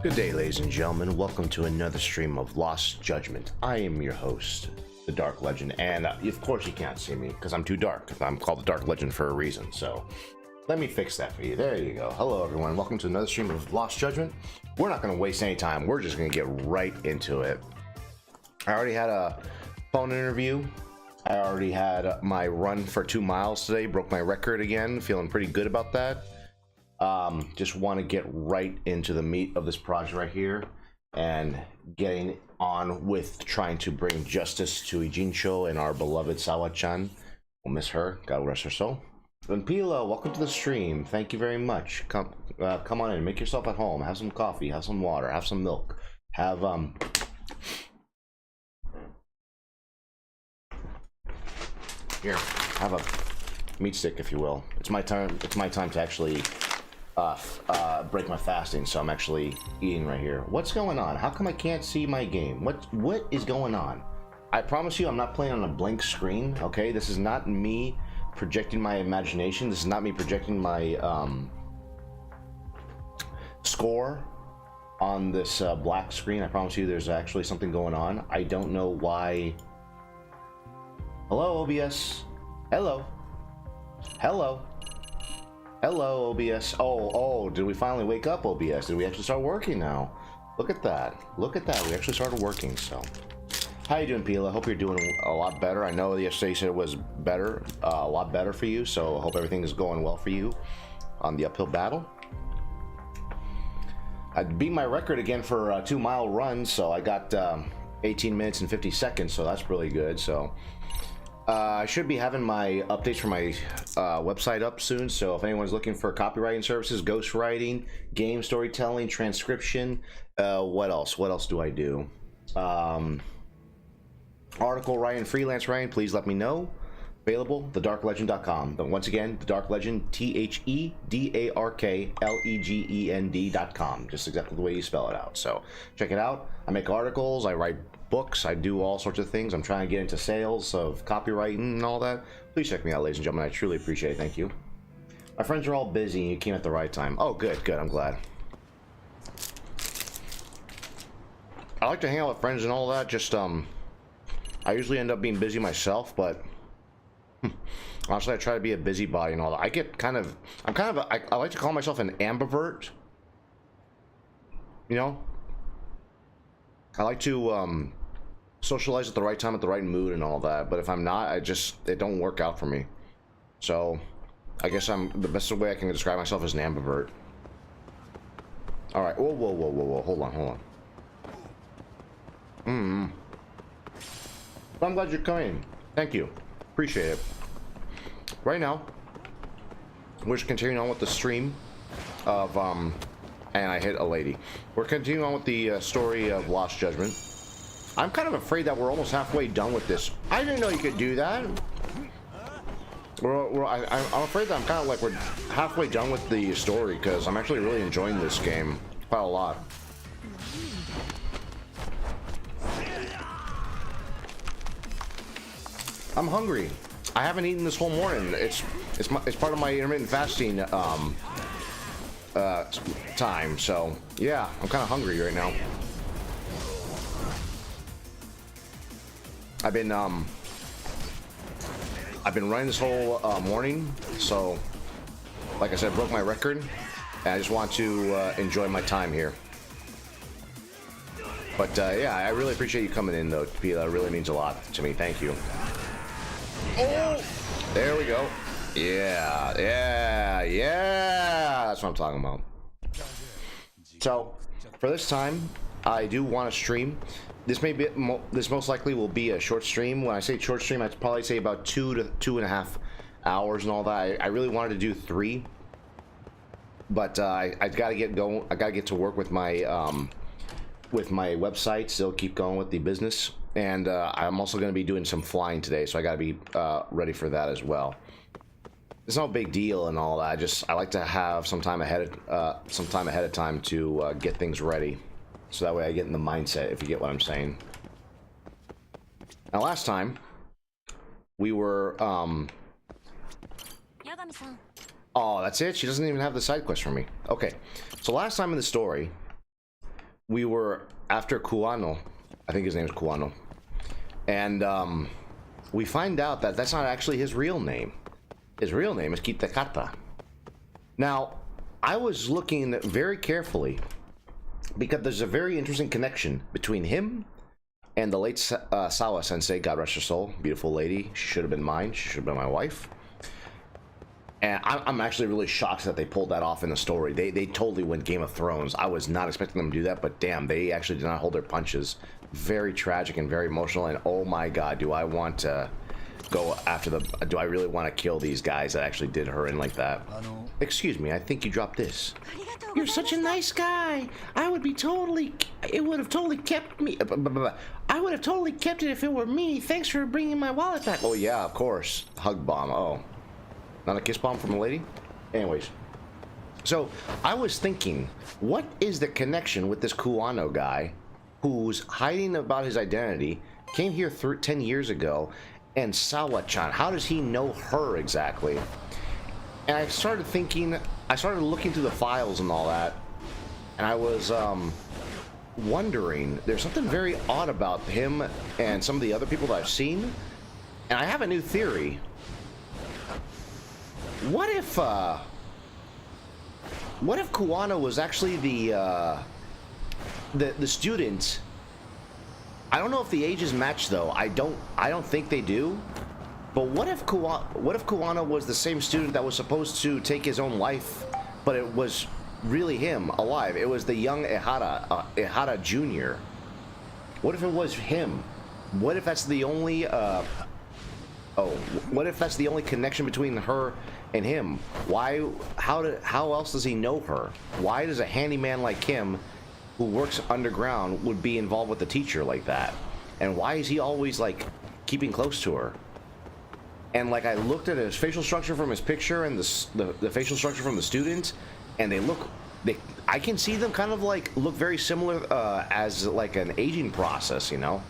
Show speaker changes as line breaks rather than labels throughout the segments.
Good day, ladies and gentlemen. Welcome to another stream of Lost Judgment. I am your host, the Dark Legend, and of course you can't see me because I'm too dark. I'm called the Dark Legend for a reason, so let me fix that for you. There you go. Hello, everyone. Welcome to another stream of Lost Judgment. We're not going to waste any time. We're just going to get right into it. I already had a phone interview. I already had my run for 2 miles today. Broke my record again. Feeling pretty good about that. Just want to get right into the meat of this project right here and getting on with trying to bring justice to Ijincho and our beloved Sawa-chan. We'll miss her. God rest her soul. And Pilo, welcome to the stream. Thank you very much. Come on in. Make yourself at home. Have some coffee. Have some water. Have some milk. Have here. Have a meat stick, if you will. It's my time. It's my time to actually break my fasting, so I'm actually eating right here. What's going on? How come I can't see my game? What is going on? I promise you I'm not playing on a blank screen, okay? This is not me projecting my imagination. This is not me projecting my score on this black screen. I promise you there's actually something going on. I don't know why. Hello, OBS. Hello. Hello. Hello, OBS. Oh, did we finally wake up, OBS? Did we actually start working now? Look at that. Look at that. We actually started working, so. How you doing, Pila? I hope you're doing a lot better. I know yesterday you said it was better, a lot better for you, so I hope everything is going well for you on the uphill battle. I beat my record again for a 2-mile run, so I got 18 minutes and 50 seconds, so that's really good, so. I should be having my updates for my website up soon, so if anyone's looking for copywriting services, ghostwriting, game storytelling, transcription, what else do I do? Article writing, freelance writing, please let me know. Available, thedarklegend.com. But once again, the Dark Legend, TheDarklegend.com. Just exactly the way you spell it out. So check it out. I make articles, I write books, I do all sorts of things. I'm trying to get into sales of copywriting and all that. Please check me out, ladies and gentlemen. I truly appreciate it. Thank you. My friends are all busy and you came at the right time. Oh, good. I'm glad. I like to hang out with friends and all that. Just I usually end up being busy myself, but honestly, I try to be a busybody and all that. I like to call myself an ambivert. You know? I like to socialize at the right time, at the right mood and all that, but if I'm not, it don't work out for me. So I guess the best way I can describe myself as an ambivert. All right. Whoa. Hold on. I'm glad you're coming. Thank you. Appreciate it. Right now, we're just continuing on with the stream of and I hit a lady. We're continuing on with the story of Lost Judgment. I'm kind of afraid that we're almost halfway done with this. I didn't know you could do that. I'm afraid that I'm kind of like we're halfway done with the story because I'm actually really enjoying this game quite a lot. I'm hungry. I haven't eaten this whole morning. It's part of my intermittent fasting time, so yeah, I'm kind of hungry right now. I've been running this whole morning, so like I said, broke my record, and I just want to enjoy my time here. But yeah, I really appreciate you coming in though, Pila. It really means a lot to me. Thank you. Oh, there we go. Yeah. That's what I'm talking about. So, for this time, I do want to stream. This most likely will be a short stream. When I say short stream, I'd probably say about 2 to 2.5 hours and all that. I really wanted to do 3, but I gotta get going. I gotta get to work with my website. Still keep going with the business. And I'm also going to be doing some flying today, so I got to be ready for that as well. It's no big deal and all that. I like to have some time ahead of time to get things ready, so that way I get in the mindset. If you get what I'm saying. Now, last time we were. Oh, that's it. She doesn't even have the side quest for me. Okay, so last time in the story, we were after Kuano. I think his name's Kuano. And we find out that that's not actually his real name. His real name is Kitakata. Now, I was looking very carefully because there's a very interesting connection between him and the late Sawa Sensei, God rest her soul, beautiful lady. She should have been mine. She should have been my wife. And I'm actually really shocked that they pulled that off in the story. They totally went Game of Thrones. I was not expecting them to do that, but damn, they actually did not hold their punches. Very tragic and very emotional, and oh my god, do I want to go after the... Do I really want to kill these guys that actually did her in like that? Excuse me, I think you dropped this. You're such a nice guy. I would be totally... It would have totally kept me... I would have totally kept it if it were me. Thanks for bringing my wallet back. Oh yeah, of course. Hug bomb, oh. Not a kiss bomb from a lady? Anyways. So, I was thinking, what is the connection with this Kuano guy who's hiding about his identity, came here 10 years ago, and Sawa-chan? How does he know her exactly? And I started thinking, I started looking through the files and all that, and I was wondering, there's something very odd about him and some of the other people that I've seen, and I have a new theory. What if Kuano was actually the student? I don't know if the ages match though. I don't think they do. But what if Kuano was the same student that was supposed to take his own life, but it was really him alive? It was the young Ehara Jr. What if it was him? What if that's the only what if that's the only connection between her and him? Why? How else does he know her? Why does a handyman like him, who works underground, would be involved with the teacher like that? And why is he always like keeping close to her? And like I looked at his facial structure from his picture and the facial structure from the student, and I can see them kind of like look very similar as like an aging process, you know.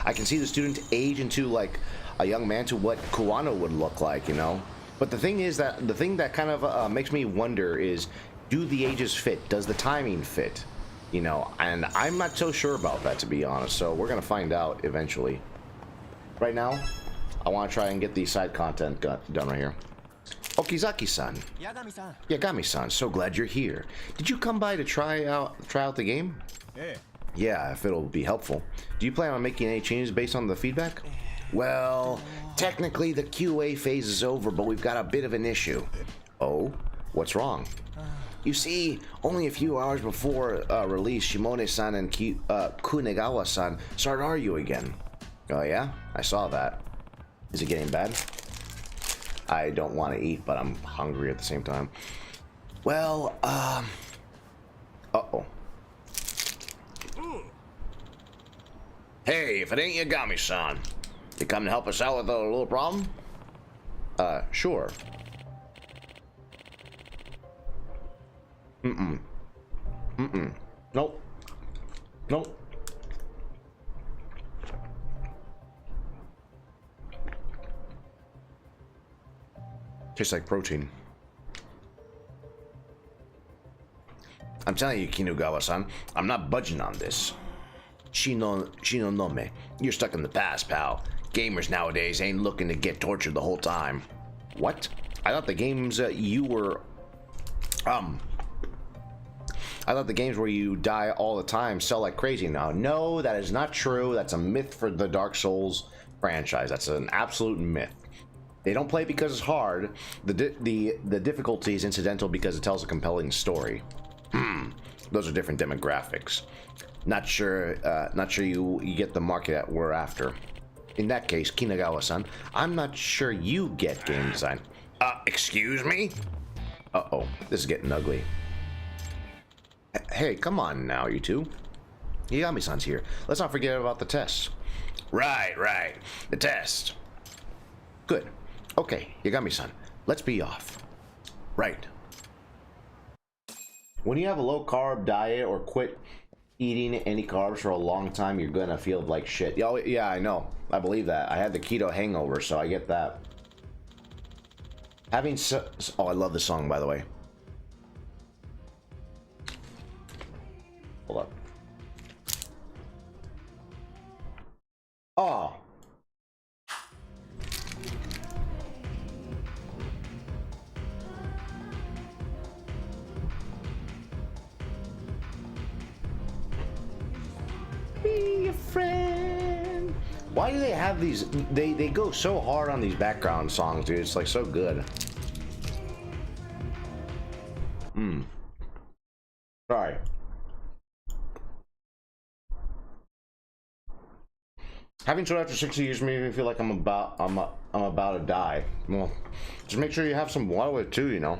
I can see the student age into like a young man to what Kuano would look like, you know. But the thing is that the thing that kind of makes me wonder is, do the ages fit? Does the timing fit? You know, and I'm not so sure about that, to be honest. So we're gonna find out eventually. Right now, I want to try and get the side content done right here. Okizaki-san.
Yagami-san.
Yagami-san, so glad you're here. Did you come by to try out the game?
Yeah.
Yeah, if it'll be helpful. Do you plan on making any changes based on the feedback? Well, technically the QA phase is over, but we've got a bit of an issue. Oh? What's wrong? You see, only a few hours before release, Shimone-san and Kunegawa-san started arguing again. Oh yeah? I saw that. Is it getting bad? I don't want to eat, but I'm hungry at the same time. Well, uh-oh. Hey, if it ain't Yagami-san, you come to help us out with a little problem? Sure. Nope. Nope. Tastes like protein. I'm telling you, Kinugawa-san, I'm not budging on this. Shinonome, you're stuck in the past, pal. Gamers nowadays ain't looking to get tortured the whole time. What? I thought the games you were... I thought the games where you die all the time sell like crazy now. No, that is not true. That's a myth for the Dark Souls franchise. That's an absolute myth. They don't play it because it's hard. The difficulty is incidental because it tells a compelling story. Those are different demographics. Not sure you get the market that we're after. In that case, Kinagawa-san, I'm not sure you get game design. Excuse me? Uh-oh, this is getting ugly. Hey, come on now, you two. Yagami-san's here. Let's not forget about the test. Right. The test. Good. Okay, Yagami-san, let's be off. Right. When you have a low-carb diet or quit eating any carbs for a long time, you're gonna feel like shit. Oh, yeah, I know. I believe that. I had the keto hangover, so I get that. Oh, I love this song, by the way. Hold up. Why do they have these? They go so hard on these background songs, dude. It's like so good. Sorry. Having soda after 60 years made me feel like I'm about to die. Well, just make sure you have some water with it too, you know.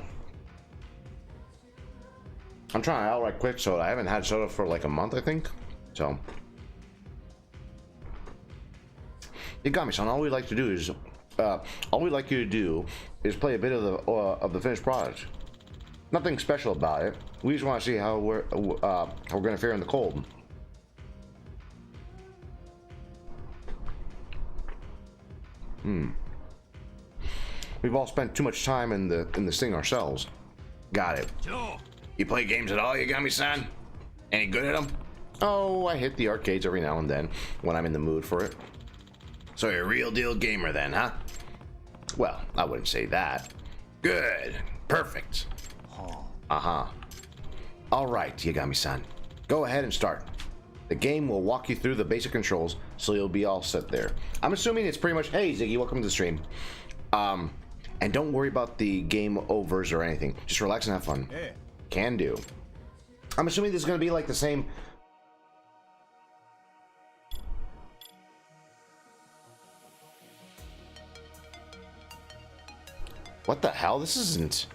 I'm trying to outright quit soda. I haven't had soda for like a month, I think. So you got me, son. All we like you to do is play a bit of the finished product. Nothing special about it. We just want to see how we're gonna fare in the cold. We've all spent too much time in this thing ourselves. Got it. You play games at all, you got me, son? Any good at them? Oh, I hit the arcades every now and then when I'm in the mood for it. So you're a real deal gamer then, huh? Well, I wouldn't say that. Good. Perfect. Uh-huh. All right, you got me, son. Go ahead and start. The game will walk you through the basic controls, so you'll be all set there. I'm assuming it's pretty much, hey, Ziggy, welcome to the stream. And don't worry about the game overs or anything. Just relax and have fun. Hey. Can do. I'm assuming this is going to be like the same. What the hell? This isn't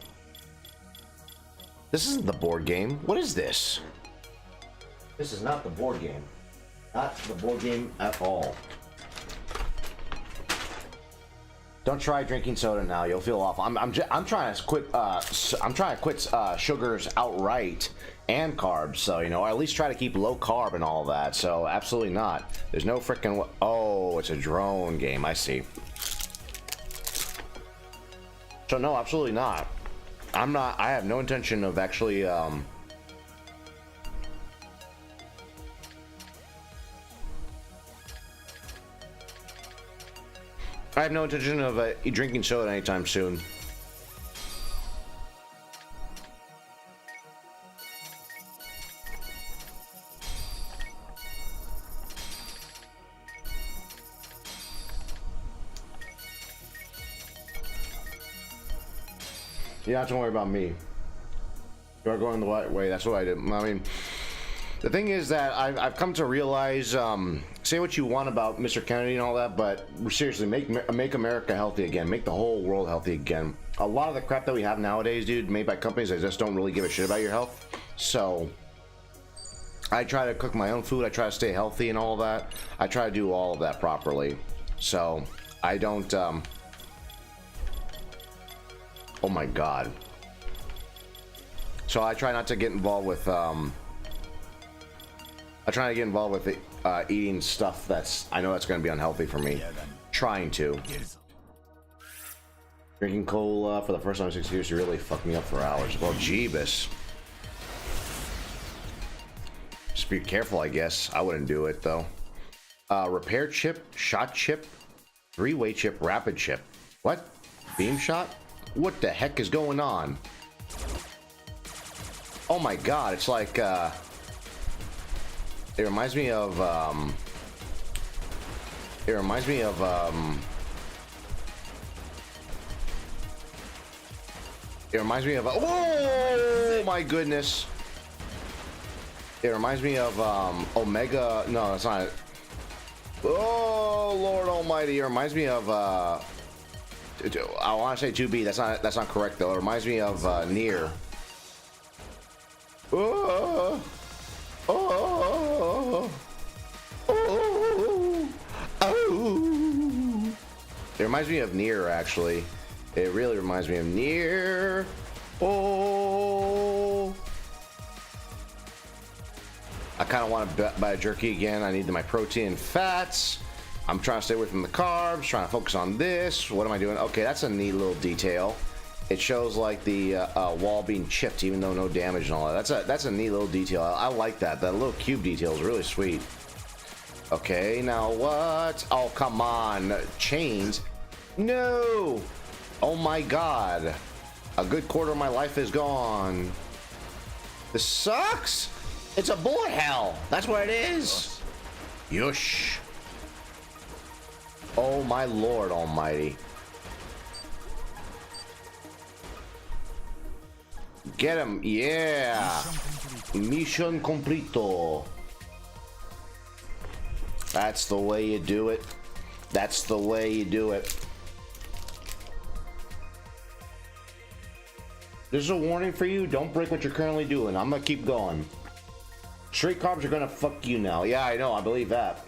the board game. What is this? This is not the board game. Not the board game at all. Don't try drinking soda now. You'll feel awful. I'm trying to quit. I'm trying to quit sugars outright and carbs. So you know, or at least try to keep low carb and all that. So absolutely not. There's no freaking. Oh, it's a drone game. I see. So no, absolutely not. I'm not. I have no intention of actually. I have no intention of drinking soda anytime soon. You don't have to worry about me. You are going the right way. That's what I did. I mean, the thing is that I've come to realize, say what you want about Mr. Kennedy and all that, but seriously, make America healthy again. Make the whole world healthy again. A lot of the crap that we have nowadays, dude, made by companies that just don't really give a shit about your health. So I try to cook my own food. I try to stay healthy and all of that. I try to do all of that properly. So I don't. Oh my God. So I try not to get involved with. I try to get involved with eating stuff that's I know that's going to be unhealthy for me. Trying to. Drinking cola for the first time in 6 years really fucked me up for hours. Well, Jeebus. Just be careful, I guess. I wouldn't do it though. Repair chip, shot chip, three-way chip, rapid chip. What? Beam shot? What the heck is going on? Oh my God! It's like. It reminds me of, It reminds me of, oh my goodness! It reminds me of, Omega. No, that's not it. Oh Lord Almighty! It reminds me of, I want to say 2B. That's not correct though. It reminds me of Nier. Oh. Oh, oh, oh. It reminds me of Nier, actually. It really reminds me of Nier. Oh. I kind of want to buy a jerky again. I need my protein and fats. I'm trying to stay away from the carbs, trying to focus on this. What am I doing? Okay, that's a neat little detail. It shows like the wall being chipped, even though no damage and all that. That's a neat little detail. I like that. That little cube detail is really sweet. Okay, now what? Oh, come on. Chains? No! Oh my God. A good quarter of my life is gone. This sucks! It's a bullet hell. That's what it is. Yush. Oh my lord almighty. Get him. Yeah. Mission completo. That's the way you do it. That's the way you do it. This is a warning for you. Don't break what you're currently doing. I'm gonna keep going. Street carbs are gonna fuck you now. Yeah, I know. I believe that.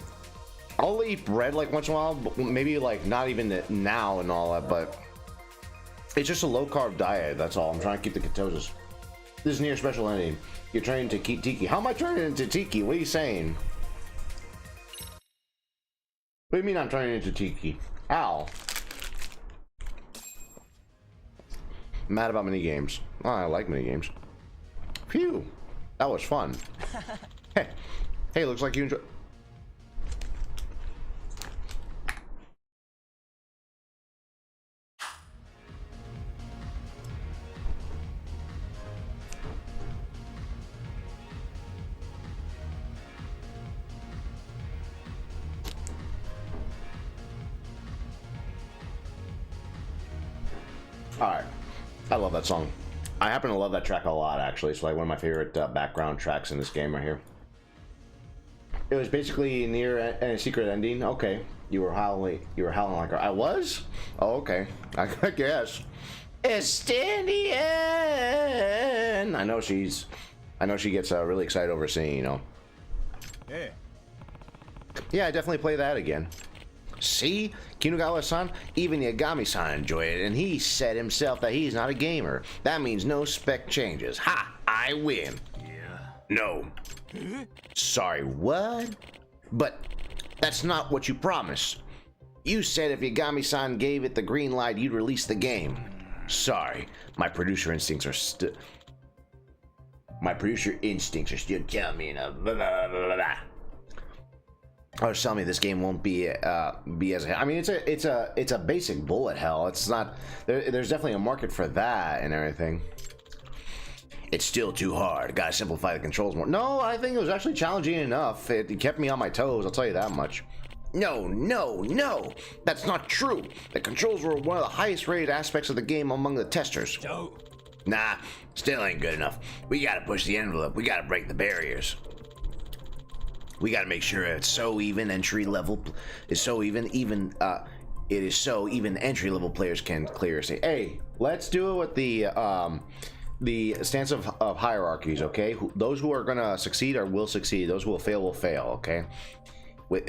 I'll eat bread like once in a while, but maybe like not even now and all that, but it's just a low carb diet. That's all. I'm trying to keep the ketosis. This is near special ending. You're turning into tiki. How am I turning into tiki? What are you saying? What do you mean I'm turning into tiki? Ow. I'm mad about mini games. Oh, I like mini games. Phew. That was fun. Hey, looks like you enjoy. Alright, I love that song. I happen to love that track a lot, actually. It's like one of my favorite background tracks in this game right here. It was basically near a secret ending. Okay, you were howling like I was. Oh, okay, I guess. It's in the end. I know she gets really excited over singing. You know.
Yeah.
Yeah, I definitely play that again. See, Kinugawa-san, even Yagami-san enjoyed it, and he said himself that he's not a gamer. That means no spec changes. Ha! I win.
Yeah.
No. Sorry, what? But that's not what you promised. You said if Yagami-san gave it the green light, you'd release the game. Sorry, my producer instincts are still telling me blah, blah, blah, blah, blah. I was telling me this game won't be as. I mean, it's a basic bullet hell. It's not. There's definitely a market for that and everything. It's still too hard. Gotta simplify the controls more. No, I think it was actually challenging enough. It kept me on my toes. I'll tell you that much. No. That's not true. The controls were one of the highest rated aspects of the game among the testers.
No.
Nah, still ain't good enough. We gotta push the envelope. We gotta break the barriers. We gotta make sure it's so even entry level is so even it is so even entry level players can clear. Say, hey, let's do it with the stance of hierarchies. Okay, those who are gonna succeed will succeed. Those who will fail. Okay.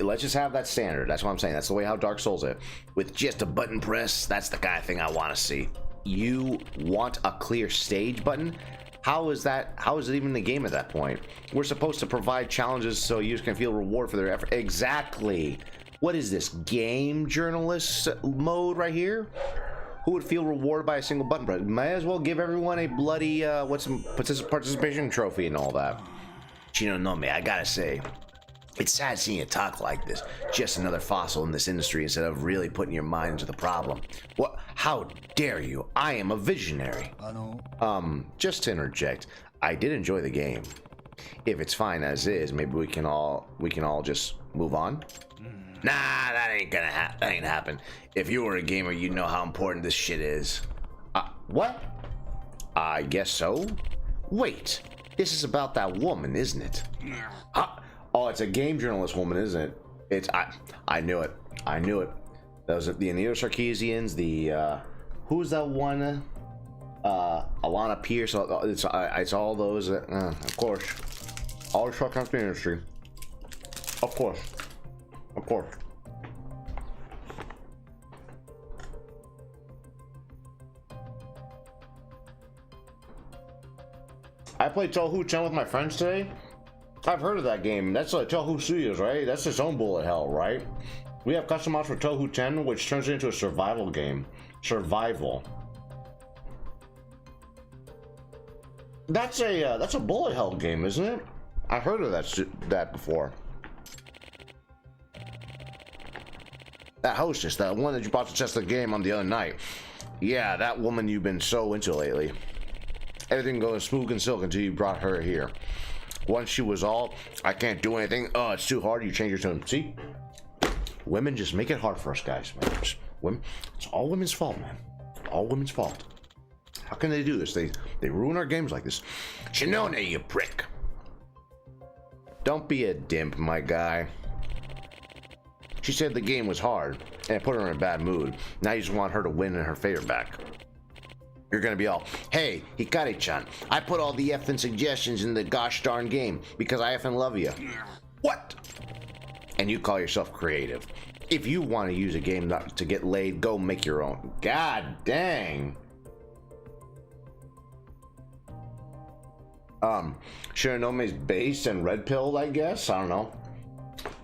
Let's just have that standard. That's what I'm saying. That's the way how Dark Souls is. With just a button press, that's the kind of thing I want to see. You want a clear stage button? How is that? How is it even the game at that point? We're supposed to provide challenges so users can feel reward for their effort. Exactly. What is this, game journalist mode right here? Who would feel rewarded by a single button press? Might as well give everyone a bloody participation trophy and all that. Chino no me, I gotta say, it's sad seeing you talk like this. Just another fossil in this industry instead of really putting your mind into the problem. What? How dare you? I am a visionary. Just to interject, I did enjoy the game. If it's fine as is, maybe we can all just move on. Nah, that ain't gonna happen. If you were a gamer, you'd know how important this shit is. What? I guess so. Wait, this is about that woman, isn't it? Oh, it's a game journalist woman, isn't it? I knew it. Those are the Anita Sarkeesians, the who's that one? Alana Pierce. It's all those. Of course, always talking about the industry. Of course. I played Tohu Chen with my friends today. I've heard of that game. That's like Tohu Studios, right? That's its own bullet hell, right? We have custom mods for Tohu 10, which turns it into a survival game. Survival. That's a bullet hell game, isn't it? I heard of that before. That hostess, that one that you bought to test the game on the other night. Yeah, that woman you've been so into lately. Everything goes smooth and silk until you brought her here. Once she was all, I can't do anything. Oh, it's too hard. You change your tune. See? Women just make it hard for us guys, man. Women, it's all women's fault, man. All women's fault. How can they do this? They ruin our games like this. Shinone, you prick. Don't be a dimp, my guy. She said the game was hard, and it put her in a bad mood. Now you just want her to win and her favor back. You're gonna be all, hey, Hikari-chan, I put all the effing suggestions in the gosh darn game because I effing love you. What? And you call yourself creative. If you want to use a game not to get laid, go make your own. God dang. Shiranome's based and red pilled, I guess. I don't know.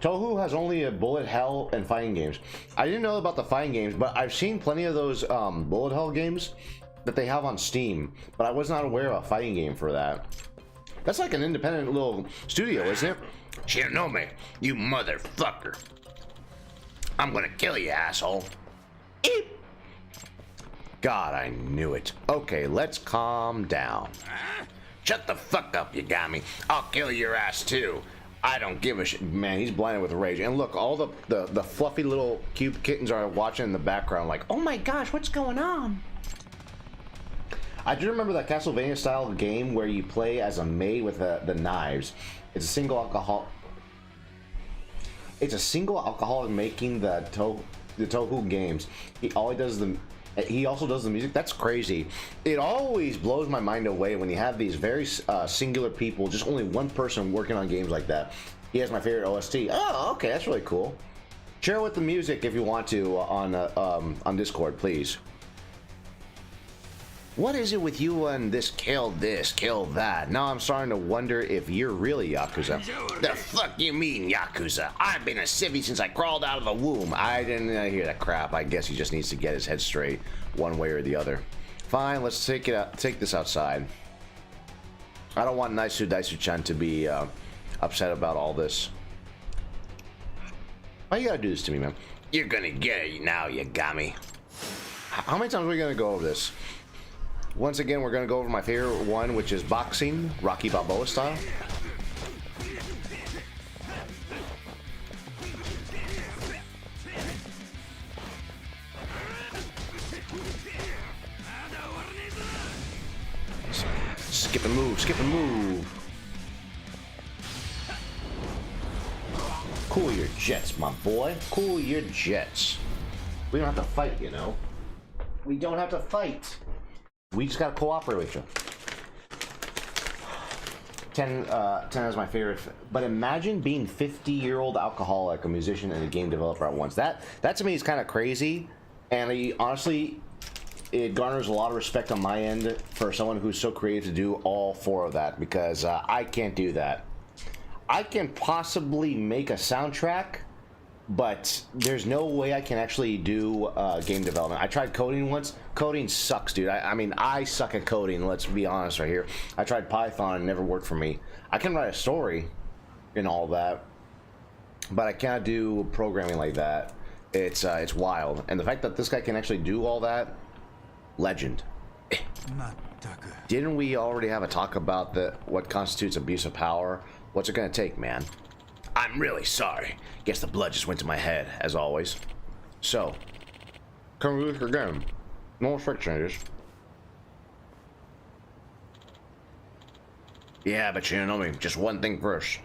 Touhou has only a bullet hell and fighting games. I didn't know about the fighting games, but I've seen plenty of those bullet hell games that they have on Steam, but I was not aware of a fighting game for that. That's like an independent little studio, isn't it? Shiranome, you motherfucker. I'm gonna kill you, asshole. Eep. God, I knew it. Okay, let's calm down. Shut the fuck up, you got me. I'll kill your ass too. I don't give a shit. Man, he's blinded with rage. And look, all the fluffy little cute kittens are watching in the background like, oh my gosh, what's going on? I do remember that Castlevania style game where you play as a maid with the knives. It's a single alcohol. It's a single alcoholic making the Touhou games. He also does the music. That's crazy. It always blows my mind away when you have these very singular people, just only one person working on games like that. He has my favorite OST. Oh, okay, that's really cool. Share with the music if you want to on Discord, please. What is it with you and this, kill that? Now I'm starting to wonder if you're really Yakuza. The fuck you mean, Yakuza? I've been a civvy since I crawled out of the womb. I didn't hear that crap. I guess he just needs to get his head straight one way or the other. Fine, let's take this outside. I don't want Daisu-chan to be upset about all this. Why you gotta do this to me, man? You're gonna get it now, you got me. How many times are we gonna go over this? Once again, we're going to go over my favorite one, which is boxing, Rocky Balboa style. Skip and move, skip and move. Cool your jets, my boy. Cool your jets. We don't have to fight, you know. We don't have to fight. We just gotta cooperate with you. 10 is my favorite. But imagine being 50-year-old alcoholic, a musician, and a game developer at once. That to me is kind of crazy. And honestly, it garners a lot of respect on my end for someone who's so creative to do all four of that, because I can't do that. I can possibly make a soundtrack, but there's no way I can actually do game development. I tried coding once. Coding sucks, dude. I mean, I suck at coding, let's be honest right here. I tried Python and it never worked for me. I can write a story and all that, but I can't do programming like that. It's wild. And the fact that this guy can actually do all that, legend. Didn't we already have a talk about what constitutes abuse of power? What's it gonna take, man? I'm really sorry. Guess the blood just went to my head, as always. So, come with your game. No restrictions. Yeah, but you know me. Just one thing first.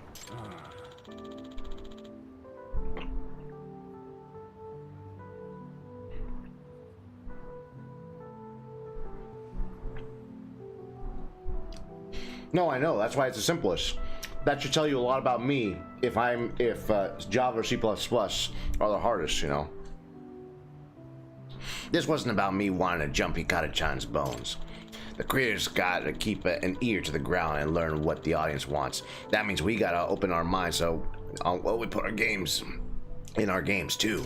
No, I know. That's why it's the simplest. That should tell you a lot about me if Java or C++ are the hardest, you know. This wasn't about me wanting to jump Hikari-chan's bones. The creators gotta keep an ear to the ground and learn what the audience wants. That means we gotta open our minds so we put our games in our games too.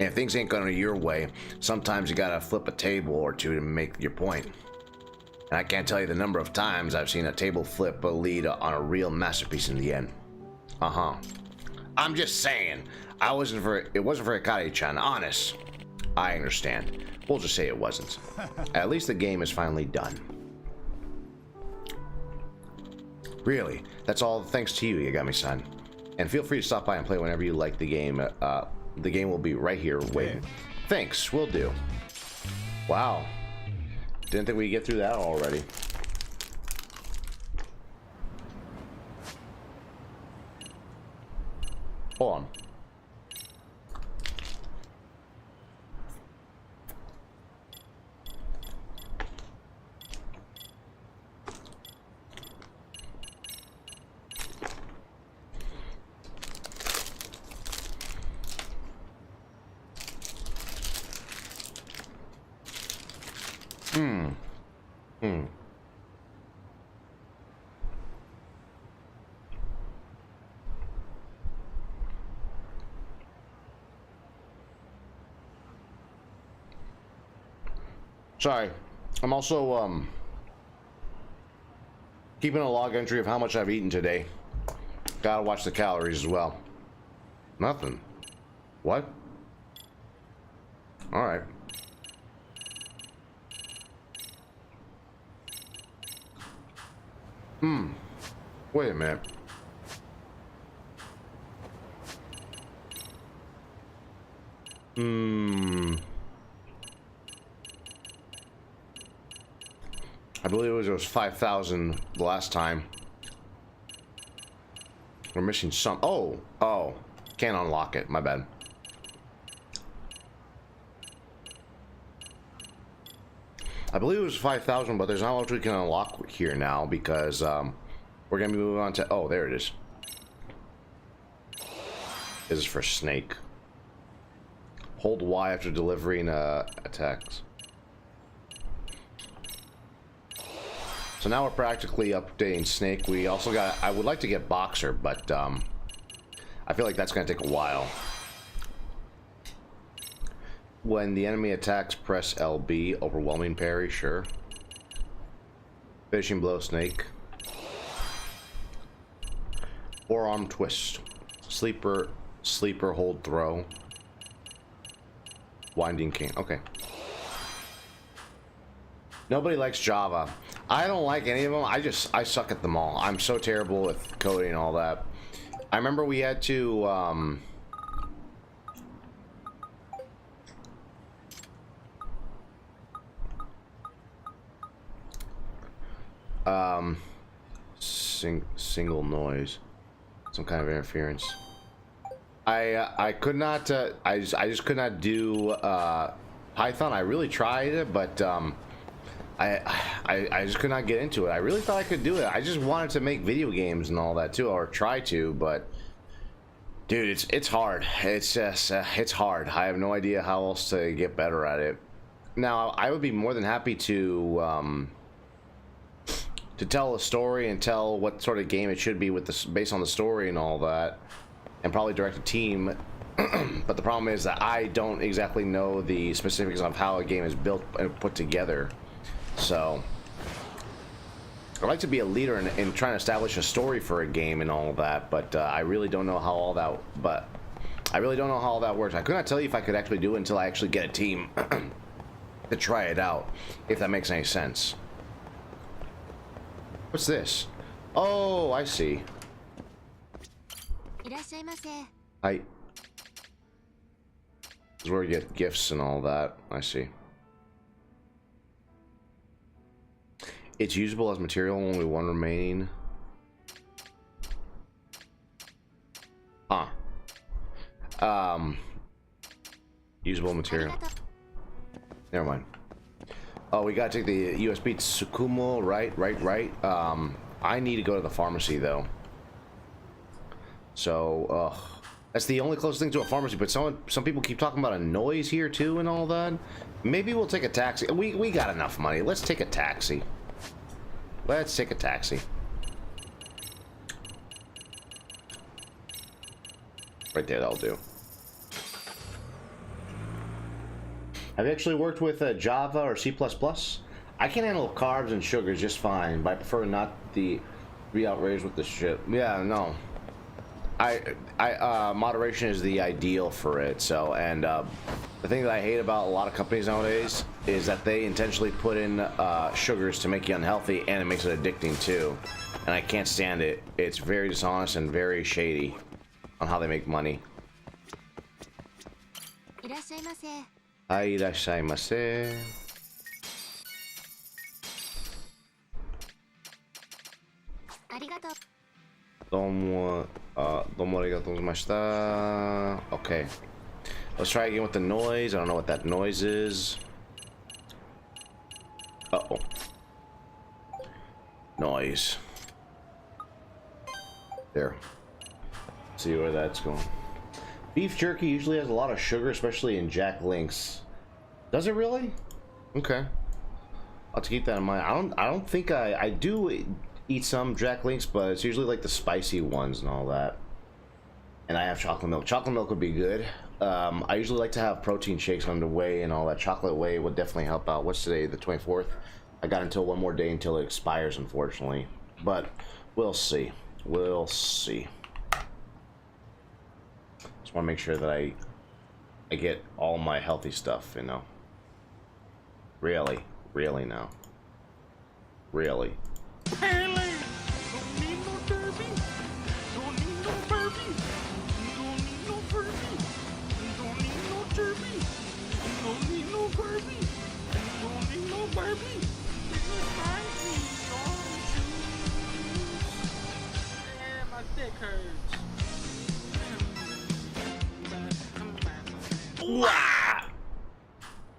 And if things ain't going your way, sometimes you gotta flip a table or two to make your point. And I can't tell you the number of times I've seen a table flip a lead on a real masterpiece in the end. I'm just saying, it wasn't for Hikari-chan, honest. I understand. We'll just say it wasn't. At least the game is finally done. Really, that's all thanks to you, Yagami-san. And feel free to stop by and play whenever you like the game. The game will be right here waiting. Thanks, will do. Wow. Didn't think we'd get through that already. Hold on. Sorry, I'm also keeping a log entry of how much I've eaten today. Gotta watch the calories as well. Nothing. What? All right. Wait a minute. I believe it was 5,000 the last time. We're missing some. Oh, can't unlock it. My bad. I believe it was 5,000, but there's not much we can unlock here now because we're gonna be moving on to. Oh, there it is. This is for Snake. Hold Y after delivering attacks. So now we're practically updating Snake. We also got. I would like to get Boxer, but I feel like that's gonna take a while. When the enemy attacks, press LB. Overwhelming parry, sure. Finishing blow, Snake. Forearm twist. Sleeper, hold throw. Winding King. Okay. Nobody likes Java. I don't like any of them. I suck at them all. I'm so terrible with coding and all that. I remember we had to single noise, some kind of interference. I could not I just could not do Python. I really tried it, but I just could not get into it. I really thought I could do it. I just wanted to make video games and all that too, or try to, but dude, it's hard. It's just it's hard. I have no idea how else to get better at it. Now, I would be more than happy to tell a story and tell what sort of game it should be with this based on the story and all that, and probably direct a team. But the problem is that I don't exactly know the specifics of how a game is built and put together. So I'd like to be a leader in trying to establish a story for a game and all of that, but I really don't know how all that. But I really don't know how all that works. I could not tell you if I could actually do it until I actually get a team to try it out, if that makes any sense. What's this? Oh, I see. Hi. This is where we get gifts and all that. I see. It's usable as material, only one remaining. Usable material. Never mind. Oh, we gotta take the USB to Tsukumo, right. I need to go to the pharmacy though. So, that's the only closest thing to a pharmacy, but some people keep talking about a noise here too and all that. Maybe we'll take a taxi. We got enough money. Let's take a taxi. Let's take a taxi. Right there, that'll do. Have you actually worked with Java or C++? I can handle carbs and sugars just fine, but I prefer not to be outraged with the shit. Yeah, no. Moderation is the ideal for it. So, and the thing that I hate about a lot of companies nowadays is that they intentionally put in sugars to make you unhealthy, and it makes it addicting too. And I can't stand it. It's very dishonest and very shady on how they make money. はい、いらっしゃいませ。どうも、どうもありがとうございました。Okay. Let's try again with the noise. I don't know what that noise is. Uh-oh. Noise. There. See where that's going. Beef jerky usually has a lot of sugar, especially in Jack Links. Does it really? Okay. I'll have to keep that in mind. I don't think I do eat some Jack Links, but it's usually like the spicy ones and all that. And I have chocolate milk. Chocolate milk would be good. I usually like to have protein shakes on the way and all that. Chocolate whey would definitely help out. What's today? The 24th? I got until one more day until it expires, unfortunately. But we'll see. We'll see. Just want to make sure that I get all my healthy stuff, you know. Really? Really now? Really?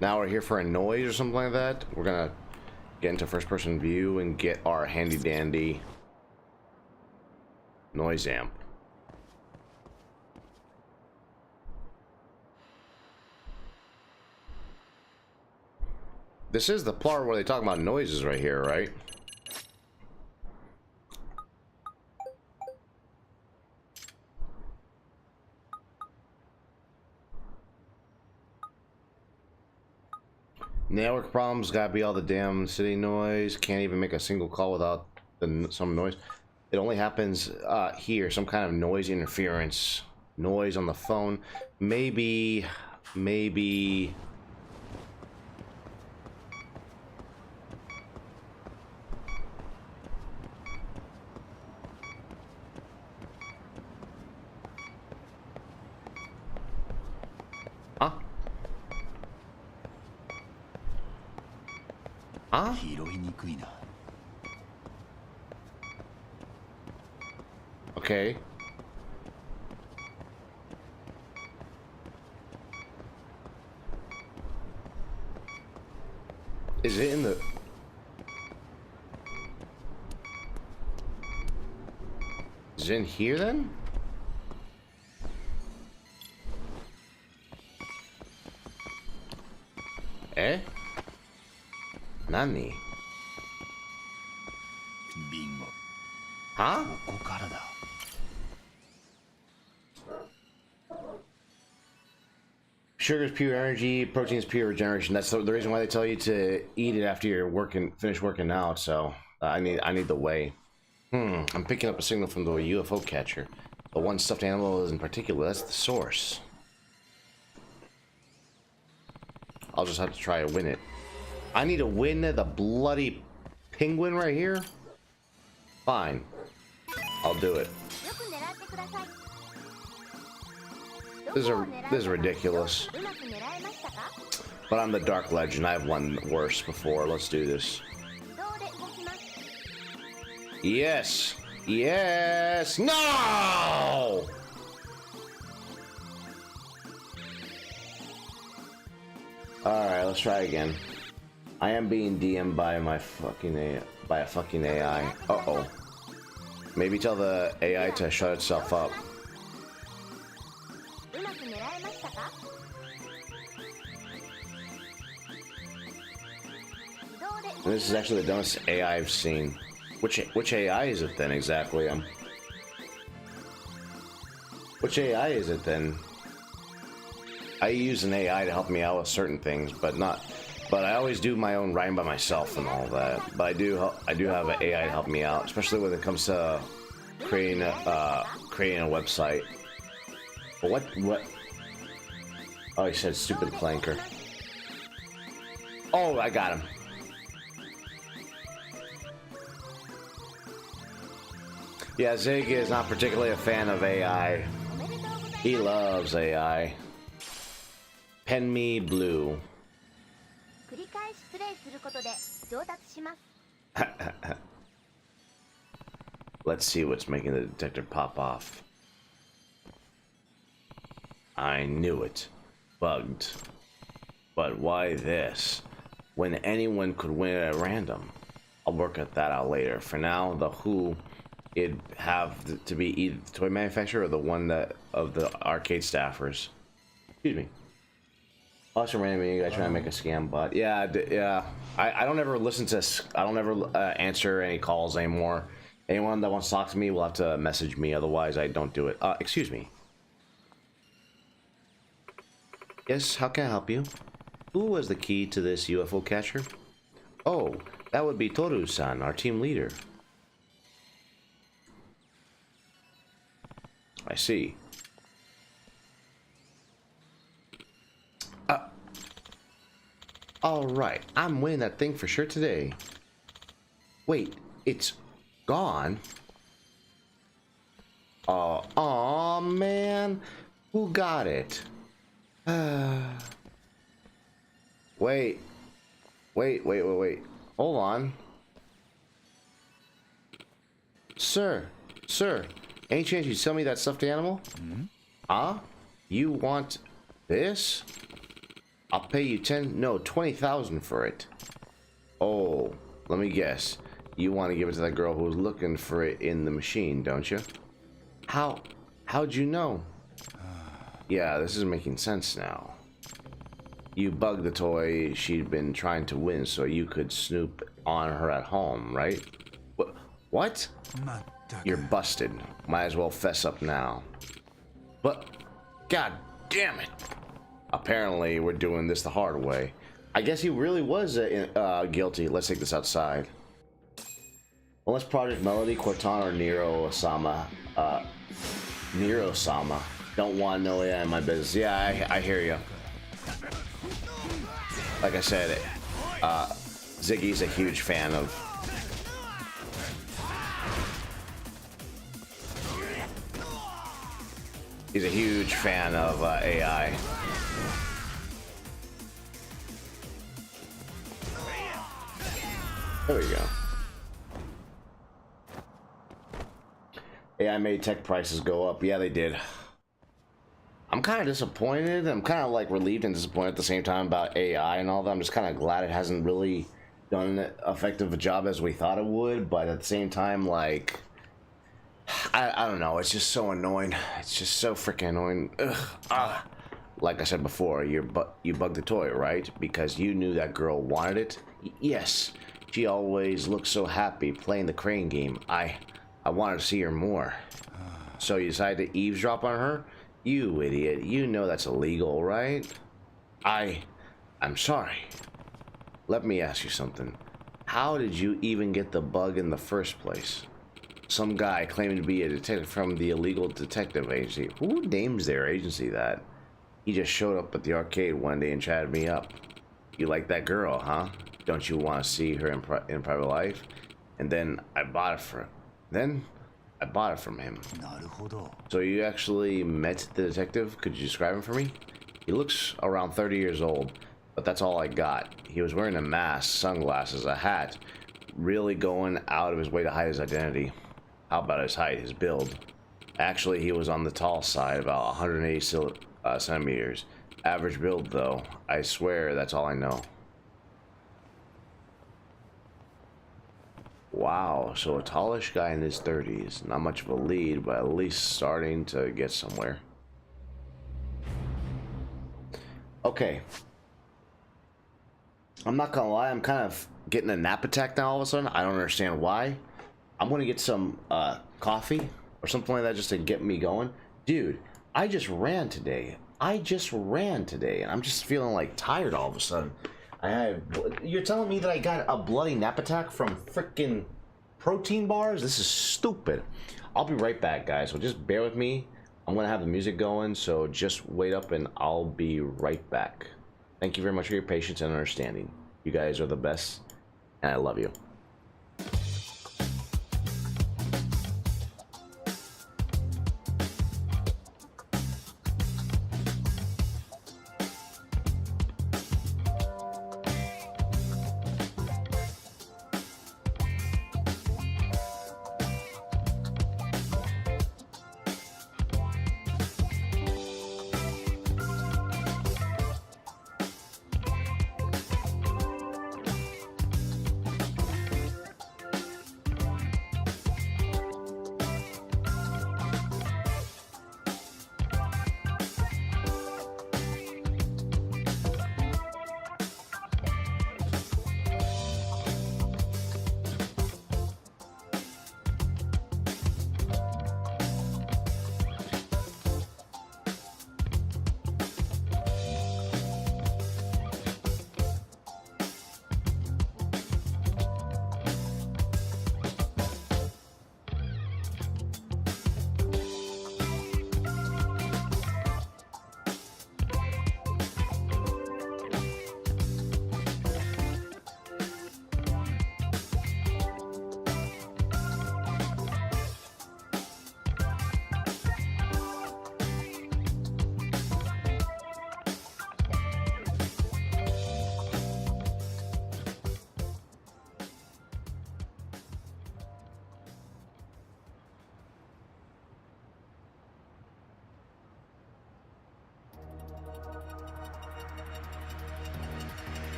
Now we're here for a noise or something like that. We're gonna get into first person view and get our handy dandy noise amp. This is the part where they talk about noises right here, right? Network problems, gotta be all the damn city noise. Can't even make a single call without some noise. It only happens here, some kind of noise interference. Noise on the phone. Maybe... Huh? Huh? Okay. Is it in the... Is it in here then? Eh? Nani? Bingo. Huh? Sugar is pure energy, protein is pure regeneration. That's the reason why they tell you to eat it after you're finish working out. So I need the whey. I'm picking up a signal from the UFO catcher. The one stuffed animal is in particular. That's the source. I'll just have to try to win it. I need to win the bloody penguin right here? Fine. I'll do it. This is ridiculous. But I'm the Dark Legend. I've won worse before. Let's do this. Yes! Yes! No! Alright, let's try again. I am being DM'd by my fucking a fucking AI. Uh-oh. Maybe tell the AI to shut itself up. This is actually the dumbest AI I've seen. Which AI is it then exactly? Which AI is it then? I use an AI to help me out with certain things, but I always do my own writing by myself and all that. But I do have an AI to help me out, especially when it comes to creating a website. But what? Oh, he said stupid clanker. Oh, I got him. Yeah, Zig is not particularly a fan of AI. He loves AI. Pen me blue. Let's see what's making the detector pop off. I knew it. Bugged. But why this? When anyone could win at random. I'll work at that out later. For now, the who it'd have to be either the toy manufacturer or the one that of the arcade staffers. Excuse me. Also, random, you guys trying to make a scam bot? Yeah, yeah. I don't ever listen to. I don't ever answer any calls anymore. Anyone that wants to talk to me will have to message me. Otherwise, I don't do it. Excuse me. Yes, how can I help you? Who has the key to this UFO catcher? Oh, that would be Toru-san, our team leader. I see. Alright, I'm winning that thing for sure today. Wait, it's gone? Aw, man. Who got it? Wait. Hold on. Sir, any chance you sell me that stuffed animal? Huh? You want this? I'll pay you 20,000 for it. Oh, let me guess. You want to give it to that girl who was looking for it in the machine, don't you? How'd you know? Yeah, this is making sense now. You bugged the toy she'd been trying to win so you could snoop on her at home, right? What? You're busted. Might as well fess up now. But, god damn it. Apparently, we're doing this the hard way. I guess he really was guilty. Let's take this outside. Unless Project Melody, Cortana, or Nero-sama. Nero-sama. Don't want to know AI in my business. Yeah, I hear you. Like I said, Ziggy's a huge fan of... He's a huge fan of AI. There we go. AI made tech prices go up. Yeah, they did. I'm kind of disappointed. I'm kind of like relieved and disappointed at the same time about AI and all that. I'm just kind of glad it hasn't really done an effective a job as we thought it would. But at the same time, like, I don't know. It's just so annoying. It's just so freaking annoying. Ugh. Like I said before, you bugged the toy, right? Because you knew that girl wanted it. Yes. She always looked so happy playing the crane game. I wanted to see her more. So you decided to eavesdrop on her? You idiot. You know that's illegal, right? I'm sorry. Let me ask you something. How did you even get the bug in the first place? Some guy claiming to be a detective from the illegal detective agency. Who names their agency that? He just showed up at the arcade one day and chatted me up. You like that girl, huh? Don't you want to see her in private life? And then I bought it from him. So you actually met the detective? Could you describe him for me? He looks around 30 years old, but that's all I got. He was wearing a mask, sunglasses, a hat, really going out of his way to hide his identity. How about his height, his build? Actually, he was on the tall side, about 180 centimeters. Average build, though. I swear that's all I know. Wow, so a tallish guy in his 30s. Not much of a lead, but at least starting to get somewhere. Okay. I'm not gonna lie, I'm kind of getting a nap attack now all of a sudden. I don't understand why. I'm gonna get some coffee or something like that just to get me going. Dude, I just ran today. And I'm just feeling like tired all of a sudden. You're telling me that I got a bloody nap attack from freaking protein bars? This is stupid. I'll be right back, guys, so just bear with me. I'm gonna have the music going, so just wait up and I'll be right back. Thank you very much for your patience and understanding. You guys are the best, and I love you.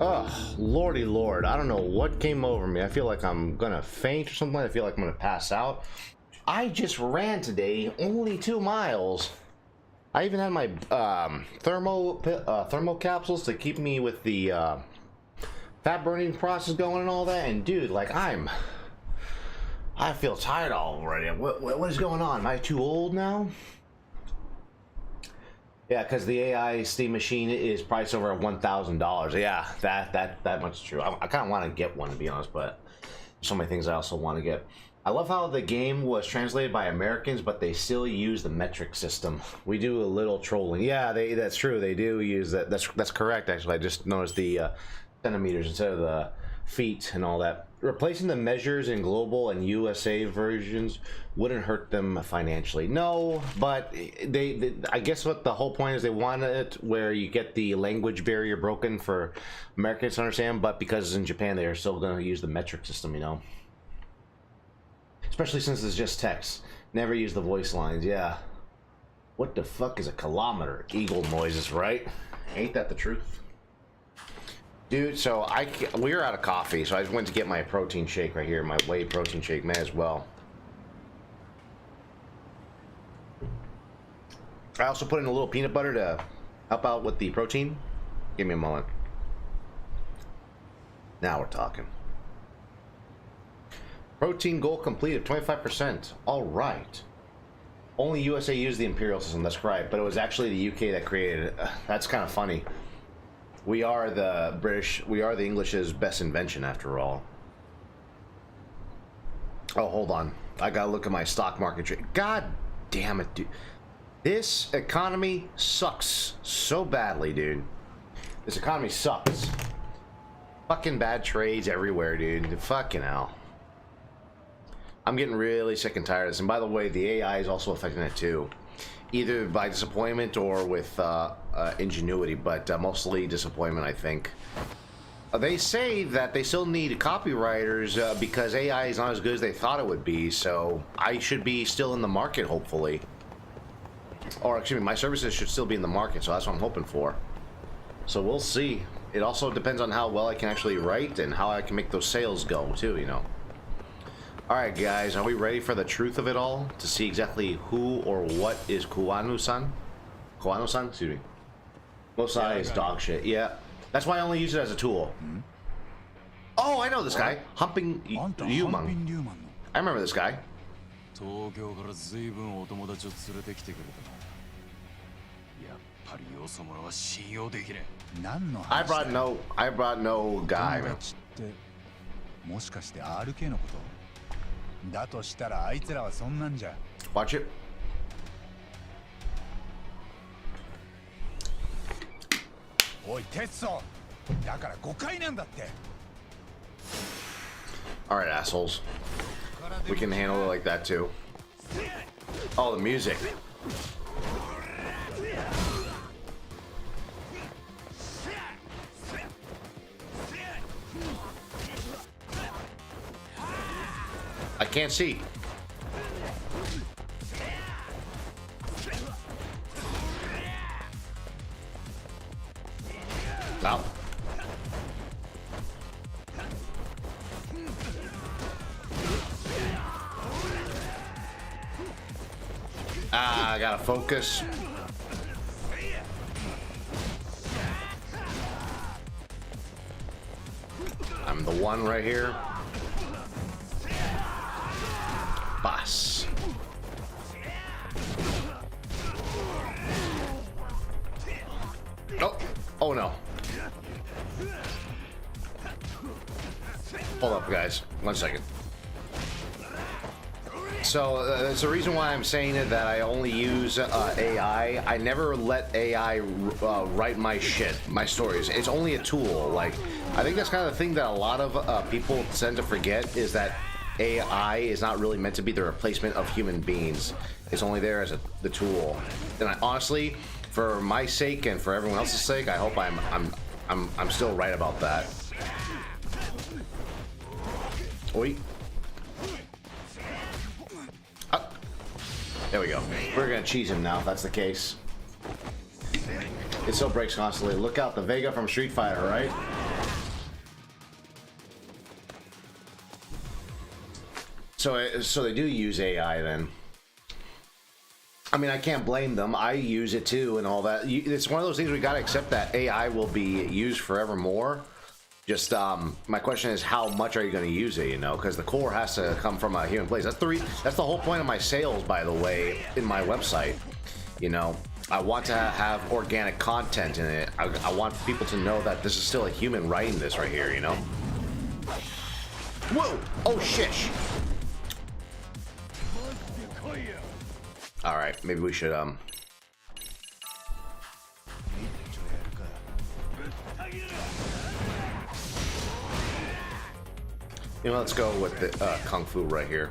Oh, lordy lord. I don't know what came over me. I feel like I'm gonna faint or something. I feel like I'm gonna pass out. I just ran today, only 2 miles. I even had my thermo capsules to keep me with the fat burning process going and all that. And dude, like I feel tired already. What is going on? Am I too old now? Yeah, because the AI steam machine is priced over $1,000. Yeah, that much is true. I kind of want to get one, to be honest, but so many things I also want to get. I love how the game was translated by Americans, but they still use the metric system. We do a little trolling. Yeah, that's true. They do use that. That's correct, actually. I just noticed the centimeters instead of the feet and all that. Replacing the measures in global and USA versions wouldn't hurt them financially. No, but I guess what the whole point is, they want it where you get the language barrier broken for Americans to understand, but because in Japan they are still going to use the metric system, you know. Especially since it's just text. Never use the voice lines, yeah. What the fuck is a kilometer? Eagle noises, right? Ain't that the truth? Dude, so we were out of coffee, so I just went to get my protein shake right here, my whey protein shake, may as well. I also put in a little peanut butter to help out with the protein. Give me a moment. Now we're talking. Protein goal completed, 25%. All right. Only USA used the imperial system, that's right, but it was actually the UK that created it. That's kind of funny. We are the British, we are the English's best invention, after all. Oh, hold on. I gotta look at my stock market trade. God damn it, dude. This economy sucks so badly, dude. This economy sucks. Fucking bad trades everywhere, dude. Fucking hell. I'm getting really sick and tired of this. And by the way, the AI is also affecting it too. Either by disappointment or with ingenuity, but mostly disappointment, I think. They say that they still need copywriters because AI is not as good as they thought it would be, so I should be still in the market, hopefully. Or, excuse me, my services should still be in the market, so that's what I'm hoping for. So we'll see. It also depends on how well I can actually write and how I can make those sales go, too, you know. Alright guys, are we ready for the truth of it all? To see exactly who or what is Kuwano-san? Kuwano-san? Excuse me. Mosai is dog shit, yeah. That's why I only use it as a tool. Oh, I know this guy. Humping Yumang. I remember this guy. I brought no guy. Watch it. Alright, assholes. We can handle it like that too. Oh, the music. I can't see. Wow. I gotta focus. I'm the one right here. Boss. Oh, oh no. Hold up, guys. 1 second. So that's the reason why I'm saying it, that I only use AI. I never let AI write my shit, my stories. It's only a tool. Like, I think that's kind of the thing that a lot of people tend to forget, is that AI is not really meant to be the replacement of human beings. It's only there as the tool. And I honestly, for my sake and for everyone else's sake, I hope I'm still right about that. Oi. There we go. We're gonna cheese him now if that's the case. It still breaks constantly. Look out, the Vega from Street Fighter, right? So they do use AI then. I mean, I can't blame them. I use it too and all that. It's one of those things we gotta accept that AI will be used forevermore. Just my question is, how much are you going to use it? You know, because the core has to come from a human place. That's the whole point of my sales, by the way, in my website. You know, I want to have organic content in it. I want people to know that this is still a human writing this right here. You know. Whoa! Oh shish! All right, maybe we should You know, let's go with the kung fu right here.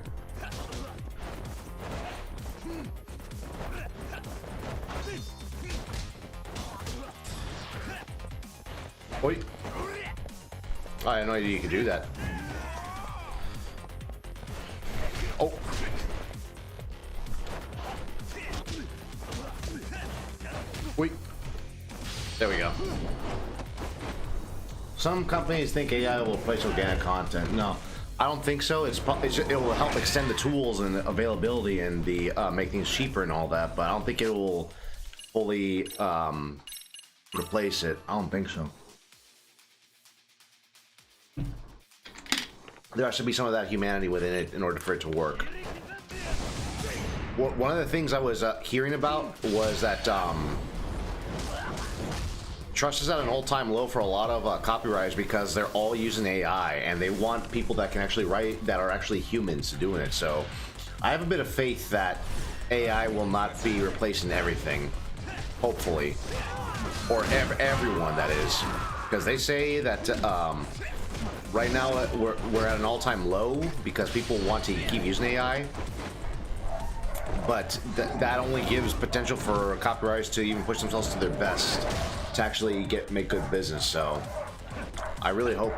Oi! I had no idea you could do that. Oh! Wait. There we go. Some companies think AI will replace organic content. No, I don't think so. It will help extend the tools and the availability and the make things cheaper and all that. But I don't think it will fully replace it. I don't think so. There has to be some of that humanity within it in order for it to work. One of the things I was hearing about was that trust is at an all-time low for a lot of copywriters because they're all using AI and they want people that can actually write, that are actually humans doing it. So I have a bit of faith that AI will not be replacing everything, hopefully, or everyone, that is, because they say that right now we're at an all-time low because people want to keep using AI. But that only gives potential for copywriters to even push themselves to their best to actually make good business. So I really hope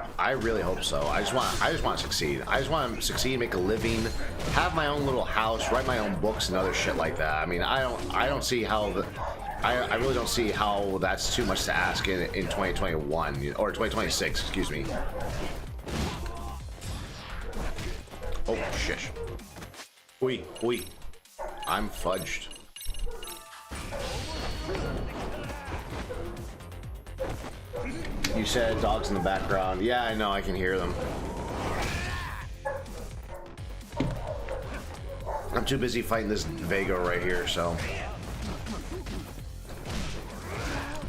so. I just want to succeed. I just want to succeed, make a living, have my own little house, write my own books and other shit like that. I mean, I don't see how I really don't see how that's too much to ask in 2021 or 2026, excuse me. Oh shit. Oi. I'm fudged. You said dogs in the background. Yeah, I know, I can hear them. I'm too busy fighting this Vega right here, so.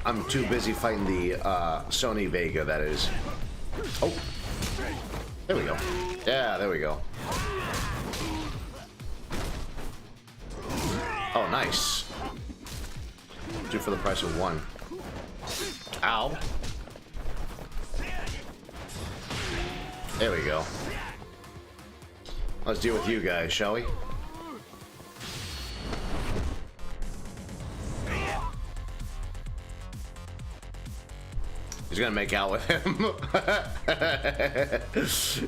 I'm too busy fighting the Sony Vega, that is. Oh. There we go. Yeah, there we go. Oh, nice. Two for the price of one. Ow. There we go. Let's deal with you guys, shall we? He's gonna make out with him.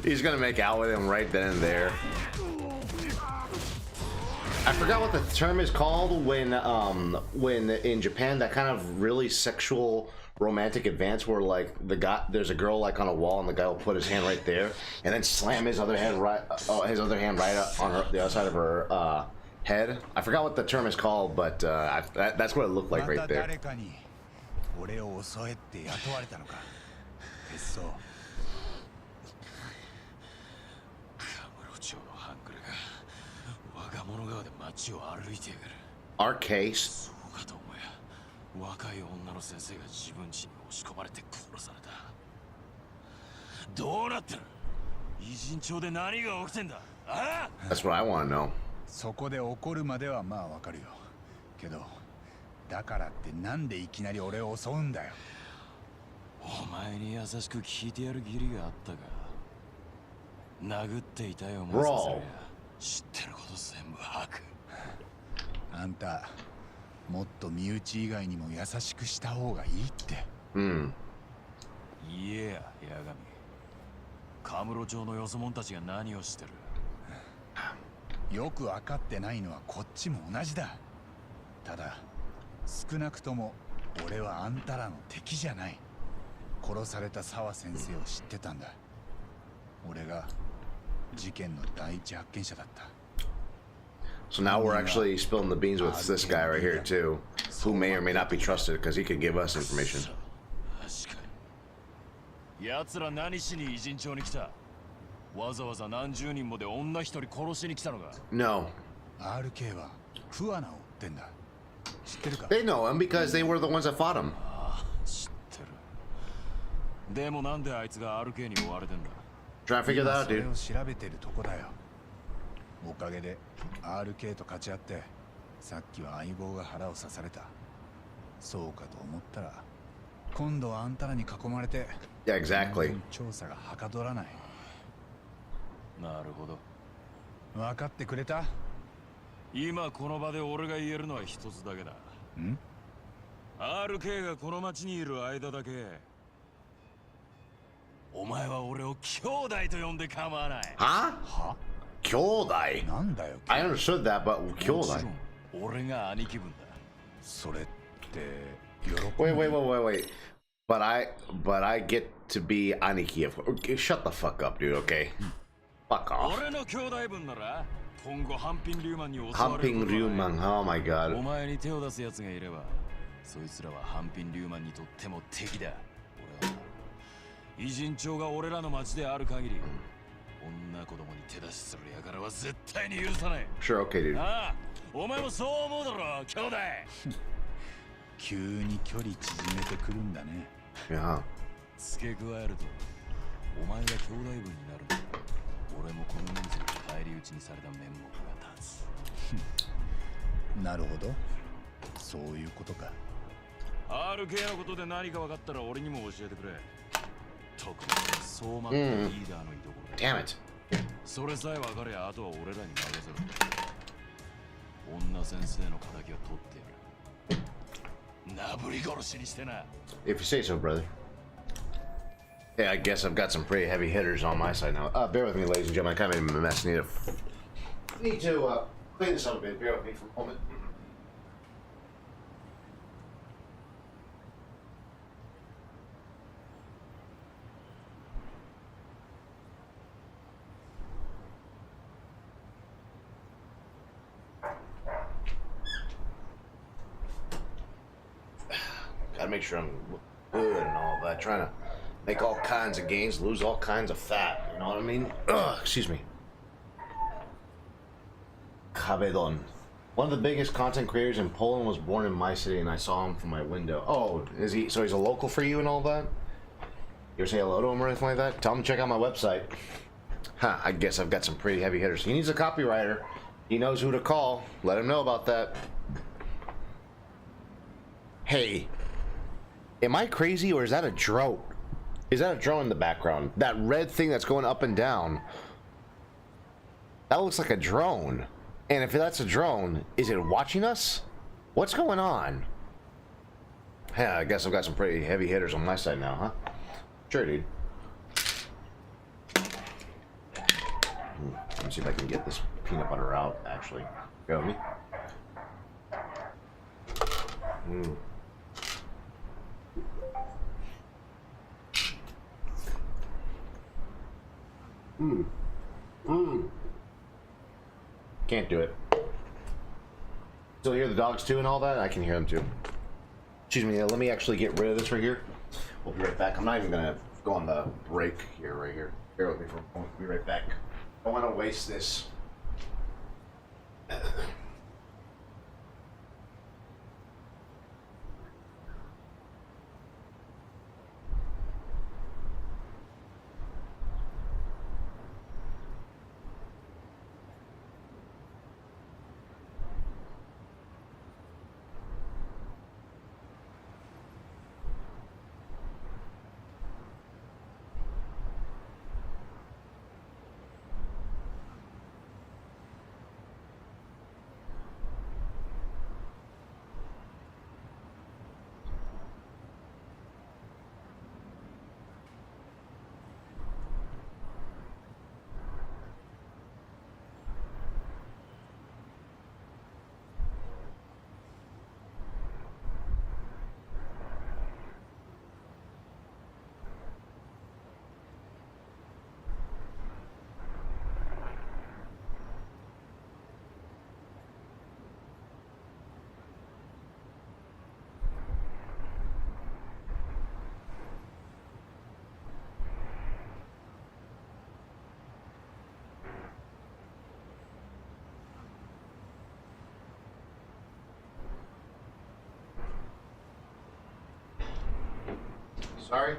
He's gonna make out with him right then and there. I forgot what the term is called when in Japan that kind of really sexual romantic advance where like there's a girl like on a wall and the guy will put his hand right there and then slam his other hand right on the other side of her head. I forgot what the term is called, but that's what it looked like right there. Our case. That's what I want to know.
そこで怒るまではまあわかるよ。けど、だからってなんでいきなり俺を襲うんだよ。お前に優しく聞いてやる義理があったが、殴っていたよもさせりゃ知ってること全部吐く。あんた、もっと身内以外にも優しくした方がいいって。
うん。
いえや、八神。カムロ町のよそ者たちが何をしてる。よく分かってないのはこっちも同じだ。ただ少なくとも俺はあんたらの敵じゃない。殺された沢先生を知ってたんだ。俺が事件の第一発見者だった。
So now we're actually spilling the beans with this guy right here too, who may or may not be trusted because he could give us information.
奴ら何しに偉人町に来た？わざわざ何十人もで女一人殺しに来たのか？
No.
RK はフアナを追ってんだ。知ってるか？
They know him because they were the ones that fought him.
知ってる。でもなんであいつが RK に追われてんだ？
Trying to figure that out,
それ
dude.
を調べてるとこだよ。おかげで RK と勝ち合ってさっきは相棒が腹を刺された。そうかと思ったら今度はあんたらに囲まれて
Yeah, exactly.
調査がはかどらない。
なるほど。
分かってくれた？
今この場で俺が言えるのは一つだけだ。
ん？
RK がこの町にいる間だけお前は俺を兄弟と呼んで構わない。
Huh?
は？
Kyodai.
なんだよ。
I understood that, but
もち
Kyodai.
ろん俺が兄貴分だ。
それって喜び。
Wait. But I get to be Aniki. Okay, shut the fuck up, dude. Okay. Fuck off.
俺の兄弟分なら今後ハンピンリューマンに襲われることはない。
Humping Ryuman. Oh my
お
god.
前に手を出す奴がいればそいつらはハンピンリューマンにとっても敵だ。俺は偉人町が俺らの町である限り女子供に手出しする輩は絶対に許さない。
Sure, okay, dude.
ああ、お前もそう思うだろ、兄弟。
急に距離縮めてくるんだね。
Yeah.
付け加えるとお前が兄弟分になるんだ。俺もこの人数に返り討ちにされた面目が立つ。
なるほど。そういうことか。
RK のことで何か分かったら俺にも教えてくれ。特に相馬ってリーダーの居所だ。
Damn it.
それさえ分かればあとは俺らに任せろ。女先生の敵は取ってやる。なぶり殺しにしてな。
If you say so, brother. Yeah, I guess I've got some pretty heavy hitters on my side now. Bear with me, ladies and gentlemen. I kind of made a mess. Need to clean this up a bit. Bear with me for a moment. Gotta make sure I'm good and all that. Trying to make all kinds of gains, lose all kinds of fat. You know what I mean? Ugh, excuse me. Cabedon. One of the biggest content creators in Poland was born in my city, and I saw him from my window. Oh, is he? So he's a local for you and all that? You ever say hello to him or anything like that? Tell him to check out my website. Huh, I guess I've got some pretty heavy hitters. He needs a copywriter. He knows who to call. Let him know about that. Hey. Am I crazy or is that a drone? Is that a drone in the background? That red thing that's going up and down. That looks like a drone. And if that's a drone, is it watching us? What's going on? Yeah, I guess I've got some pretty heavy hitters on my side now, huh? Sure, dude. Let me see if I can get this peanut butter out, actually. Go with me. Can't do it. Still hear the dogs too and all that? I can hear them too. Excuse me, let me actually get rid of this right here. We'll be right back. I'm not even gonna go on the break here, right here. Bear with me for a moment. We'll be right back. Don't want to waste this. Sorry.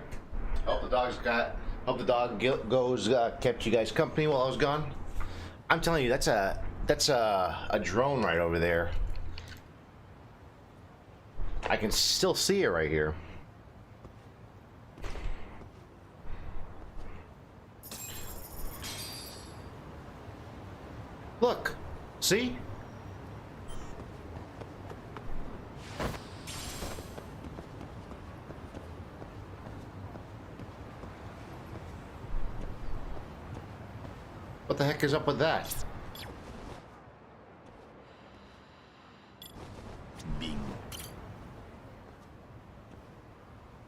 Hope the dog goes kept you guys company while I was gone. I'm telling you, that's a drone right over there. I can still see it right here. Look, see? What the heck is up with that?
Bingo.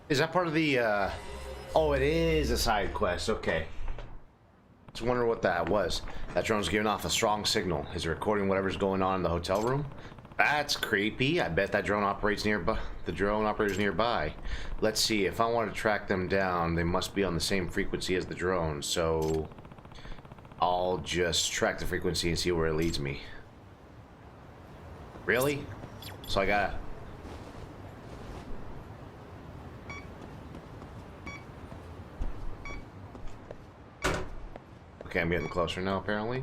Is that part of the, Oh, it is a side quest, okay. Just wondering what that was. That drone's giving off a strong signal. Is it recording whatever's going on in the hotel room? That's creepy. I bet that drone operates nearby. The drone operator's nearby. Let's see. If I want to track them down, they must be on the same frequency as the drone. So I'll just track the frequency and see where it leads me. Really? So I gotta... Okay, I'm getting closer now, apparently.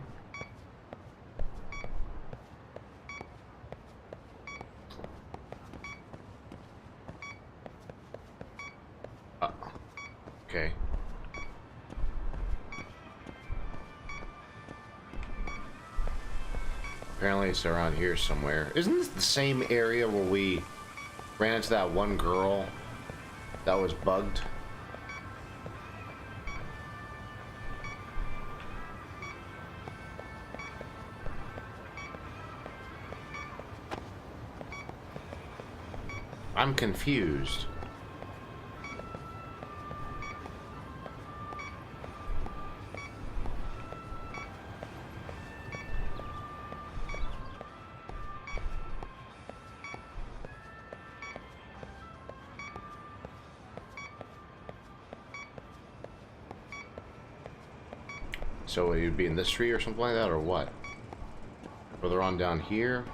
Okay. Apparently it's around here somewhere. Isn't this the same area where we ran into that one girl that was bugged? I'm confused. So you'd be in this tree or something like that, or what? Further on down here?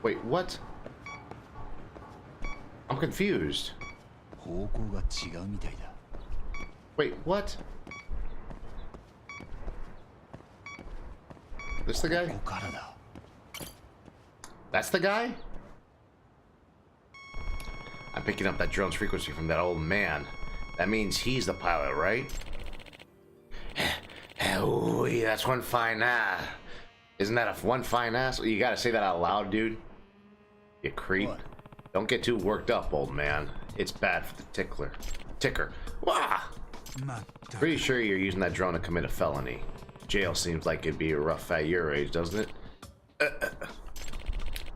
Wait, what? I'm confused. Wait, what? This the guy? That's the guy? I'm picking up that drone's frequency from that old man. That means he's the pilot, right? Oh, yeah, that's one fine ass. Isn't that a one fine ass? You gotta say that out loud, dude. You creep. What? Don't get too worked up, old man. It's bad for the ticker. Wah! Pretty sure you're using that drone to commit a felony. Jail seems like it'd be rough at your age, doesn't it?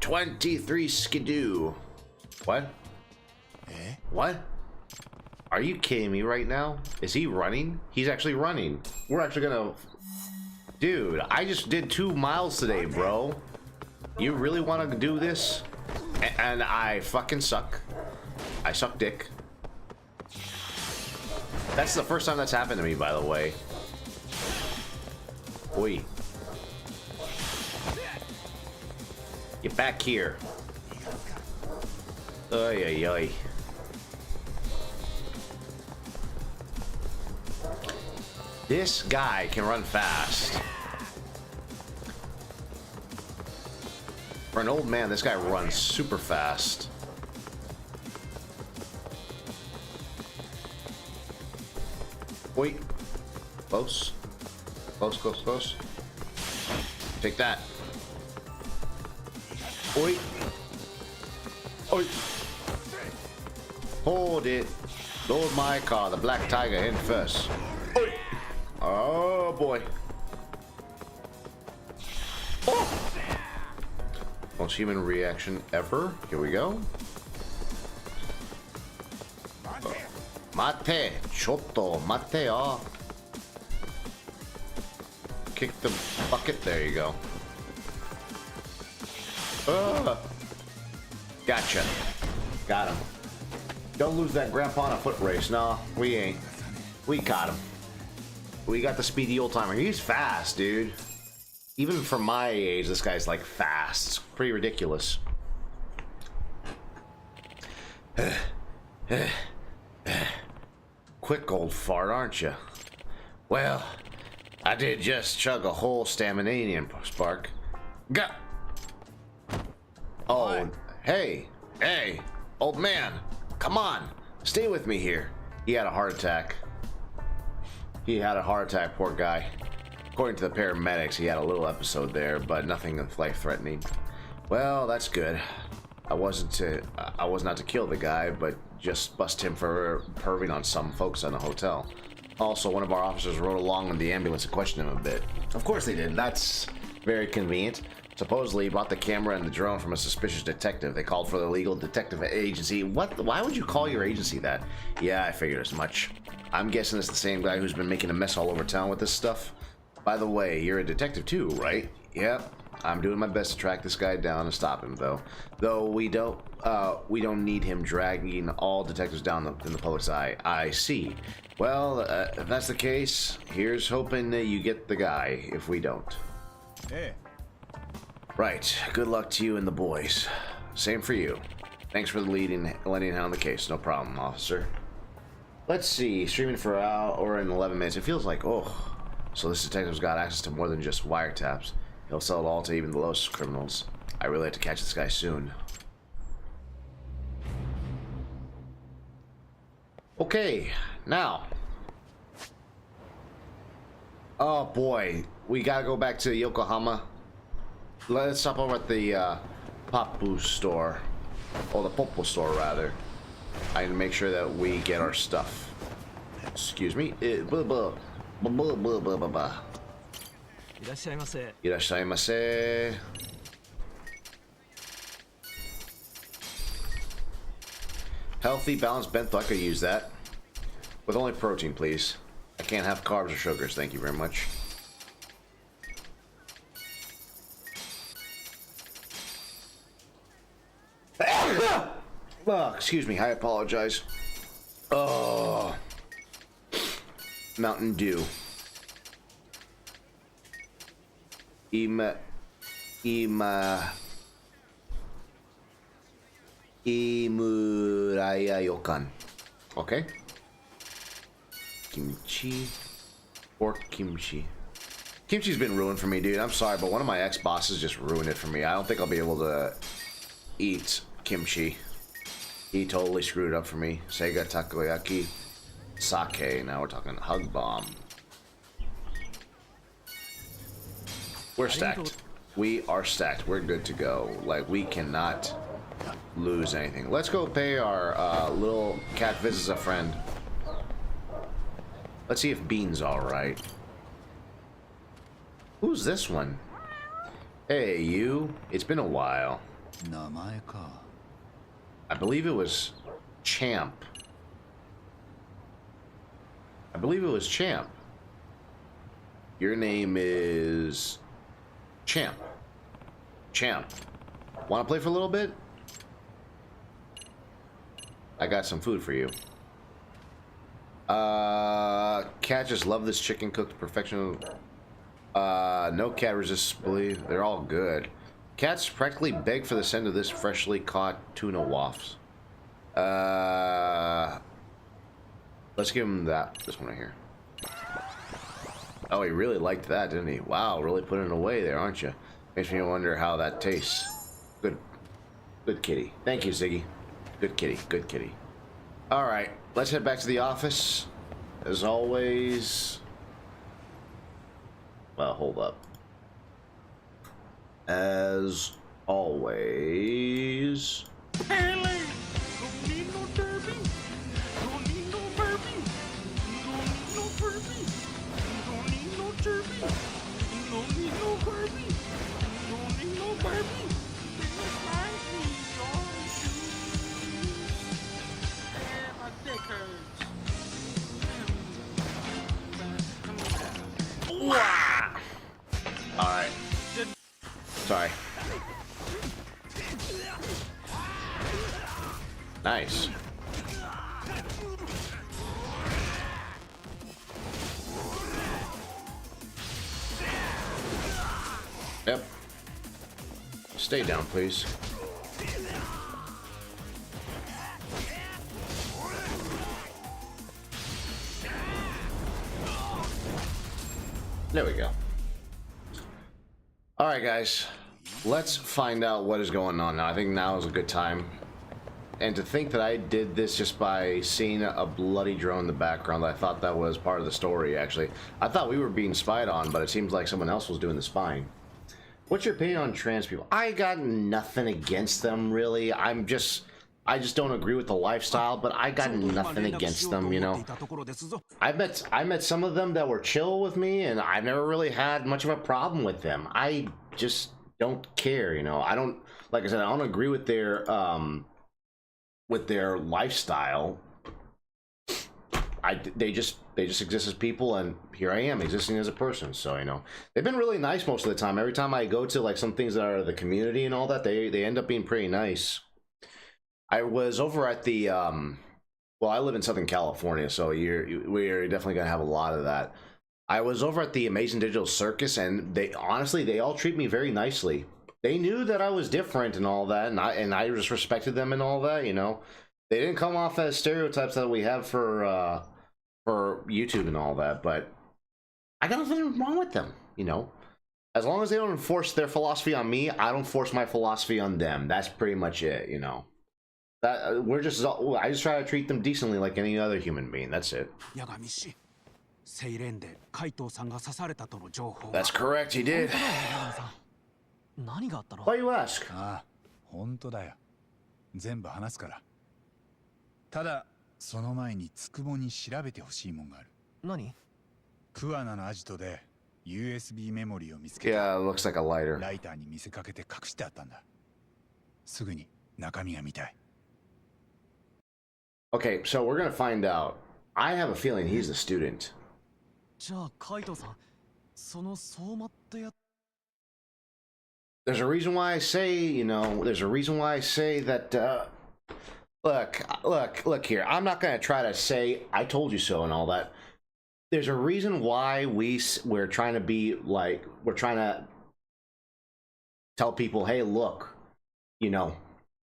23 skidoo. What?
Eh?
What? Are you kidding me right now? Is he running? He's actually running. We're actually gonna... Dude, I just did 2 miles today, bro. You really want to do this? And I fucking suck. I suck dick. That's the first time that's happened to me, by the way. Oi. Get back here. Oy, oy, oy. This guy can run fast. For an old man, this guy runs super fast. Wait. Close. Close, close, close. Take that. Oi. Oi. Hold it. Load my car. The black tiger in first. Oi. Oh boy. Oh. Most human reaction ever. Here we go. Mate. Chotto. Mate. Oh. Kick the bucket. There you go. Gotcha. Got him. Don't lose that grandpa in a foot race. No, we ain't. We caught him. We got the speedy old timer. He's fast, dude. Even for my age, this guy's like fast. It's pretty ridiculous. Quick old fart, aren't you? Well, I did just chug a whole Staminanian spark. Go! Oh, hey, old man, come on, stay with me here. He had a heart attack. Poor guy. According to the paramedics, he had a little episode there, but nothing life-threatening. Well, that's good. I was not to kill the guy, but just bust him for perving on some folks in the hotel. Also, one of our officers rode along in the ambulance and questioned him a bit. Of course they did. That's very convenient. Supposedly, he bought the camera and the drone from a suspicious detective. They called for the legal detective agency. What? Why would you call your agency that? Yeah, I figured as much. I'm guessing it's the same guy who's been making a mess all over town with this stuff. By the way, you're a detective too, right? Yep. I'm doing my best to track this guy down and stop him, though. Though we don't need him dragging all detectives down in the public's eye. I see. Well, if that's the case, here's hoping that you get the guy. If we don't.
Hey.
Right. Good luck to you and the boys. Same for you. Thanks for letting hand the case. No problem, officer. Let's see. Streaming for an hour and 11 minutes. It feels like, oh. So this detective's got access to more than just wiretaps. He'll sell it all to even the lowest criminals. I really have to catch this guy soon. Okay, now. Oh boy, we gotta go back to Yokohama. Let's stop over at the Papu store. Or the Popo store, rather. I need to make sure that we get our stuff. Excuse me. Irashaimase. Healthy, balanced bento. I could use that. With only protein, please. I can't have carbs or sugars, thank you very much. Oh, excuse me, I apologize. Oh. Mountain Dew. Imuraya Yokan. Okay. Kimchi. Pork kimchi. Kimchi's been ruined for me, dude. I'm sorry, but one of my ex-bosses just ruined it for me. I don't think I'll be able to eat kimchi. He totally screwed it up for me. Sega takoyaki. Sake. Now we're talking hug bomb. We're stacked. We are stacked. We're good to go. Like, we cannot lose anything. Let's go pay our little cat visits a friend. Let's see if Bean's alright. Who's this one? Hey, you. It's been a while. I believe it was Champ. Your name is... Champ. Want to play for a little bit? I got some food for you. Cat just love this chicken cooked to perfection. No cat resists believe. They're all good. Cats practically beg for the scent of this freshly caught tuna wafts. Let's give him this one right here. Oh, he really liked that, didn't he? Wow, really putting it away there, aren't you? Makes me wonder how that tastes. Good kitty. Thank you, Ziggy. Good kitty. All right, let's head back to the office. As always. Well, hold up. As always. Alright. Sorry. Nice. Yep. Stay down, please. There we go. All right, guys. Let's find out what is going on now. I think now is a good time. And to think that I did this just by seeing a bloody drone in the background, I thought that was part of the story, actually. I thought we were being spied on, but it seems like someone else was doing the spying. What's your opinion on trans people? I got nothing against them, really. I just don't agree with the lifestyle, but I got nothing against them, you know. I met some of them that were chill with me, and I've never really had much of a problem with them. I just don't care, you know. I don't, like I said, I don't agree with their lifestyle. They just exist as people, and here I am existing as a person. So, you know, they've been really nice most of the time. Every time I go to like some things that are the community and all that, they end up being pretty nice. I was over at the well, I live in Southern California, so we're definitely gonna have a lot of that. I was over at the Amazing Digital Circus, and they all treat me very nicely. They knew that I was different and all that, and I just respected them and all that, you know. They didn't come off as stereotypes that we have for YouTube and all that, but I got nothing wrong with them, you know. As long as they don't enforce their philosophy on me, I don't force my philosophy on them. That's pretty much it, you know. That I just try to treat them decently like any other human being. That's it. That's correct, he did. Why you ask?
本当だよ。全部話すから。ただその前につくぼに調べてほしいもんがある。何？クアナのアジトで USB メモリーを見つけた。
Yeah, it looks like a lighter.
ライターに見せかけて隠してあったんだ。すぐに中身が見たい。
Okay, so we're gonna find out. I have a feeling he's a student.
じゃあカイトさん、その相馬ってや。
There's a reason why I say, you know, there's a reason why I say that, look here. I'm not going to try to say, I told you so and all that. There's a reason why we're trying to be like, we're trying to tell people, hey, look, you know,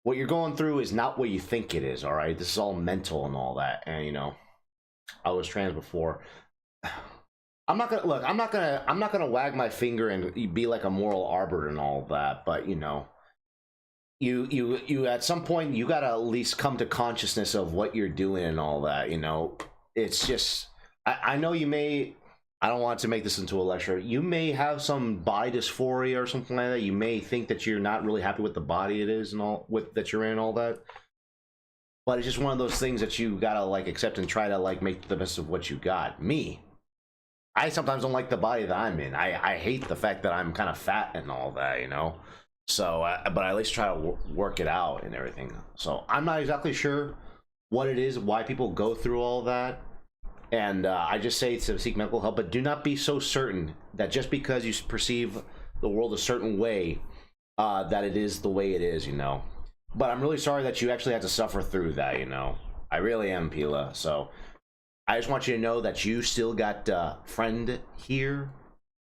what you're going through is not what you think it is, all right? This is all mental and all that. And, you know, I was trans before. I'm not gonna wag my finger and be like a moral arbiter and all that, but you know, you at some point you gotta at least come to consciousness of what you're doing and all that. You know, it's just I know you may. I don't want to make this into a lecture. You may have some body dysphoria or something like that. You may think that you're not really happy with the body it is and all that you're in and all that. But it's just one of those things that you gotta like accept and try to like make the best of what you got. Me, I sometimes don't like the body that I'm in. I hate the fact that I'm kind of fat and all that, you know. So, but I at least try to work it out and everything. So I'm not exactly sure what it is, why people go through all that. And I just say to seek medical help, but do not be so certain that just because you perceive the world a certain way, that it is the way it is, you know. But I'm really sorry that you actually had to suffer through that, you know. I really am, Pila. So I just want you to know that you still got a friend here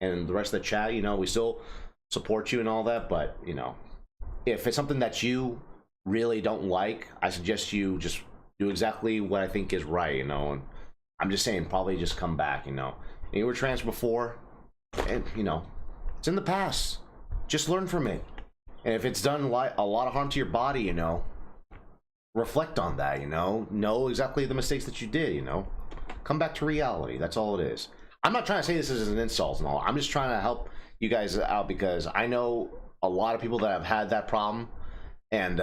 and the rest of the chat, you know, we still support you and all that. But, you know, if it's something that you really don't like, I suggest you just do exactly what I think is right, you know. And I'm just saying, probably just come back, you know. And you were trans before, and, you know, it's in the past. Just learn from it. And if it's done a lot of harm to your body, you know, reflect on that, you know exactly the mistakes that you did, you know. Come back to reality. That's all it is. I'm not trying to say this as an insult and all. I'm just trying to help you guys out because I know a lot of people that have had that problem, and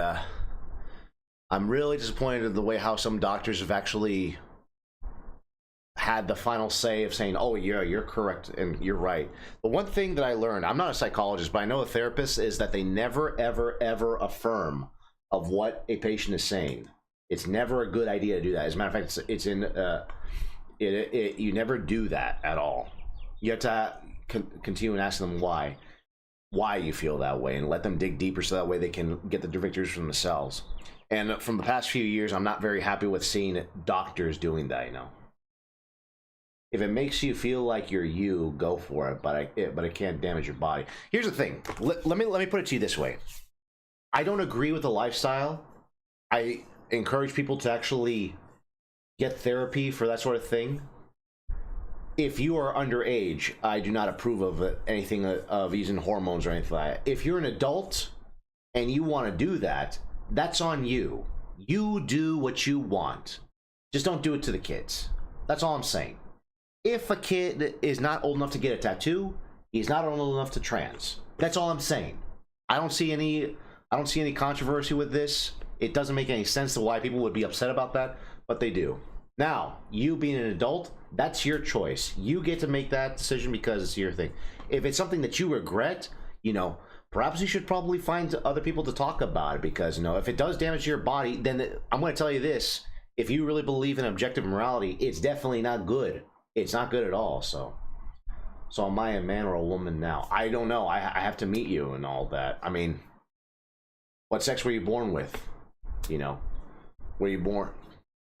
I'm really disappointed in the way how some doctors have actually had the final say of saying, oh yeah, you're correct and you're right. The one thing that I learned, I'm not a psychologist, but I know a therapist, is that they never ever affirm of what a patient is saying. It's never a good idea to do that. As a matter of fact, it's in you never do that at all. You have to continue and ask them why you feel that way, and let them dig deeper so that way they can get the victories for themselves. And from the past few years, I'm not very happy with seeing doctors doing that, you know. If it makes you feel like you're you, go for it, but it can't damage your body. Here's the thing. Let me put it to you this way. I don't agree with the lifestyle. I encourage people to actually get therapy for that sort of thing. if you are underage, I do not approve of anything of using hormones or anything like that. If you're an adult and you want to do that, that's on you. You do what you want. Just don't do it to the kids. That's all I'm saying. If a kid is not old enough to get a tattoo, he's not old enough to trans. That's all I'm saying. I don't see any controversy with this. It doesn't make any sense to why people would be upset about that, but they do. Now, you being an adult, that's your choice. You get to make that decision because it's your thing. If it's something that you regret, you know, perhaps you should probably find other people to talk about it, because, you know, if it does damage your body, then I'm going to tell you this. If you really believe in objective morality, it's definitely not good. It's not good at all. So am I a man or a woman now? I don't know. I have to meet you and all that. I mean, what sex were you born with? You know, were you born?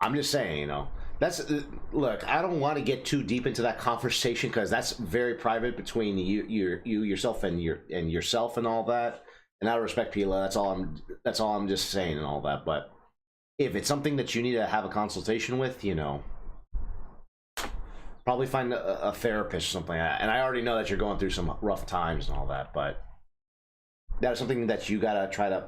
I'm just saying, you know, that's, look, I don't want to get too deep into that conversation because that's very private between yourself and yourself and all that. And I respect Pila. That's all I'm just saying and all that. But if it's something that you need to have a consultation with, you know, probably find a therapist or something like that. And I already know that you're going through some rough times and all that, but that is something that you gotta try to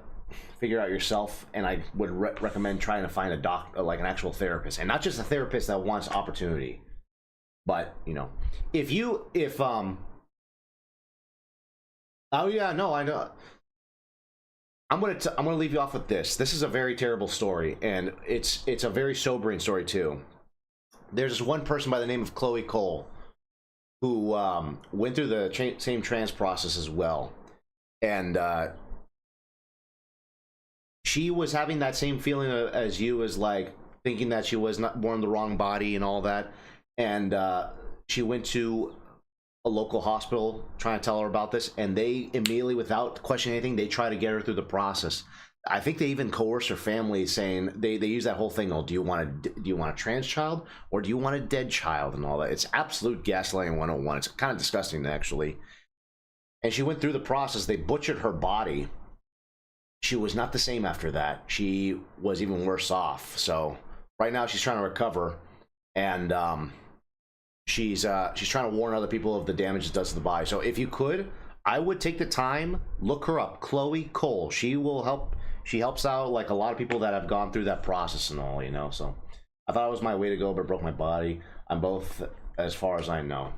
figure out yourself. And I would recommend trying to find a doctor, like an actual therapist, and not just a therapist that wants opportunity. But, you know, oh yeah, no, I know. I'm gonna leave you off with this. This is a very terrible story, and it's a very sobering story too. There's this one person by the name of Chloe Cole who went through the same trans process as well, and she was having that same feeling as you, as like thinking that she was not born in the wrong body and all that, and she went to a local hospital trying to tell her about this, and they immediately, without questioning anything, they try to get her through the process. I think they even coerce her family, saying they use that whole thing. Oh, do you want a trans child, or do you want a dead child, and all that. It's absolute gaslighting 101. It's kind of disgusting, actually. And she went through the process. They butchered her body. She was not the same after that. She was even worse off. So right now she's trying to recover, and she's trying to warn other people of the damage it does to the body. So if you could, I would take the time, look her up, Chloe Cole. She will help. She helps out like a lot of people that have gone through that process and all, you know. So I thought it was my way to go, but it broke my body. I'm both, as far as I know.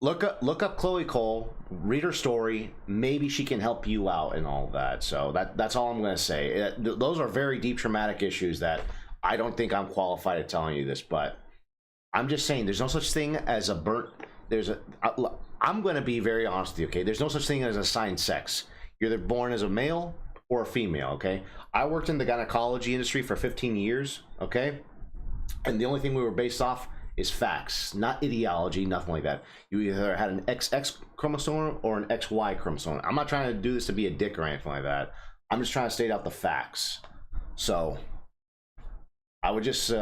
Look up Chloe Cole, read her story. Maybe she can help you out and all that. So that's all I'm gonna say. Those are very deep traumatic issues that I don't think I'm qualified at telling you this, but I'm just saying there's no such thing as a burnt. I'm gonna be very honest with you, okay? There's no such thing as assigned sex. You're either born as a male or a female, okay? I worked in the gynecology industry for 15 years, okay? And the only thing we were based off is facts, not ideology, nothing like that. You either had an XX chromosome or an XY chromosome. I'm not trying to do this to be a dick or anything like that. I'm just trying to state out the facts. So I would just,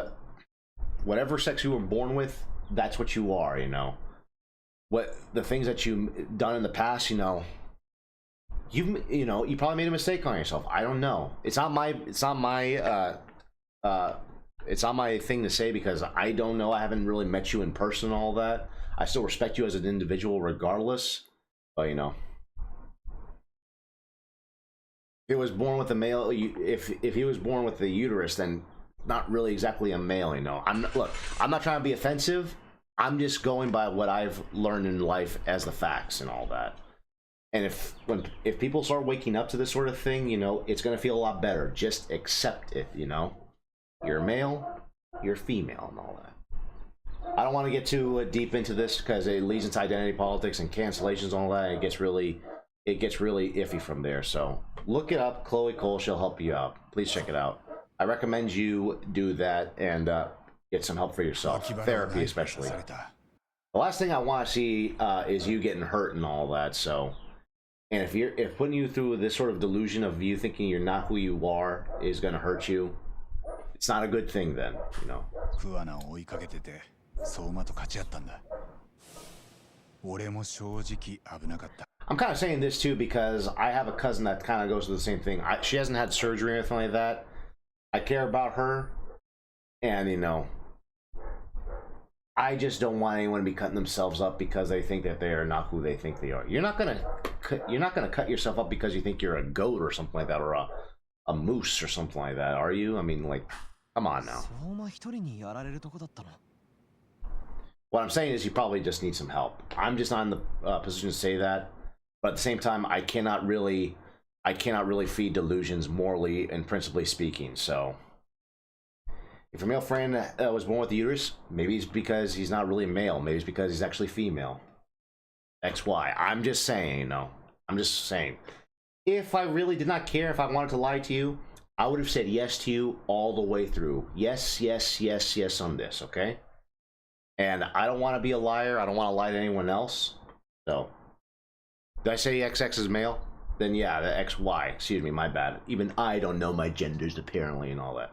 whatever sex you were born with, that's what you are, you know? What the things that you've done in the past, you know, you probably made a mistake on yourself. I don't know. It's not my thing to say, because I don't know. I haven't really met you in person and all that. I still respect you as an individual regardless, but you know, if he was born with a male, if he was born with the uterus, then not really exactly a male, you know. I'm not trying to be offensive. I'm just going by what I've learned in life as the facts and all that. And if people start waking up to this sort of thing, you know, it's gonna feel a lot better. Just accept it, you know. You're male, you're female, and all that. I don't want to get too deep into this because it leads into identity politics and cancellations and all that. It gets really iffy from there. So look it up, Chloe Cole. She'll help you out. Please check it out. I recommend you do that and get some help for yourself, therapy especially. The last thing I want to see is you getting hurt and all that. So, and if putting you through this sort of delusion of you thinking you're not who you are is going to hurt you, it's not a good thing then, you know. I'm kind of saying this too because I have a cousin that kind of goes through the same thing. She hasn't had surgery or anything like that. I care about her, and you know, I just don't want anyone to be cutting themselves up because they think that they are not who they think they are. You're not gonna cut yourself up because you think you're a goat or something like that, or a moose or something like that, are you? I mean, like, come on now. What I'm saying is you probably just need some help. I'm just not in the position to say that, but at the same time, I cannot really feed delusions morally and principally speaking. So, if your male friend was born with the uterus, maybe it's because he's not really male. Maybe it's because he's actually female. XY. I'm just saying, you know. I'm just saying. If I really did not care, if I wanted to lie to you, I would have said yes to you all the way through. Yes, yes, yes, yes on this, okay? And I don't want to be a liar. I don't want to lie to anyone else. So, did I say XX is male? Then yeah, the XY. Excuse me, my bad. Even I don't know my genders apparently and all that.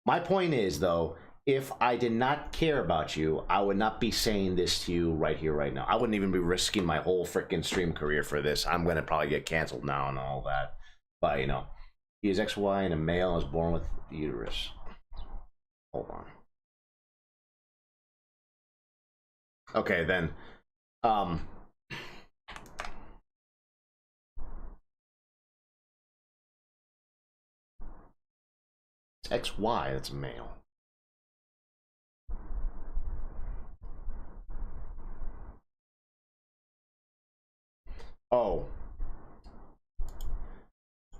My point is, though, if I did not care about you, I would not be saying this to you right here, right now. I wouldn't even be risking my whole freaking stream career for this. I'm going to probably get canceled now and all that. But, you know, he is XY and a male and was born with uterus. Hold on. Okay, then. It's XY, that's male. Oh.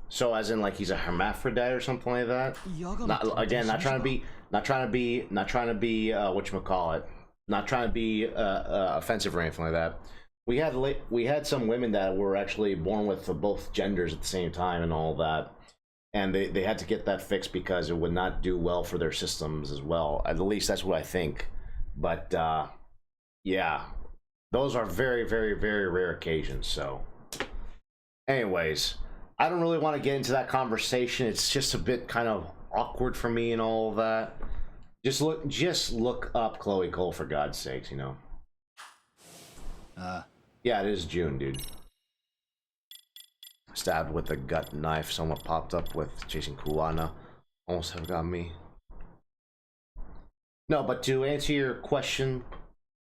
So as in like he's a hermaphrodite or something like that? Again, not trying to be whatchamacallit. Not trying to be offensive or anything like that. We had some women that were actually born with both genders at the same time and all that. And they had to get that fixed because it would not do well for their systems as well. At least that's what I think. But yeah, those are very, very, very rare occasions. So anyways, I don't really want to get into that conversation. It's just a bit kind of awkward for me and all of that. Just look up Chloe Cole for God's sakes, you know. Yeah, it is June, dude. Stabbed with a gut knife. Someone popped up with chasing Kuana. Almost have got me. No, but to answer your question,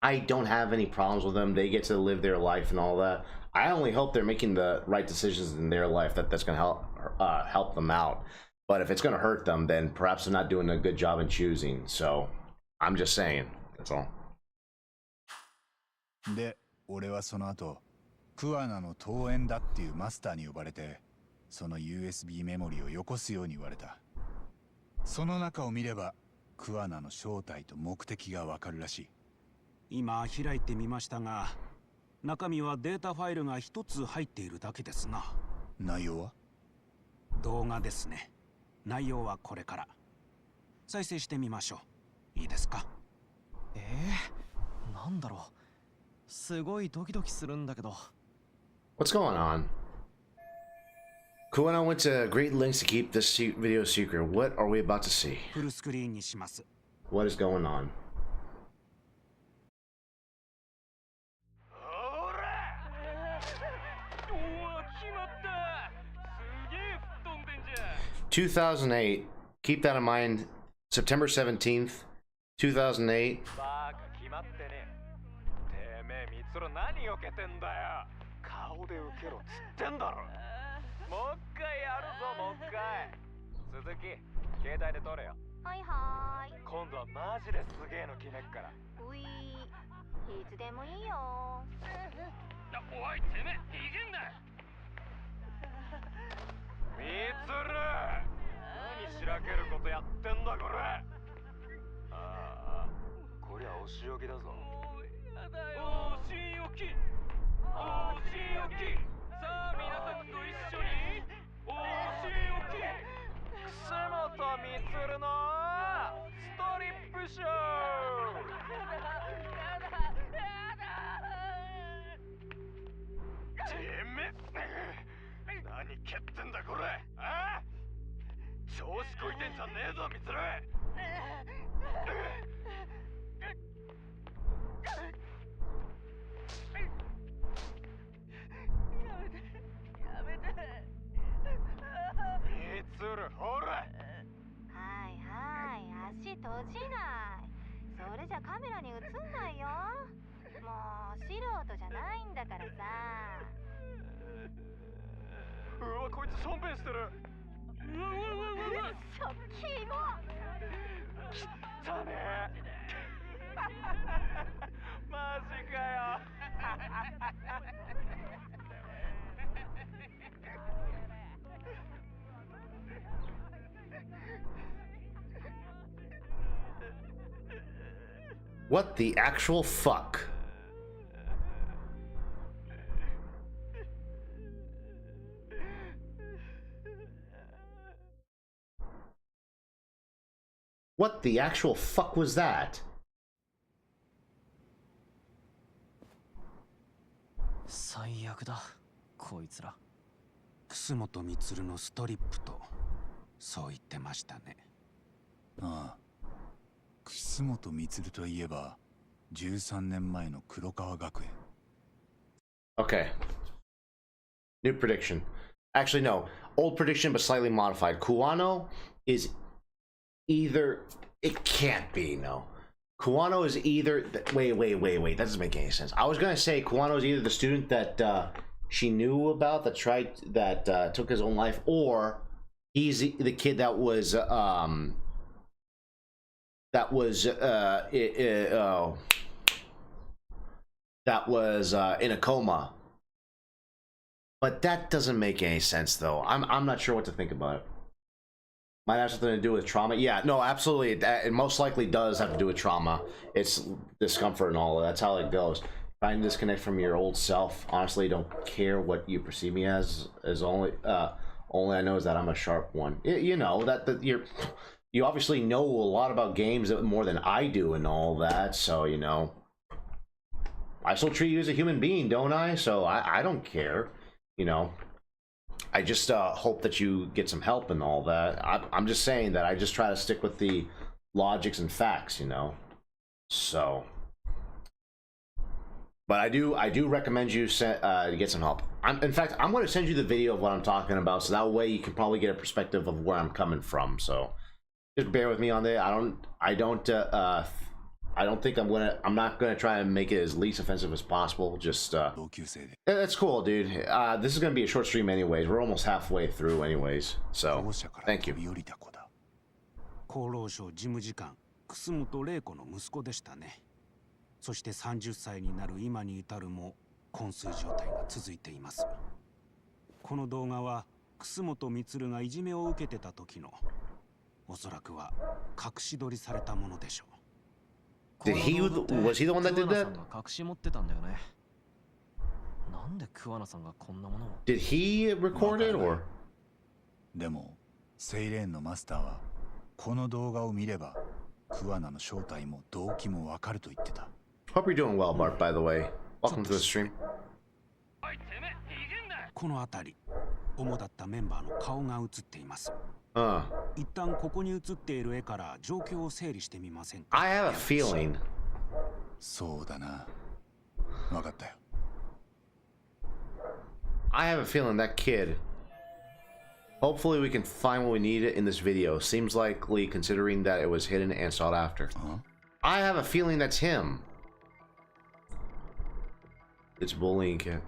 I don't have any problems with them. They get to live their life and all that. I only hope they're making the right decisions in their life that's going to help them out. But if it's going to hurt them, then perhaps they're not doing a good job in choosing. So I'm just saying. That's all.
で、俺はその後、クアナの遠縁だっていうマスターに呼ばれて、その USB メモリをよこすように言われた。その中を見れば、クアナの正体と目的がわかるらしい。
今開いてみましたが、中身はデータファイルが一つ入っているだけですな。
内容は？
動画ですね。内容はこれから。再生してみましょう。いいですか？
なんだろう。すごいドキドキするんだけど。
What's going on? Kuana went to great lengths to keep this video secret. What are we about to see?
フルスクリーンにします。
What is going on? (2008) Keep that in mind. September 17th, 2008.
何よけてんだよ。顔で受けろっつってんだろ。もう一回やるぞ、もう一回。鈴木、携帯で撮れよ。
はいはーい。
今度はマジですげえの決めっから。
ういいつでもいいよ。
おい、てめえ、逃げんな。みつる、何しらけることやってんだこれ。ああ、こりゃお仕置きだぞ。お仕置き、お仕置き。さあ皆さんと一緒にお仕置き。楠本充のストリップショー。てめえ、何蹴ってんだこれ。ああ、調子こいてんじゃねえぞ充。ほら。
はいはい、足閉じない。それじゃカメラに映んないよ。もう素人じゃないんだからさ。
うわ、こいつしょんべんしてる。
ショッキーも
きったねマジかよ
What the actual fuck? What the actual fuck was that?
最悪だこいつら。
楠本充のストリップとそう言ってましたね。
ああ、楠本充といえば13年前の黒川学園。
Okay. New prediction. Actually, no. Old prediction, but slightly modified. Kuwano is either... It can't be, no. Kuwano is either... Wait. That doesn't make any sense. I was going to say Kuwano is either the student that she knew about that took his own life, or he's the kid that was in a coma. But that doesn't make any sense, though. I'm not sure what to think about it. Might have something to do with trauma. Yeah, no, absolutely. It most likely does have to do with trauma. It's discomfort and all. That's how it goes. Trying to disconnect from your old self. Honestly, don't care what you perceive me as only I know is that I'm a sharp one. You know that you obviously know a lot about games more than I do and all that. So you know, I still treat you as a human being, don't I? So I don't care. You know, I just hope that you get some help and all that. I'm just saying that I just try to stick with the logics and facts, you know. So, but I do recommend you to get some help. In fact, I'm going to send you the video of what I'm talking about, so that way you can probably get a perspective of where I'm coming from. So, just bear with me on that. I'm not gonna try and make it as least offensive as possible. Just that's cool, dude. This is gonna be a short stream anyways. We're almost halfway through anyways. So thank you.
厚労省事務次官楠本玲子の息子でしたね。そして30歳になる今に至るも昏睡状態が続いています。この動画は楠本充がいじめを受けてた時のおそらくは隠し撮りされたものでしょう。
Was he the one that did that? Did he record it or?
でもセイレーンのマスターはこの動画を見れば桑名の正体も動機もわかると言ってた。
Hope you're doing well, Bart, by the way. Welcome to the stream.
この辺り主だったメンバーの顔が映っています。 一旦ここに映っている絵から状況を整理してみませんか。
I have a feeling.
そうだな。わかったよ。
I have a feeling that kid. Hopefully we can find what we need in this video. Seems likely considering that it was hidden and sought after. I have a feeling that's him. It's bullying kid.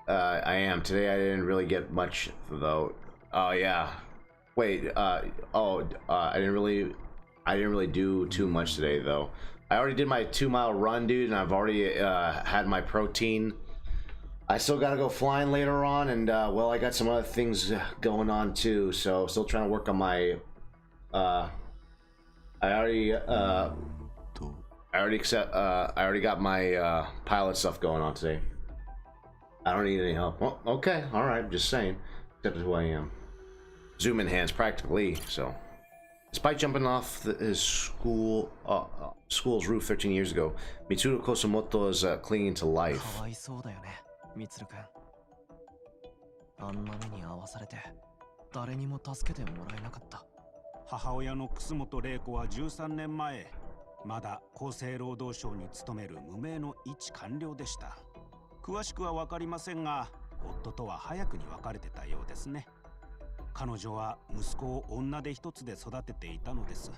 I am. Today I didn't really get much though. Oh yeah. Wait, I didn't really do too much today though. I already did my 2-mile run, dude, and I've already had my protein. I still gotta go flying later on, and well, I got some other things going on too, so still trying to work on my I already got my pilot stuff going on today. I don't need any help. Well, okay, all right, just saying. Except who I am. Zoom in hands practically. So, despite jumping off his school's roof 13 years ago, Mitsuru Kosumoto is clinging to life.
(13年前まだ厚生労働省に勤める無名の一官僚でした。詳しくは分かりませんが、夫とは早くに別れてたようですね。彼女は息子を女手一つで育てていたのです。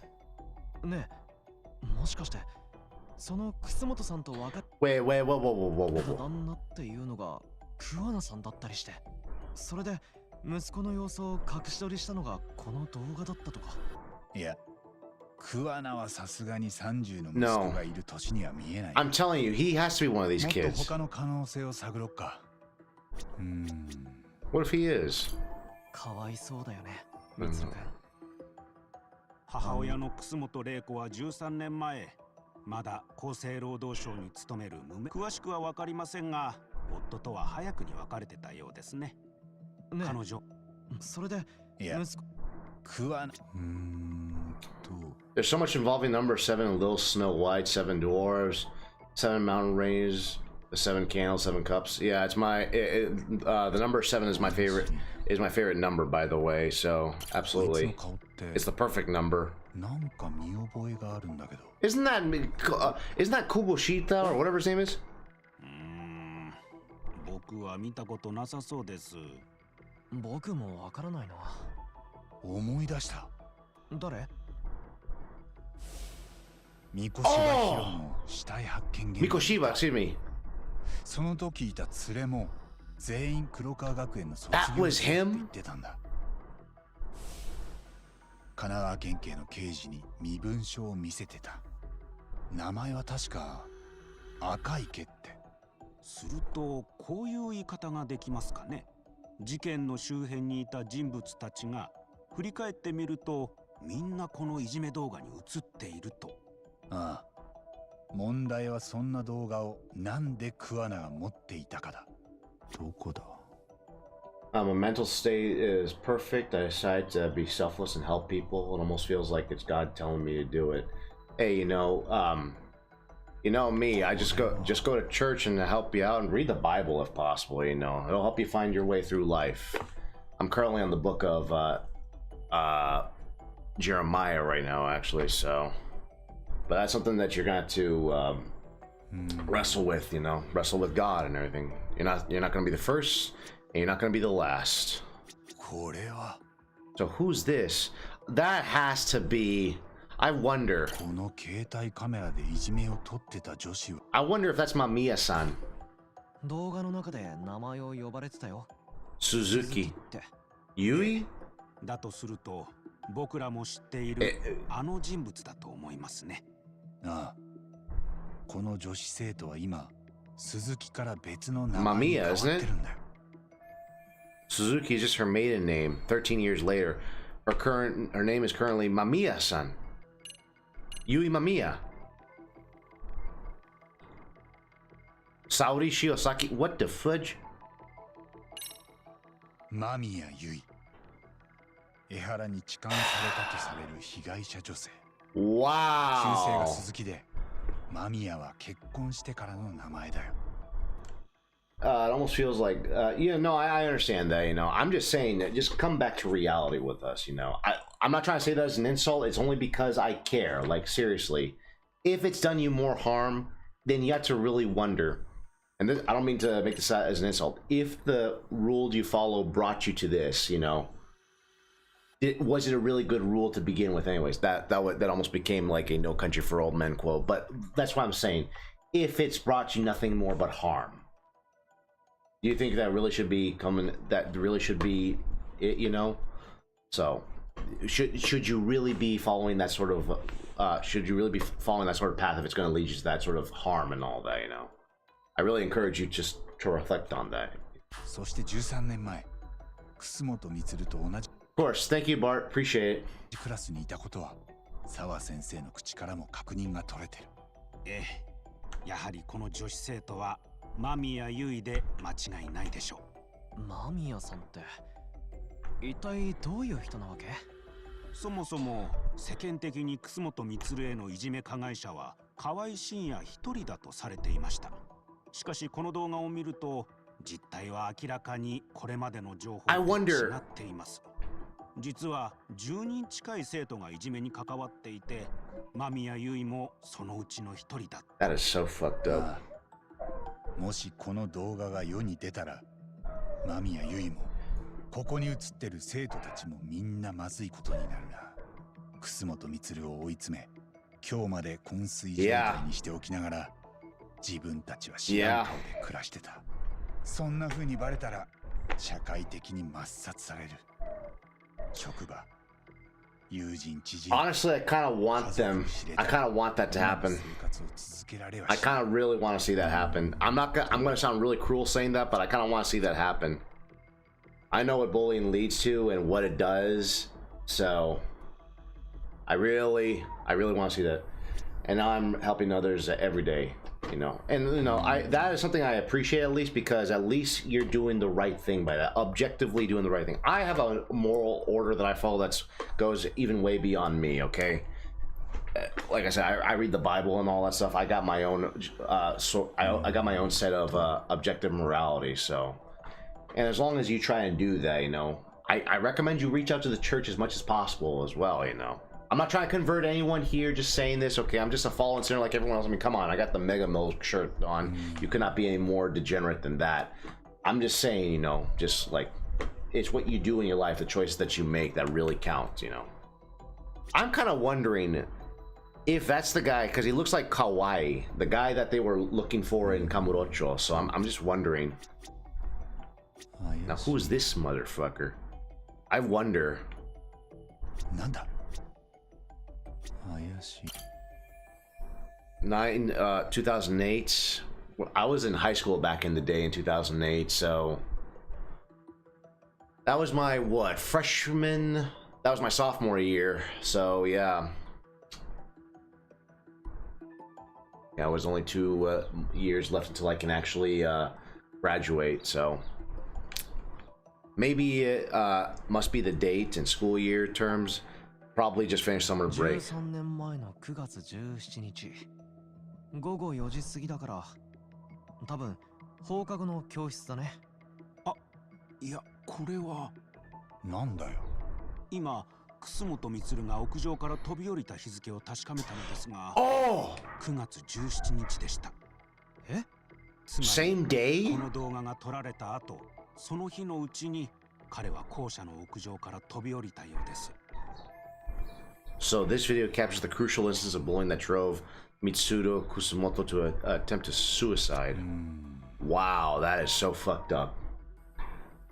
ねえ、もしかしてその楠本さんと別れ
Wait, wait, whoa, whoa, whoa, whoa,
た
whoa, whoa.
旦那っていうのが桑名さんだったりして、それで息子の様子を隠し撮りしたのがこの動画だったとか。
いや、桑名はさすがに30の息子がいる年には見えない。
I'm telling you, he has to be one of these
もっと
kids.
他の可能性を探ろっか。
What if he is?
かわいそうだよね、
うん
みつるくん。
母親の楠本玲子は13年前、まだ厚生労働省に勤める無名。詳しくは分かりませんが、夫とは早くに別れてたようですね。
ね、
彼女、
それで
いや、
息子
桑名。
There's so much involving number 7, Little Snow White, 7 dwarves, 7 mountain ranges, the 7 candles, 7 cups. Yeah, it's the number 7 is my favorite number, by the way. So
こいつ
absolutely,
の顔って
it's the perfect number.
なんか見覚えがあるんだけど。
Isn't that Kuboshita or whatever his name is?
僕は見たことなさそうです。
僕もわからないな。
思い出した。
誰？
三越柴ヒロの死体発見現場。
Mikoshiba, excuse me.
その時いた連れも全員黒川学園の卒
That
業
was
生って
him?
言ってたんだ。神奈川県警の刑事に身分証を見せてた。名前は確か赤池って。
すると、こういう言い方ができますかね。事件の周辺にいた人物たちが振り返ってみると、みんなこのいじめ動画に映っていると。
ああ。問題はそんな動画をなんで桑名が持っていたかだ。どこだ？
My mental state is perfect. I decide to be selfless and help people. It almost feels like it's God telling me to do it. Hey, you know me. I just go to church and help you out and read the Bible if possible. You know, it'll help you find your way through life. I'm currently on the book of Jeremiah right now, actually. So, but that's something that you're going to wrestle with. You know, wrestle with God and everything. You're not going to be the first. And you're not going to be the last.
これは
So who's this? That has to be... I wonder.
この携帯カメラでいじめを撮ってた女子は
I wonder if that's Mamiya-san.
動画の中で名前を呼ばれてたよ。
Suzuki.
って。
Yui?
だとすると、僕らも知っているあの人物だと思いますね。
ああ。この女子生徒は今、鈴木から別の名前に変わってるんだよ。
Suzuki is just her maiden name. 13 years later, her name is currently Mamiya-san. Yui Mamiya. Saori Shiosaki. What the fudge?
間宮由衣。江原に痴漢されたとされる被害者女性。旧姓が
Wow.
鈴木で、間宮は結婚してからの名前だよ。
It almost feels like, I understand that, I'm just saying that just come back to reality with us, I'm not trying to say that as an insult. It's only because I care. Like, seriously, if it's done you more harm, then you have to really wonder. And this, I don't mean to make this as an insult. If the rule you follow brought you to this, was it a really good rule to begin with anyways? That almost became like a No Country for Old Men quote. But that's what I'm saying. If it's brought you nothing more but harm. Do you think that really should be it, So, should you really be following that sort of path if it's going to lead you to that sort of harm and all that, I really encourage you just to reflect on that.
そして13年前、楠本満と同じ
Of course, thank you, Bart. Appreciate it.
クラスにいたことは、澤先生の口からも確認が取れてる。
やはりこの女子生徒は間宮優衣で間違いないでしょう。
間宮さんって一体どういう人なわけ？
そもそも世間的に楠本満へのいじめ加害者は河合真也一人だとされていました。しかしこの動画を見ると実態は明らかにこれまでの情報と違っています。実は10人近い生徒がいじめに関わっていて、間宮優衣もそのうちの一人だ。
That is so fucked up.
もしこの動画が世に出たら、間宮由衣もここに映ってる生徒たちもみんなまずいことになるな。楠本満を追い詰め、今日まで昏睡状態にしておきながら自分たちは知らん顔で暮らしてた。そんな風にバレたら社会的に抹殺される。職場、友人、知人。
Honestly, I kind of want them. I kind of want that to happen. I kind of really want to see that happen. I'm gonna sound really cruel saying that, but I kind of want to see that happen. I know what bullying leads to and what it does, so I really want to see that. And now I'm helping others every day, you know. And you know, that is something I appreciate, at least, because at least you're doing the right thing by that, objectively doing the right thing. I have a moral order that I follow that goes even way beyond me, okay? Like I said, I read the Bible and all that stuff. I got my own I got my own set of objective morality, so. And as long as you try and do that, you know, I recommend you reach out to the church as much as possible as well, you know. I'm not trying to convert anyone here, just saying this, okay? I'm just a fallen sinner like everyone else. I mean, come on, I got the Mega Milk shirt on. You could not be any more degenerate than that. I'm just saying, you know, just like, it's what you do in your life, the choices that you make that really count, you know. I'm kind of wondering if that's the guy, because he looks like Kawaii, the guy that they were looking for in Kamurocho, so I'm just wondering. Now, who's this motherfucker? I wonder. 2008. I was in high school back in the day in 2008, so that was my freshman? That was my sophomore year. So yeah, it was only 2 years left until I can actually graduate. So maybe it must be the date and school year terms. Probably just finished summer break.
13年前の9月17日午後4時過ぎだから多分放課後の教室だね。
あ、いやこれは
なんだよ。
今楠本充が屋上から飛び降りた日付を確かめたのですが、9月17日でした。
え？
つまり
Same day?
この動画が撮られた後、その日のうちに彼は校舎の屋上から飛び降りたようです。
So this video captures the crucial instance of bullying that drove Mitsudo Kusumoto to attempt a suicide. Wow, that is so fucked up.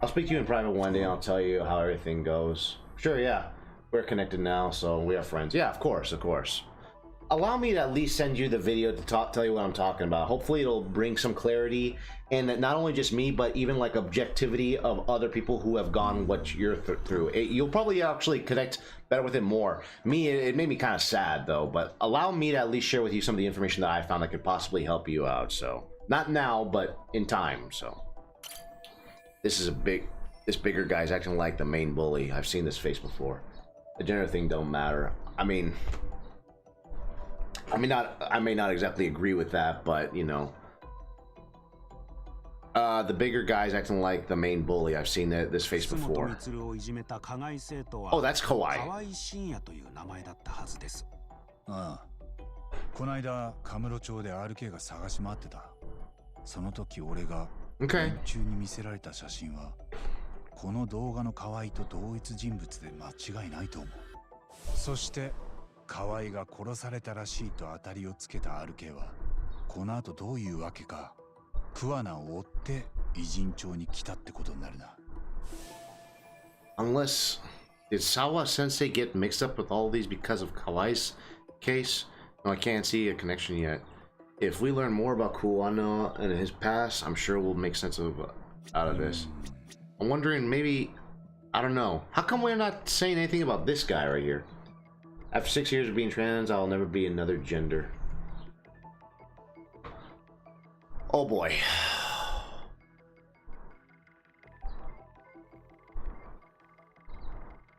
I'll speak to you in private one day and I'll tell you how everything goes. Sure, yeah. We're connected now, so we are friends. Yeah, of course, of course. Allow me to at least send you the video to tell you what I'm talking about. Hopefully it'll bring some clarity, and not only just me, but even like objectivity of other people who have gone what you're through. You'll probably actually connect better with it more. Me, it made me kind of sad though, but allow me to at least share with you some of the information that I found that could possibly help you out. So not now, but in time. So this bigger guy's acting like the main bully. I've seen this face before. The gender thing don't matter. I mean, I may not exactly agree with that, but you know, the bigger guy's acting like the main bully. I've seen this face before. Oh, that's Kawaii.
ああ、こないだカムロ町で RK が探し回ってた。その時俺が連中に見せられた写真はこの動画の河合と同一人物で間違いないと思う。そして河合が殺されたらしいと当たりをつけた RK はこの後どういうわけか桑名を追って偉人町に来たってことになるな。
Unless did Sawa Sensei get mixed up with all these because of Kawaii's case? No, I can't see a connection yet. If we learn more about Kuwana and his past, I'm sure we'll make sense of out of this. I'm wondering, maybe, I don't know. How come we're not saying anything about this guy right here? After 6 years of being trans, I'll never be another gender. Oh boy.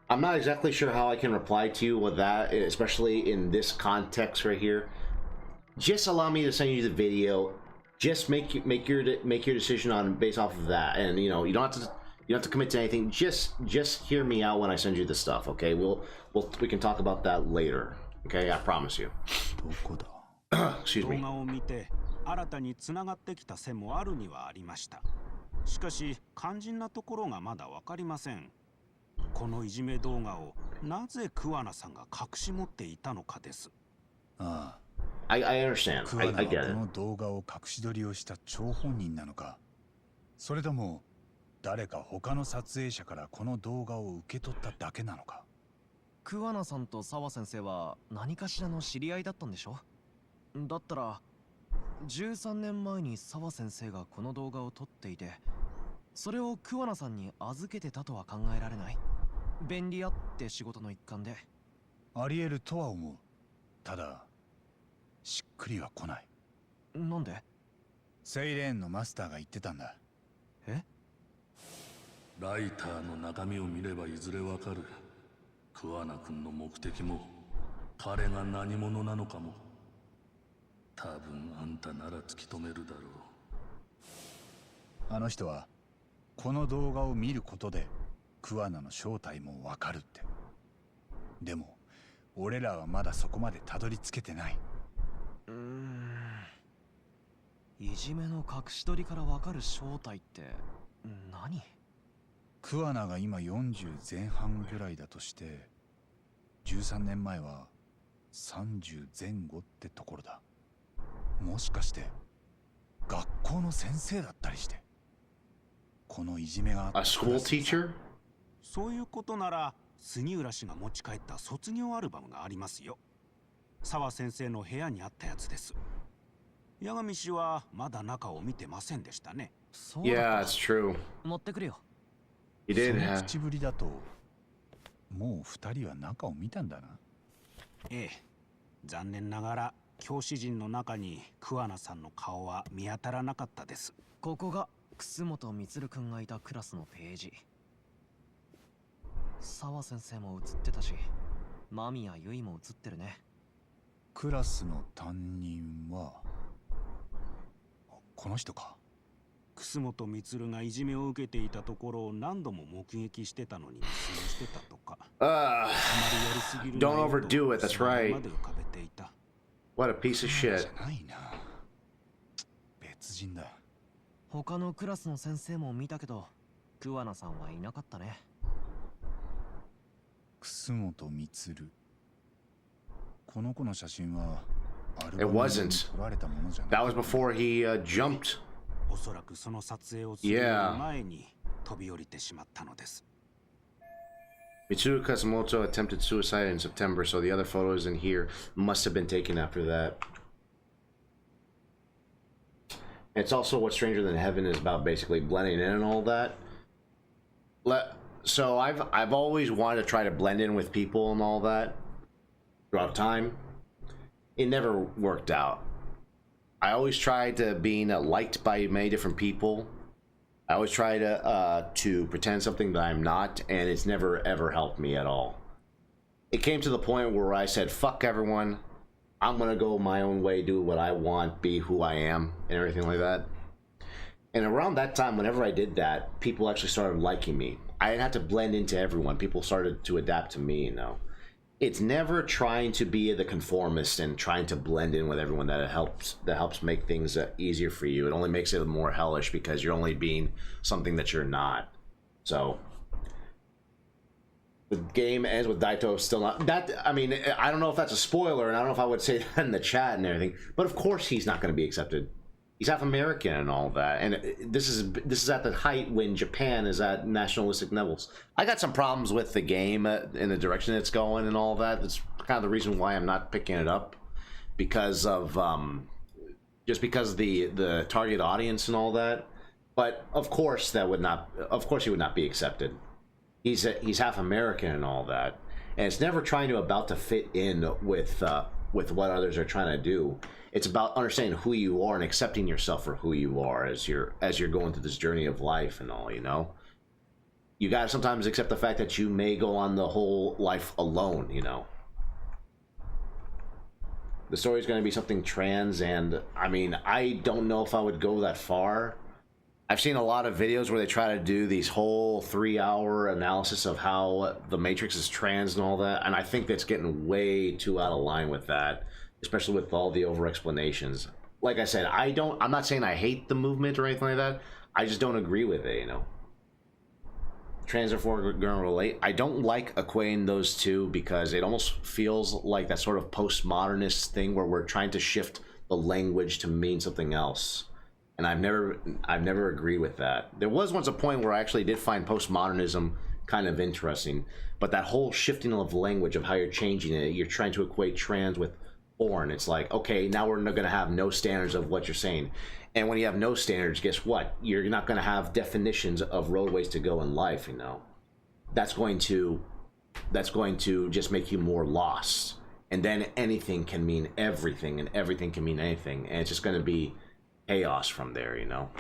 I'm not exactly sure how I can reply to you with that, especially in this context right here. Just allow me to send you the video. Just make your decision on based off of that, and you know, you don't have to commit to anything. Just hear me out when I send you the stuff, okay? We can talk about that later, okay? I promise you. Excuse me.
新たに繋がってきた線もあるにはありました。しかし肝心なところがまだわかりません。このいじめ動画をなぜ桑名さんが隠し持っていたのかです。
あ
I understand.
あ、クワナ
I
は
get
こ
it.
の動画を隠し撮りをした張本人なのか、それとも誰か他の撮影者からこの動画を受け取っただけなのか。
桑名さんと澤先生は何かしらの知り合いだったんでしょ。だったら13年前に澤先生がこの動画を撮っていて、それを桑名さんに預けてたとは考えられない。便利屋って仕事の一環で。
ありえるとは思う。ただしっくりは来ない。
なんで？
セイレーンのマスターが言ってたんだ。
え？
ライターの中身を見ればいずれわかる。桑名君の目的も彼が何者なのかも。多分あんたなら突き止めるだろ
あの人はこの動画を見ることで桑名の正体もわかるって。でも俺らはまだそこまでたどり着けてない。
いじめの隠し撮りからわかる正体って何？
桑名が今40前半ぐらいだとして、13年前は30前後ってところだ。もしかして学校の先生だったりして、このいじめがあった
A school teacher?
そういうことなら杉浦氏が持ち帰った卒業アルバムがありますよ。澤先生の部屋にあったやつです。八神氏はまだ中を見てませんでしたね。
そうだった。
Yeah, it's true.
持ってくるよ。
You
そ
did
の
have.
口ぶりだともう二人は中を見たんだな。
ええ、残念ながら教師陣の中に桑名さんの顔は見当たらなかったです。
ここが楠本充くんがいたクラスのページ。澤先生も写ってたし、間宮結衣も写ってるね。
クラスの担任はこの人か。
楠本充がいじめを受けていたところを何度も目撃してたのに過ごしてたとか。あまりやりすぎる
Don't overdo it, that's right.
まで浮かべていた。
What a piece of
じ
shit.
ゃないな。別人だ。
他のクラスの先生も見たけど、桑名さんはいなかったね。
楠本充。この子の写真はアル
It
バムに
wasn't.
撮られたものじゃ
That
ない。
was before he jumped.
おそらくその撮影をする
Yeah.
前に飛び降りてしまったのです。
Mitsuru Kasumoto attempted suicide in September, so the other photos in here must have been taken after that. It's also what Stranger Than Heaven is about, basically blending in and all that. So I've always wanted to try to blend in with people and all that throughout time. It never worked out. I always tried to being liked by many different people. I always try to pretend something that I'm not, and it's never ever helped me at all. It came to the point where I said, fuck everyone, I'm gonna go my own way, do what I want, be who I am, and everything like that. And around that time, whenever I did that, people actually started liking me. I didn't have to blend into everyone. People started to adapt to me, you know. It's never trying to be the conformist and trying to blend in with everyone that helps make things easier for you. It only makes it more hellish because you're only being something that you're not. So the game ends with Daito still not that. I mean, I don't know if that's a spoiler, and I don't know if I would say that in the chat and everything. But of course, he's not going to be accepted. He's half American and all that, and this is at the height when Japan is at nationalistic levels. I got some problems with the game in the direction it's going and all that. That's kind of the reason why I'm not picking it up, because of just because the target audience and all that. But of course he would not be accepted. He's half American and all that, and it's never trying to fit in with what others are trying to do. It's about understanding who you are and accepting yourself for who you are as you're going through this journey of life and all, you know. You gotta sometimes accept the fact that you may go on the whole life alone, you know. The story's gonna be something trans, and I mean, I don't know if I would go that far. I've seen a lot of videos where they try to do these whole 3-hour analysis of how the Matrix is trans and all that, and I think that's getting way too out of line with that. Especially with all the over explanations. Like I said, I'm not saying I hate the movement or anything like that. I just don't agree with it, you know. trans and foreign gonna relate. I don't like equating those two because it almost feels like that sort of postmodernist thing where we're trying to shift the language to mean something else. And I've never agreed with that. There was once a point where I actually did find postmodernism kind of interesting, but that whole shifting of language of how you're changing it, you're trying to equate trans with foreign. It's like, okay, now we're not going to have no standards of what you're saying. And when you have no standards, guess what? You're not going to have definitions of roadways to go in life, you know. That's going to just make you more lost. And then anything can mean everything, and everything can mean anything, and it's just going to be chaos from there, you know.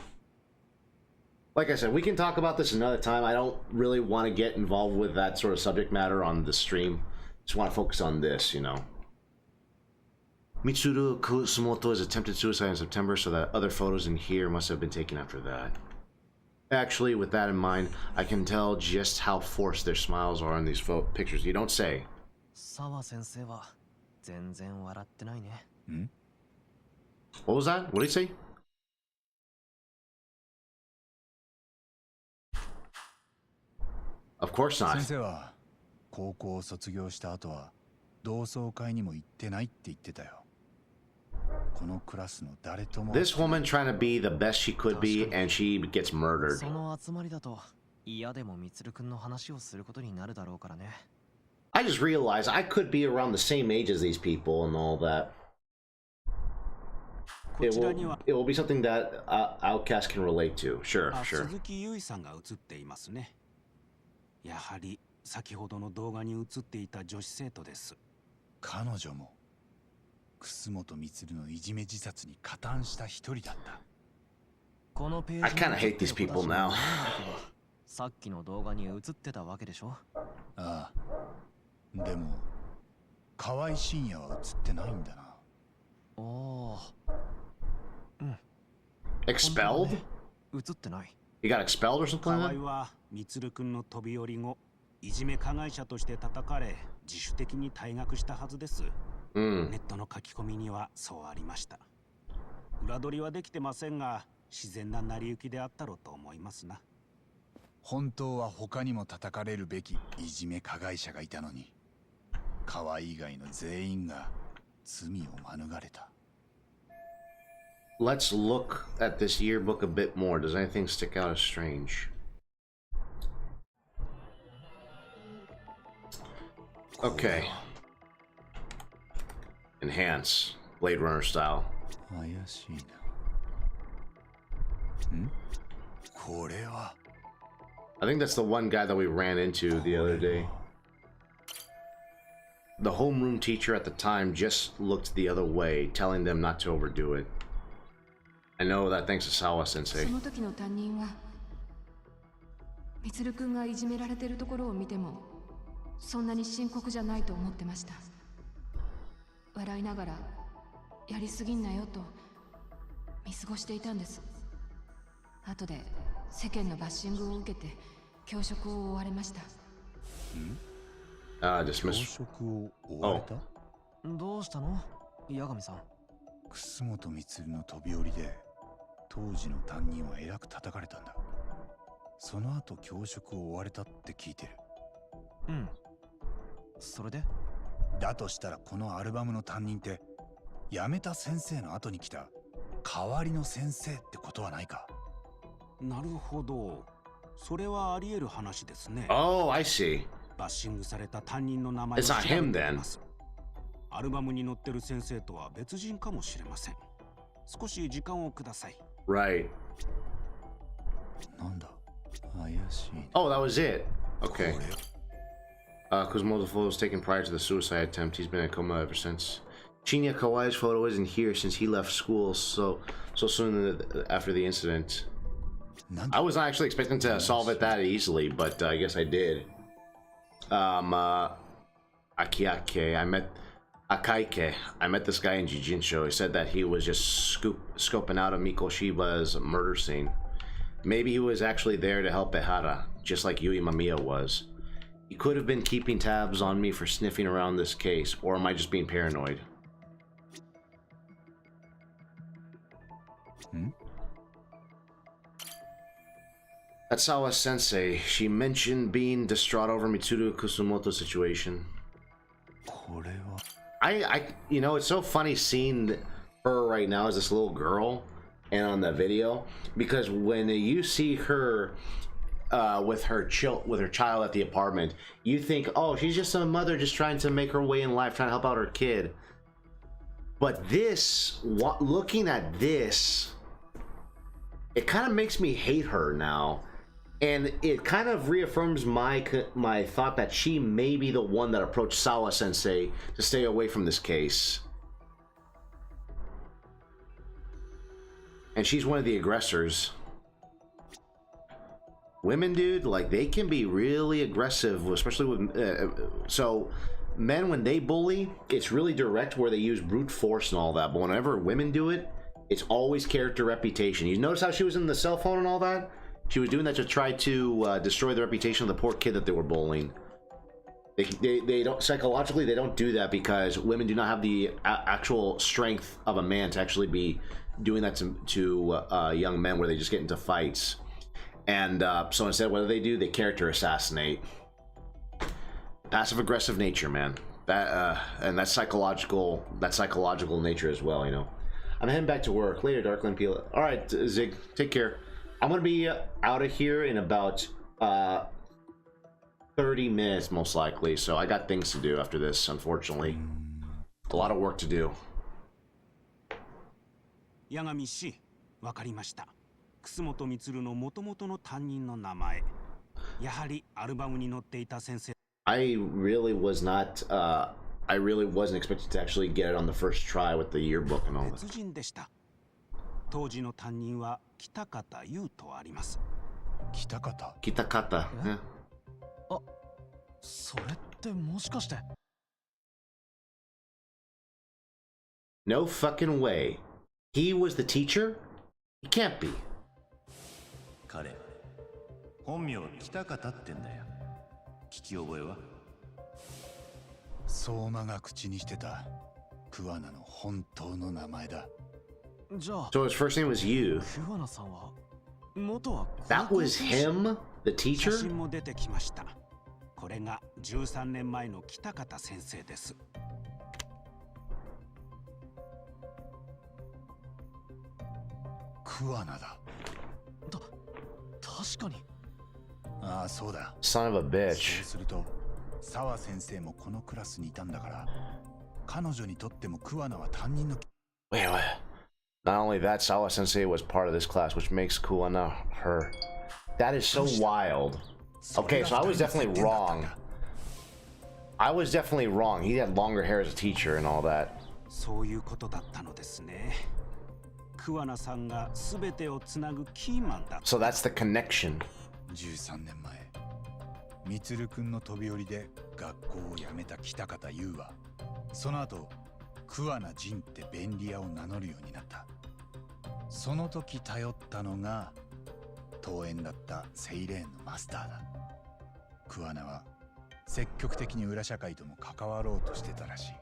Like I said, we can talk about this another time. I don't really want to get involved with that sort of subject matter on the stream. Just want to focus on this, you know. Mitsuru Kusumoto has attempted suicide in September, so that other photos in here must have been taken after that. Actually, with that in mind, I can tell just how forced their smiles are in these pictures. You don't say. What was that? What did he say? Of course not.
先生は高校を卒業した後は同窓会にも行ってないって言ってたよ。このクラスの誰とも
This woman trying to be the best she could be, and she gets murdered.
その集まりだと嫌でもみつるくんの話をすることになるだろうからね。
I just realized I could be around the same age as these people and all that. It will be something that Outcast can relate to. Sure, sure.
鈴木優衣さんが映っていますね。やはり先ほどの動画に映っていた女子生徒です。
彼女も楠本充のいじめ自殺に加担した一人だった。
このページ
I kind of hate these people now.
さっきの動画に映ってたわけでしょ。
ああ。でも河合深也は映ってないんだな。
おお。
Expelled?
映ってない。
He got expelled or something?
河合は充くんの飛び降り後、いじめ加害者として叩かれ、自主的に退学したはずです。ネットの書き込みにはそうありました。裏取りはできてませんが、自然な成り行きであったろうと思いますな。
本当は他にも叩かれるべきいじめ加害者がいたのに、河合以外の全員が罪を免れた。
Let's look at this yearbook a bit more. Does anything stick out as strange? Okay. Enhance. Blade Runner style.
怪しいな。ん？これは。
I think that's the one guy that we ran into the other day. The homeroom teacher at the time just looked the other way, telling them not to overdo it. I know that thanks to Sawa Sensei.
その時の担任は、みつるくんがいじめられてるところを見ても、そんなに深刻じゃないと思ってました。笑いながら、やりすぎんなよと見過ごしていたんです。後で世間のバッシングを受けて教職を追われました。
Dismiss.
教職を追われた？
どうしたの？八神さん。
楠本充の飛び降りで当時の担任はえらく叩かれたんだ。その後教職を追われたって聞いてる。
うん。それで？
だとしたらこのアルバムの担任って辞めた先生の後に来た代わりの先生ってことはないか？
なるほど。それはあり得る話ですね。
Oh, I see.
バッシングされた担任の名前を
It's not him then.
アルバムに載ってる先生とは別人かもしれません。少し時間をください。
Right.
なんだ？怪しい。
Oh, that was it. Okay. Kusumoto's photo was taken prior to the suicide attempt. He's been in a coma ever since. Shinya Kawai's photo isn't here since he left school so soon after the incident. I was not actually expecting to solve it that easily, but I guess I did. Akiake, Akaike. I met this guy in Jijinsho. He said that he was just scoping out Miko Shiba's murder scene. Maybe he was actually there to help Ehara, just like Yui Mamiya was. He could have been keeping tabs on me for sniffing around this case, or am I just being paranoid? That's Sawa Sensei. She mentioned being distraught over Mitsuru Kusumoto's situation. You know, it's so funny seeing her right now as this little girl and on the video, because when you see her with her child at the apartment, you think, oh, she's just a mother just trying to make her way in life, trying to help out her kid. But this, looking at this, it kind of makes me hate her now. And it kind of reaffirms my thought that she may be the one that approached Sawa Sensei to stay away from this case. And she's one of the aggressors. Women, dude, like, they can be really aggressive, especially with... so, men, when they bully, it's really direct where they use brute force and all that. But whenever women do it, it's always character reputation. You notice how she was in the cell phone and all that? She was doing that to try to destroy the reputation of the poor kid that they were bullying. They don't, psychologically, they don't do that because women do not have the actual strength of a man to actually be doing that to young men, where they just get into fights. And so instead, what do? They character assassinate. Passive aggressive nature, man. And that's psychological nature as well, you know. I'm heading back to work. Later, Darkland Peel. All right, Zig, take care. I'm gonna be out of here in about 30 minutes, most likely. So I got things to do after this, unfortunately. A lot of work to do.
八神氏、わかりました。楠本充の元々の担任の名前。やはりアルバムに載っていた先生。
I really wasn't expected to actually get it on the first try with the yearbook and all that.
別人でした。当時の担任は北方優とあります。
北方。
Yeah.
あ、それってもしかして。
No fucking way. He was the teacher? He can't be.
彼、本名北方ってんだよ。聞き覚えは？
相馬が口にしてた桑名の本当の名前だ。
じゃあ、
So his first name was you.
桑名さんは元は
That was him? The
写
teacher?
真も出てきました。これが13年前の北方先生です。
桑名だ。
確かに。
ああ、そうだ。
Son of a
そう
bitch.
すると澤先生もこのクラスにいたんだから、彼女にとっても桑名は担任の。
Wait. Not only that, Sawa Sensei was part of this class, which makes Kuwana her. That is so wild. Okay, so I was definitely wrong. He had longer hair as a teacher and all that.
そういうことだったのですね。桑名さんが全てをつなぐキーマンだ。
So that's the connection.
13年前、充くんの飛び降りで学校を辞めた北方優は、その後桑名仁って便利屋を名乗るようになった。その時頼ったのが遠縁だったセイレーンのマスターだ。桑名は積極的に裏社会とも関わろうとしてたらしい。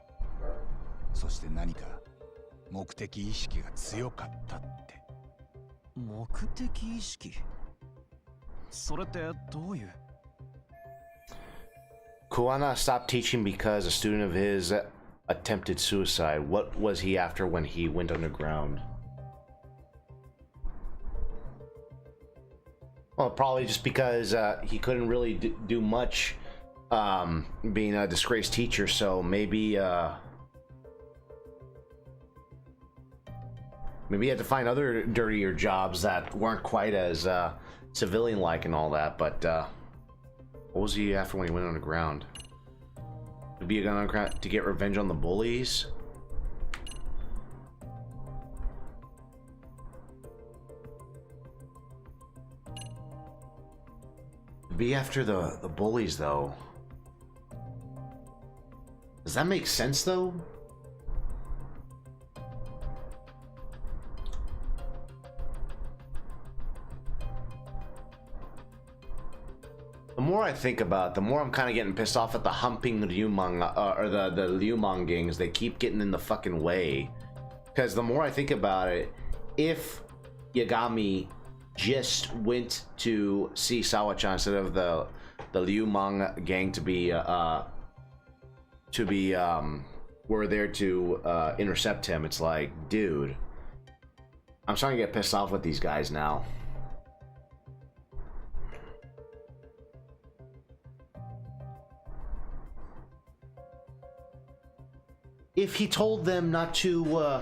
そして何か目的意識が強かったって。
目的意識？それってどういう？
Kuwana stopped teaching because a student of his attempted suicide. What was he after when he went underground? Well, probably just because he couldn't really do much being a disgraced teacher, so maybe he had to find other dirtier jobs that weren't quite as civilian-like and all that, but what was he after when he went underground? To be underground to get revenge on the bullies? Be after the bullies, though. Does that make sense, though? The more I think about it, the more I'm kind of getting pissed off at the humping Ryumang, or the Ryumang gangs. They keep getting in the fucking way. Because the more I think about it, if Yagami just went to see Sawa-chan instead of the Liu Mang gang to be were there to intercept him. It's like, dude, I'm starting to get pissed off with these guys now. If he told them not to,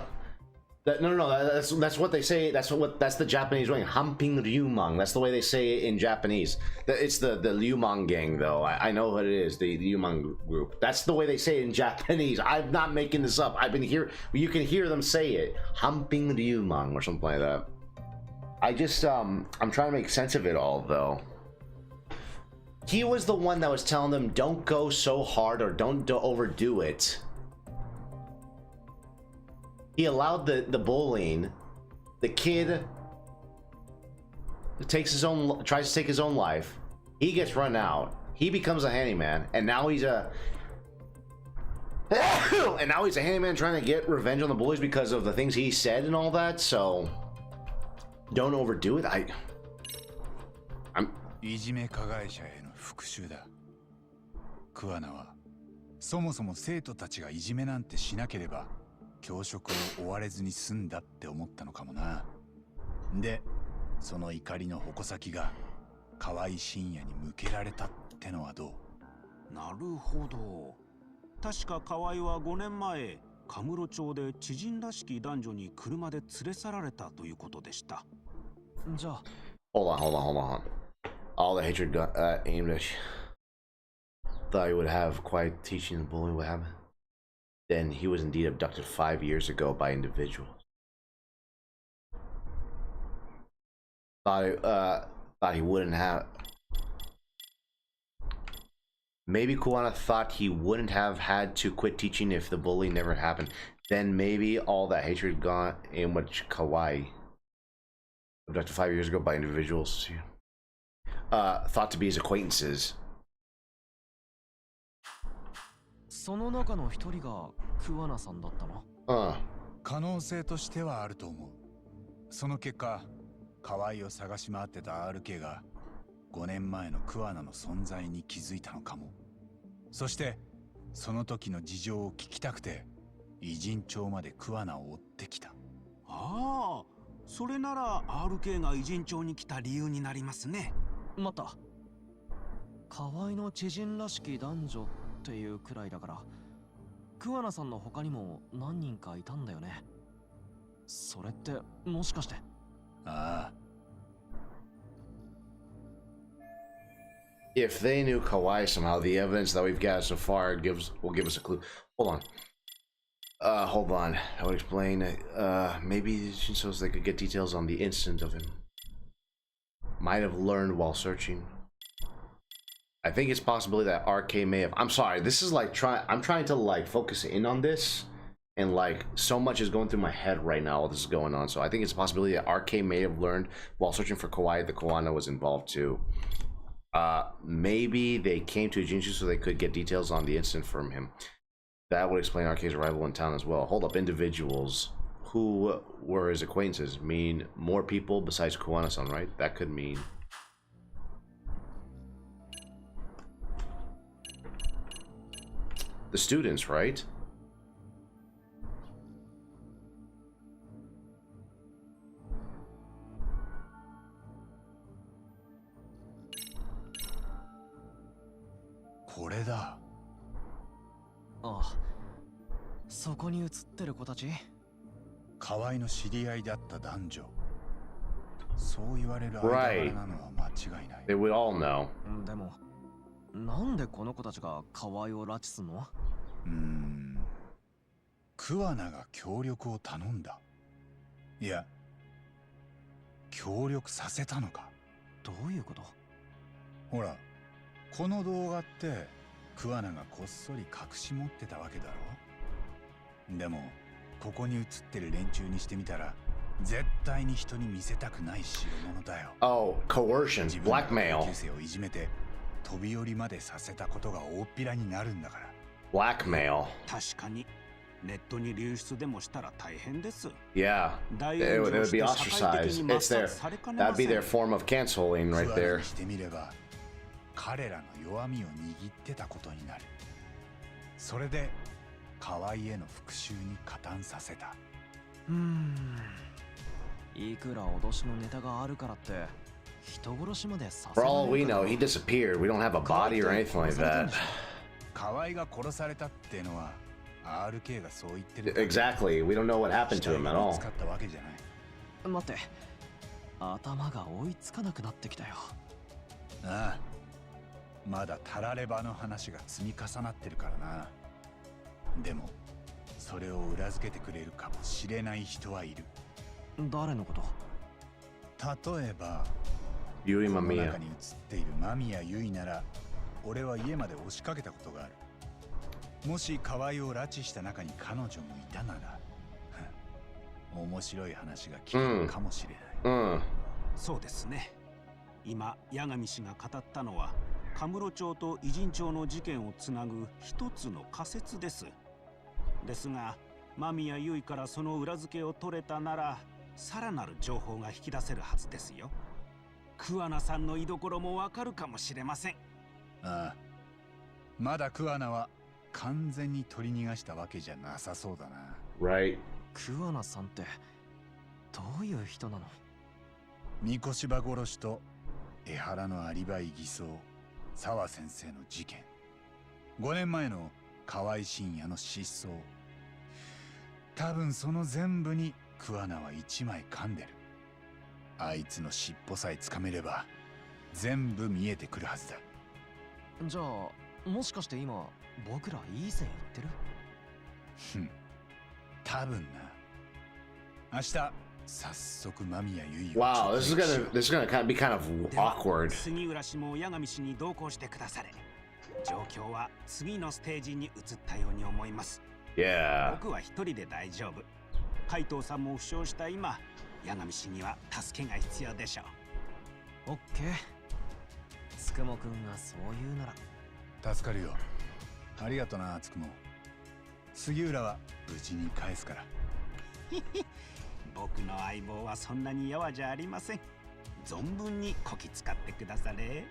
that's what they say. That's the Japanese way. Hamping Ryumang. That's the way they say it in Japanese. It's the Liu Mang gang, though. I know what it is. The Liu Mang group. That's the way they say it in Japanese. I'm not making this up. I've been here. You can hear them say it. Hamping Ryumang or something like that. I just I'm trying to make sense of it all, though. He was the one that was telling them don't go so hard or don't overdo it. He allowed the bullying. The kid tries to take his own life. He gets run out. He becomes a handyman, and now he's a handyman trying to get revenge on the bullies because of the things he said and all that. So don't overdo it. I'm
いじめ加害者への復讐だ。桑名はそもそも生徒たちがいじめなんてしなければ教職を追われずに済んだって思ったのかもな。で、その怒りの矛先が河合深夜に向けられたってのはどう？
なるほど。確か河合は5年前、カムロ町で知人らしき男女に車で連れ去られたということでした。
じゃあ。
Hold on. All the hatred aimed at you. Thought you would have quiet teaching and bullying. What happened? Then he was indeed abducted 5 years ago by individuals. Thought he wouldn't have. Maybe Kuwana thought he wouldn't have had to quit teaching if the bullying never happened. Then maybe all that hatred gone in which Kawaii abducted 5 years ago by individuals thought to be his acquaintances.
その中の一人が桑名さんだったの？
可能性としてはあると思う。その結果、河合を探し回ってた RK が5年前の桑名の存在に気づいたのかも。そしてその時の事情を聞きたくて偉人町まで桑名を追ってきた。
ああ、それなら RK が偉人町に来た理由になりますね。
また、河合の知人らしき男女っていうくらいだから、桑名さんの他にも何人かいたんだよね。それってもしかして？
ああ。
If they knew Kawaii somehow, the evidence that we've got so far will give us a clue. Hold on. I would explain. Maybe so they could get details on the incident of him. Might have learned while searching. I think it's possible that RK may have. I'm sorry. This is like I'm trying to like focus in on this, and like so much is going through my head right now. All this is going on, so I think it's a possibility that RK may have learned while searching for Kawaii that Kawana was involved too. Maybe they came to Jinshu so they could get details on the incident from him. That would explain RK's arrival in town as well. Hold up, individuals. Who were his acquaintances? Mean more people besides Kawana-san, right? That could mean. The students, right?
This.
ああ、そこに写ってる子たち。
河合の知り合いだった男女。そう言われる間柄なのは間違いない。
They would all know.
でも、なんでこの子たちが河合を拉致すんの？
桑名が協力を頼んだ。いや、協力させたのか。
どういうこと？
ほら、この動画って桑名がこっそり隠し持ってたわけだろ。でもここに映ってる連中にしてみたら絶対に人に見せたくない代物だよ。
Oh, coercion, blackmail.
同級生をいじめて飛び降りまでさせたことが大っぴらになるんだから。
Blackmail.
確かにネットに流出でもしたら大変です。
Yeah, they would be ostracized. That'd be their form of canceling right there.
してみれば彼らの弱みを握ってたことになる。それで河合への復讐に加担させた。
いくら脅しのネタがあるからって人殺しまでさせ
For
ない
all we know, he disappeared. We don't have a body or anything like that.
河合が殺されたってのは RK がそう言ってる。
Exactly. We don't know what happened to him at all.
使ったわけじゃない。
待って、頭が追いつかなくなってきたよ。
ああ、まだタラレバの話が積み重なってるからな。でもそれを裏付けてくれるかもしれない人はいる。
誰のこと？
例えば
ユイマミヤ。
この中に写っている間宮ユイなら俺は家まで押しかけたことがある。もし河合を拉致した中に彼女もいたなら面白い話が聞けるかもしれない。
そうですね。今八神氏が語ったのはカムロ町と偉人町の事件をつなぐ一つの仮説です。ですが間宮由衣からその裏付けを取れたならさらなる情報が引き出せるはずですよ。桑名さんの居所もわかるかもしれません。
ああ、まだ桑名は完全に取り逃がしたわけじゃなさそうだな。
Right.
桑名さんってどういう人なの？
三越場殺しと江原のアリバイ偽装、沢先生の事件、5年前の河合信也の失踪、多分その全部に桑名は一枚噛んでる。あいつの尻尾さえつかめれば全部見えてくるはずだ。
じゃあもしかして今僕らいい線いってる？
ふん、多分な。明日早速間宮由衣を
Wow, this is gonna kind of be kind of awkward.
杉浦氏も八神氏に同行してくだされ。状況は次のステージに移ったように思います。
Yeah.
僕は一人で大丈夫。海藤さんも負傷した今、八神氏には助けが必要でしょう。
オッケー。つくもくんがそう言うなら
助かるよ。ありがとな、つくも。杉浦は無事に返すから。
僕の相棒はそんなにやわじゃありません。存分にこき使ってくだされ。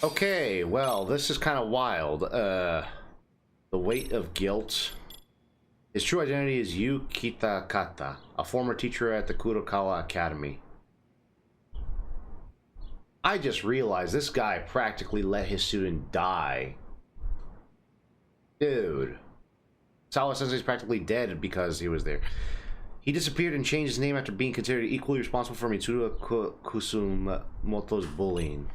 Okay, well, this is kind of wild. The weight of guilt. His true identity is Yu Kitakata, a former teacher at the Kurokawa Academy. I just realized this guy practically let his student die. Dude. Sawa Sensei is practically dead because he was there. He disappeared and changed his name after being considered equally responsible for Mitsuru Kusumoto's bullying.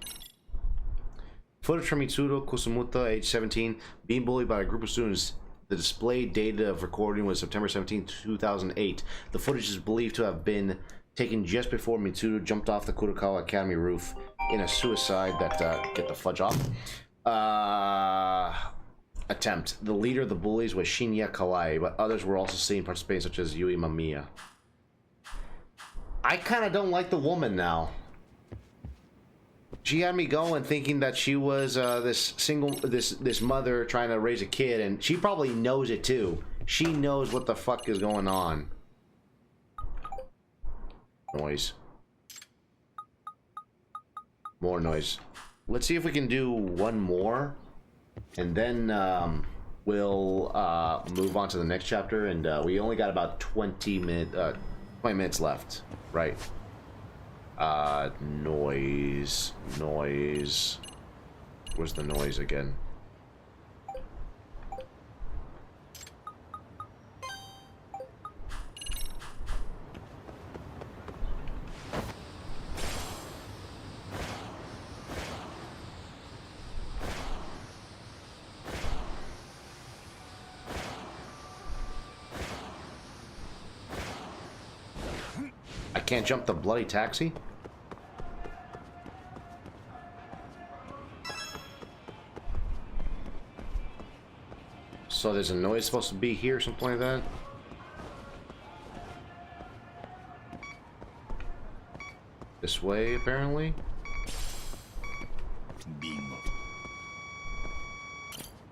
Footage from Mitsuru Kusumoto, age 17, being bullied by a group of students. The displayed date of recording was September 17, 2008. The footage is believed to have been taken just before Mitsuru jumped off the Kurokawa Academy roof in a suicide that, get the fudge off, attempt. The leader of the bullies was Shinya Kawai, but others were also seen participating, such as Yui Mamiya. I kind of don't like the woman now. She had me going thinking that she was this mother trying to raise a kid, and she probably knows it too. She knows what the fuck is going on. Noise. More noise. Let's see if we can do one more, and then we'll move on to the next chapter. And we only got about 20 minutes left, right? Noise. Where's the noise again? I can't jump the bloody taxi? So there's a noise supposed to be here, something like that? This way, apparently?
Bingo.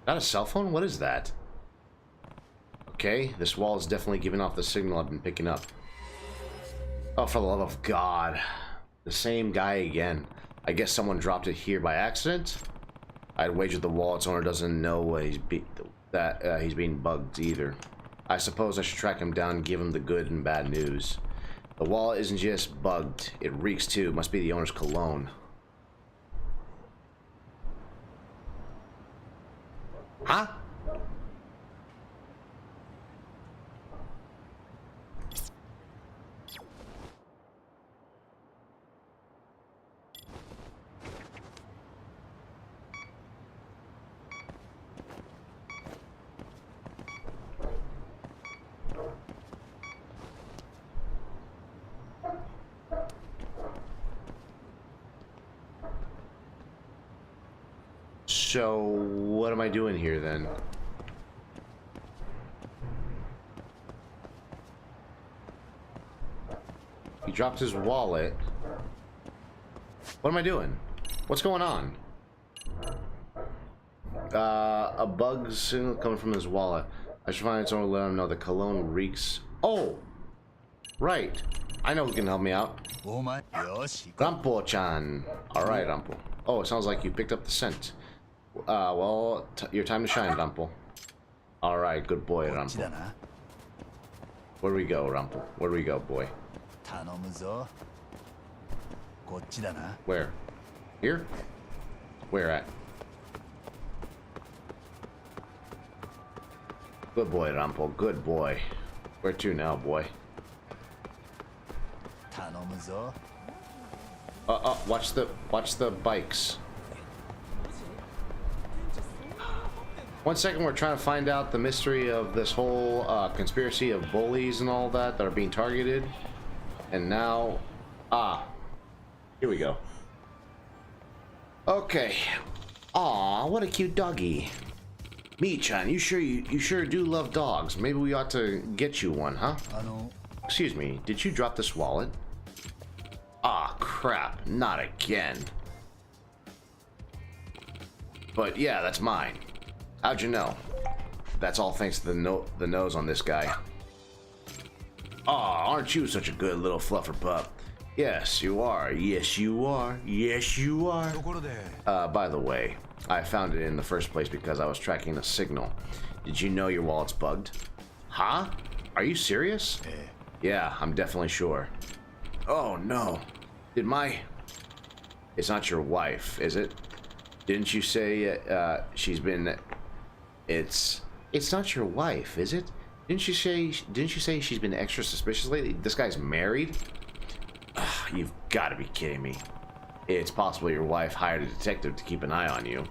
Not a cell phone? What is that? Okay, this wall is definitely giving off the signal I've been picking up. Oh, for the love of God. The same guy again. I guess someone dropped it here by accident? I'd wager the wallet's owner doesn't know he's being bugged either. I suppose I should track him down and give him the good and bad news. The wallet isn't just bugged, it reeks too. Must be the owner's cologne. Huh? So, what am I doing here then? He dropped his wallet. What am I doing? What's going on? A bug signal coming from his wallet. I should find its owner to let him know the cologne reeks. Oh! Right. I know who can help me out. Rampo-chan. Alright, Rampo. Oh, it sounds like you picked up the scent. Well, your time to shine, Rampo. Alright, good boy, Rampo. Where do we go, Rampo? Where do we go, boy? Where? Here? Where at? Good boy, Rampo. Good boy. Where to now, boy? Watch the bikes. 1 second, we're trying to find out the mystery of this whole conspiracy of bullies and all that are being targeted. And now, here we go. Okay. Aw, what a cute doggy. Me-chan, you sure do love dogs. Maybe we ought to get you one, huh? Excuse me, did you drop this wallet? Ah, crap, not again. But yeah, that's mine. How'd you know? That's all thanks to the nose on this guy. Aw, aren't you such a good little fluffer pup? Yes, you are. Yes, you are. Yes, you are. By the way, I found it in the first place because I was tracking a signal. Did you know your wallet's bugged? Huh? Are you serious? Yeah, I'm definitely sure. Oh, no. It's not your wife, is it? Didn't you say, she's been... It's not your wife, is it? Didn't you say she's been extra suspicious lately? This guy's married? Ugh, you've got to be kidding me. It's possible your wife hired a detective to keep an eye on you.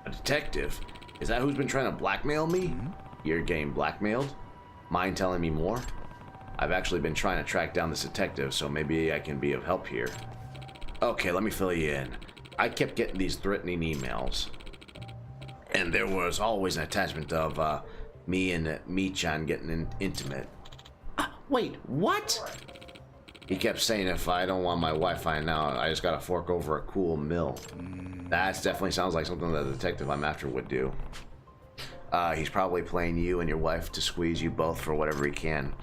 A detective? Is that who's been trying to blackmail me? You're getting blackmailed? Mind telling me more? I've actually been trying to track down this detective, so maybe I can be of help here. Okay, let me fill you in. I kept getting these threatening emails. And there was always an attachment of me and Me-chan getting intimate. Wait, what? He kept saying if I don't want my wife finding out, I just gotta fork over a cool mill. That definitely sounds like something that the detective I'm after would do. He's probably playing you and your wife to squeeze you both for whatever he can.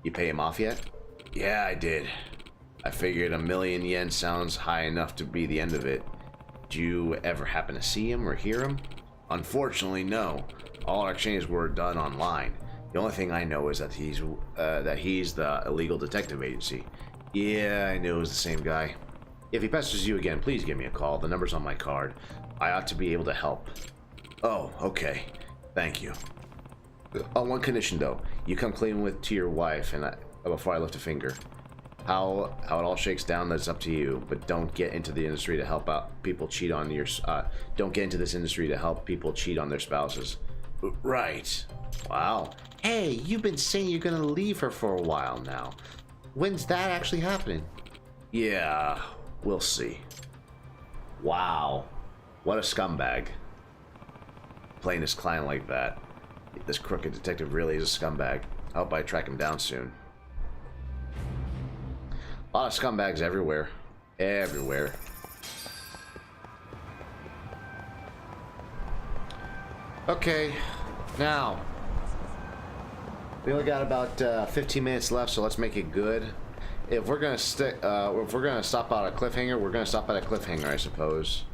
You pay him off yet? Yeah, I did. I figured 1,000,000 yen sounds high enough to be the end of it. Did you ever happen to see him or hear him? Unfortunately, no. All our exchanges were done online. The only thing I know is that he's the illegal detective agency. Yeah, I knew it was the same guy. If he pesters you again, please give me a call. The number's on my card. I ought to be able to help. Oh, okay. Thank you. On one condition, though. You come clean to your wife and before I lift a finger. How it all shakes down, that's up to you. But don't get into the industry to help out people cheat on your. Don't get into this industry to help people cheat on their spouses. Right. Wow. Hey, you've been saying you're gonna leave her for a while now. When's that actually happening? Yeah, we'll see. Wow. What a scumbag. Playing his client like that. This crooked detective really is a scumbag. I hope I track him down soon. A lot of scumbags everywhere. Everywhere. Okay, now we only got about 15 minutes left, so let's make it good. If we're gonna stop at a cliffhanger, we're gonna stop at a cliffhanger, I suppose.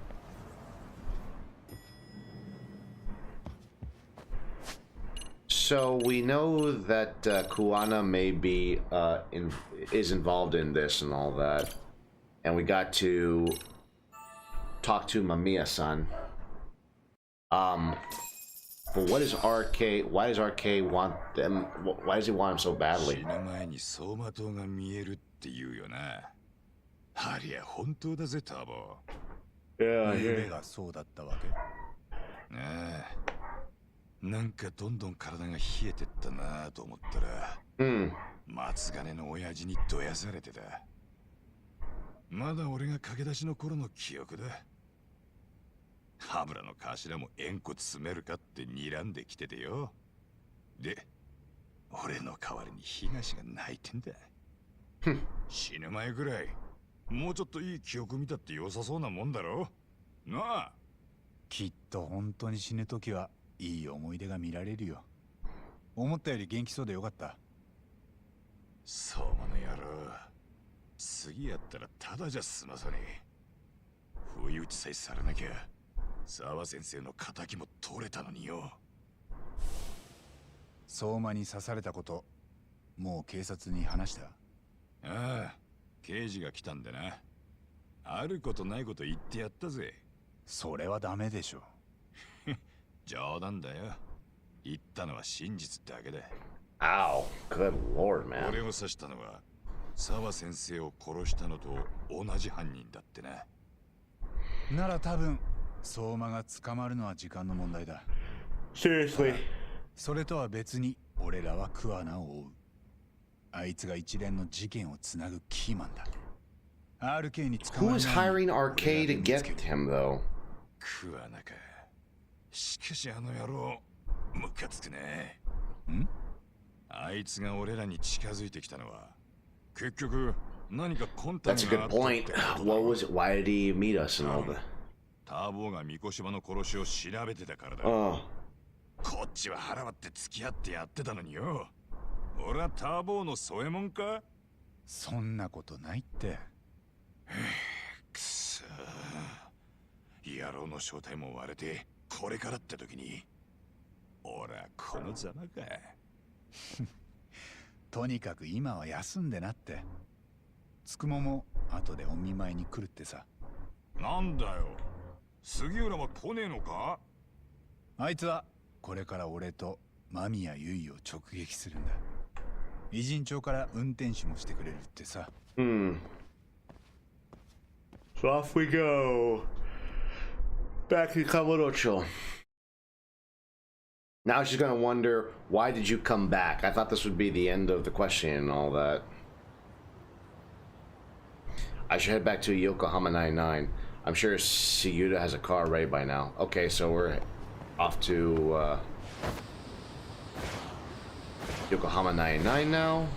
So we know that Kuana may be is involved in this and all that, and we got to talk to Mamiya-san. But what is RK? Why does RK want them? Why does he want him so badly?
死ぬ前に走馬灯が見えるって言うよな。ありゃ本当だぜ、ターボ。夢がそうだったわけ？ああ。なんかどんどん体が冷えてったなぁと思ったら、松金の親父にどやされてた。まだ俺が駆け出しの頃の記憶だ。羽村の頭も縁故詰めるかって睨んできててよ。で、俺の代わりに東が泣いてんだ。死ぬ前ぐらい、もうちょっといい記憶見たって良さそうなもんだろ。なあ。きっと本当に死ぬ時はいい思い出が見られるよ。思ったより元気そうでよかった。相馬の野郎、次やったらただじゃ済まさねえ。不意打ちさえされなきゃ沢先生の仇も取れたのによ。相馬に刺されたこと、もう警察に話した？ああ、刑事が来たんでな。あることないこと言ってやったぜ。それはダメでしょ。冗談だよ。言ったのは真実だけだ。
Ow, good lord, man.
俺を刺したのは沢先生を殺したのと同じ犯人だってな。なら多分相馬が捕まるのは時間の問題だ。
Seriously?
それとは別に俺らは桑名を追う。あいつが一連の事件をつなぐキーマンだ。RK に捕まる。
Who is hiring RK to get him though?
桑名か。しかしあの野郎、ムカつくね。ん？あいつが俺らに近づいてきたのは、結局何か魂胆があったってことだ。
That's a good point. What was it? Why did he meet us and all that?
ターボーが三越島の殺しを調べてたからだ。こっちは腹割って付き合ってやってたのによ。俺はターボーの添えもんか？そんなことないって。くそー。野郎の正体も割れて、これからって時に俺はこのざまか。とにかく今は休んでなって。つくもも後でお見舞いに来るってさ。なんだよ、杉浦は来ねえのか？あいつはこれから俺と間宮結衣を直撃するんだ。偉人町から運転手もしてくれるってさ。
So off we go. Back to Kamurocho. Now she's gonna wonder, why did you come back? I thought this would be the end of the question and all that. I should head back to Yokohama 99. I'm sure Suyuta has a car ready by now. Okay, so we're off to Yokohama 99 now.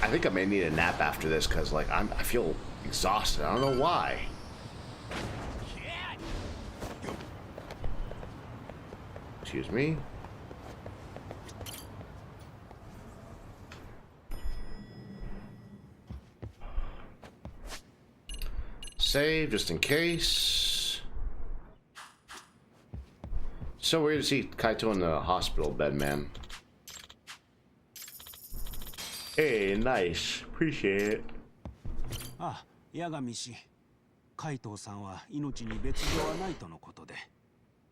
I think I may need a nap after this because, like, I feel exhausted. I don't know why. Excuse me. Save just in case. So weird to see Kaito in the hospital bed, man. Hey, nice. Appreciate it.
あ、八神氏。海藤さんは命に別状はないとのことで、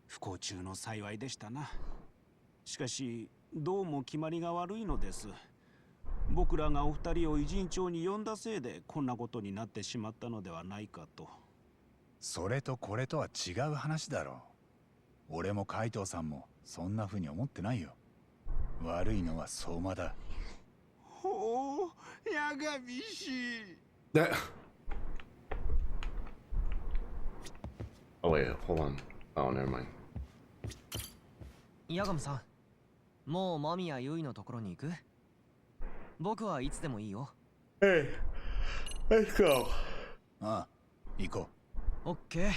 不幸中の幸いでしたな。しかし、どうも決まりが悪いのです。僕らがお二人を偉人町に呼んだせいでこんなことになってしまったのではないかと。
それとこれとは違う話だろう。俺も海藤さんもそんな風に思ってないよ。悪いのは相馬だ。ほう、八神氏。
Oh wait, hold on. Oh, never mind.
ヤガムさん、もうマミやユイのところに行く？僕はいつでもいいよ。
Hey, let's go.
ああ、行こ
オッケー。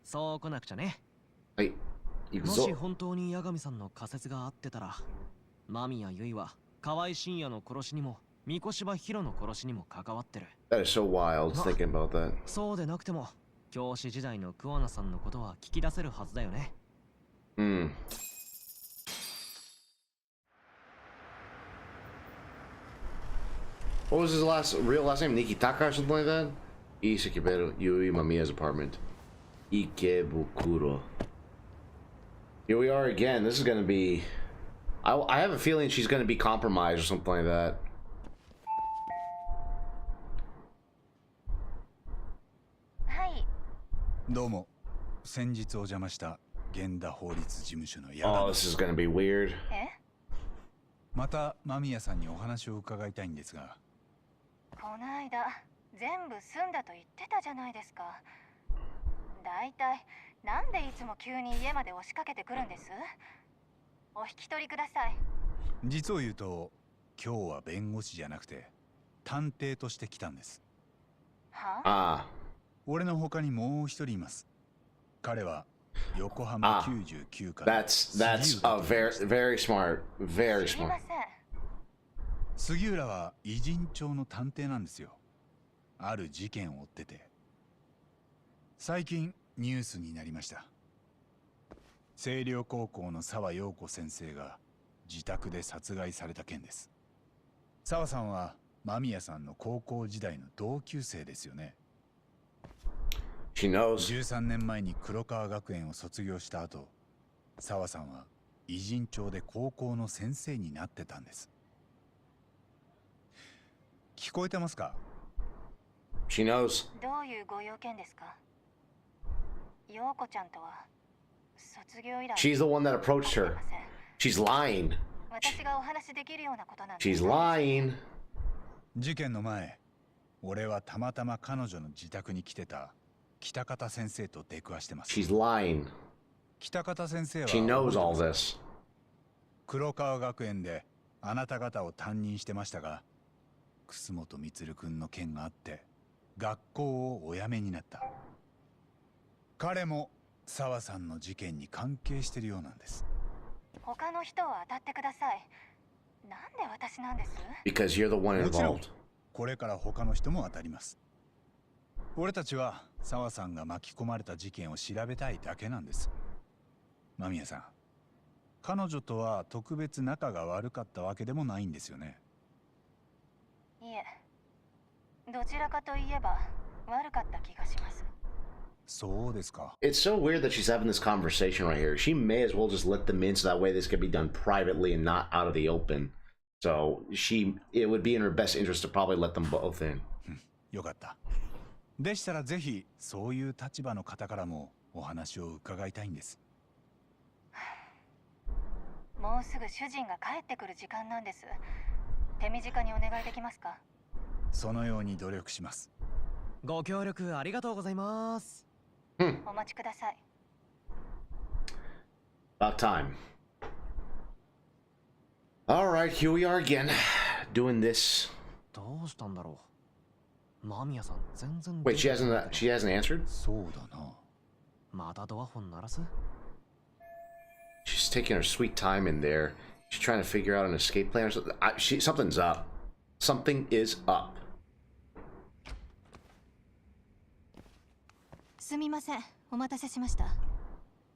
そう来なくちゃね。
はい、行く
も
ぞ。
し本当にヤガミさんの仮説が合ってたら、マミやユイは河合深夜の殺しにも三越柴ヒロの殺しにも関わってる。
That is so wild thinking about that.
そうでなくても教師時代のクワナさんのことは聞き出せるはずだよね。
Hmm. What was his real last name? Nikitaka or something like that? Isekiberu Yui Mamiya's apartment. Ikebukuro. Here we are again. This is gonna be... I have a feeling she's gonna be compromised or something like that.
はい。
どうも。先日お邪魔した源田法律事務所のヤ
Oh,
ガ
this is gonna be weird.
え？
また間宮さんにお話を伺いたいんですが。
この間全部済んだと言ってたじゃないですか。だいたいなんでいつも急に家まで押しかけてくるんです？お引き取りください。
実を言うと、今日は弁護士じゃなくて探偵として来たんです。
は？
Ah.
俺の他にもう一人います。彼は横浜99から。
That's a very smart. Very
知り
smart.
ません。
杉浦は偉人帳の探偵なんですよ。ある事件を追ってて。最近ニュースになりました。星稜高校の沢陽子先生が自宅で殺害された件です。沢さんは間宮さんの高校時代の同級生ですよね。
She knows.
13年前に黒川学園を卒業した後、沢さんは偉人帳で高校の先生になってたんです。聞こえてますか？
She knows.
どういうご用件ですか？陽子ちゃんとは卒業以来。
She's the one that approached her. She's lying.
私がお話しできるようなことなんて。
She's lying.
事件の前、俺はたまたま彼女の自宅に来てた北方先生と出くわしてます。
She's lying.
北方先生は
She knows all this.
黒川学園であなた方を担任してましたが、楠本充君の件があって学校をお辞めになった。彼も沢さんの事件に関係してるようなんです。
他の人を当たってください。なんで私なんです？
Because you're the one
もちろん
involved.
これから他の人も当たります。俺たちは沢さんが巻き込まれた事件を調べたいだけなんです。間宮さん、彼女とは特別仲が悪かったわけでもないんですよね。
いえ、どちらかといえば悪かった気がします。
そうですか。
It's so weird that she's having this conversation right here. She may as well just let them in so that way this could be done privately and not out of the open. So it would be in her best interest to probably let them both in.
よかった。でしたらぜひそういう立場の方からもお話を伺いたいんです。
もうすぐ主人が帰ってくる時間なんです。手短にお願いできますか？
そのように努力します。
ご協力ありがとうございます。
お待ちください。
About time. All right, here we are again, doing this.
どうしたんだろう。間宮さん全然。
Wait, she hasn't answered?
そうだな。
またドアホン鳴らす？
She's taking her sweet time in there. She's trying to figure out an escape plan or something. Something's up. Something is up.
すみません、お待たせしました。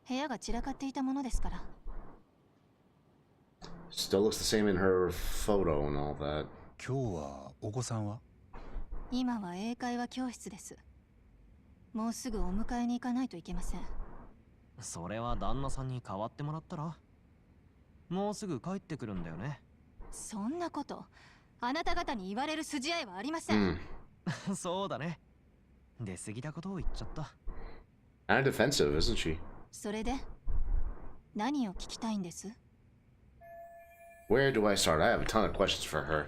部屋が散らかっていたものですから。
Still looks the same in her photo and all that.
今日はお子さんは？
今は英会話教室です。もうすぐお迎えに行かないといけません。
それは旦那さんに代わってもらったら？もうすぐ帰ってくるんだよね。
そんなことあなた方に言われる筋合いはありません。
そうだね。出過ぎたことを言っちゃった。
Kind of defensive, isn't she?
それで何を聞きたいんです？
Where do I start? I have a ton of questions for her.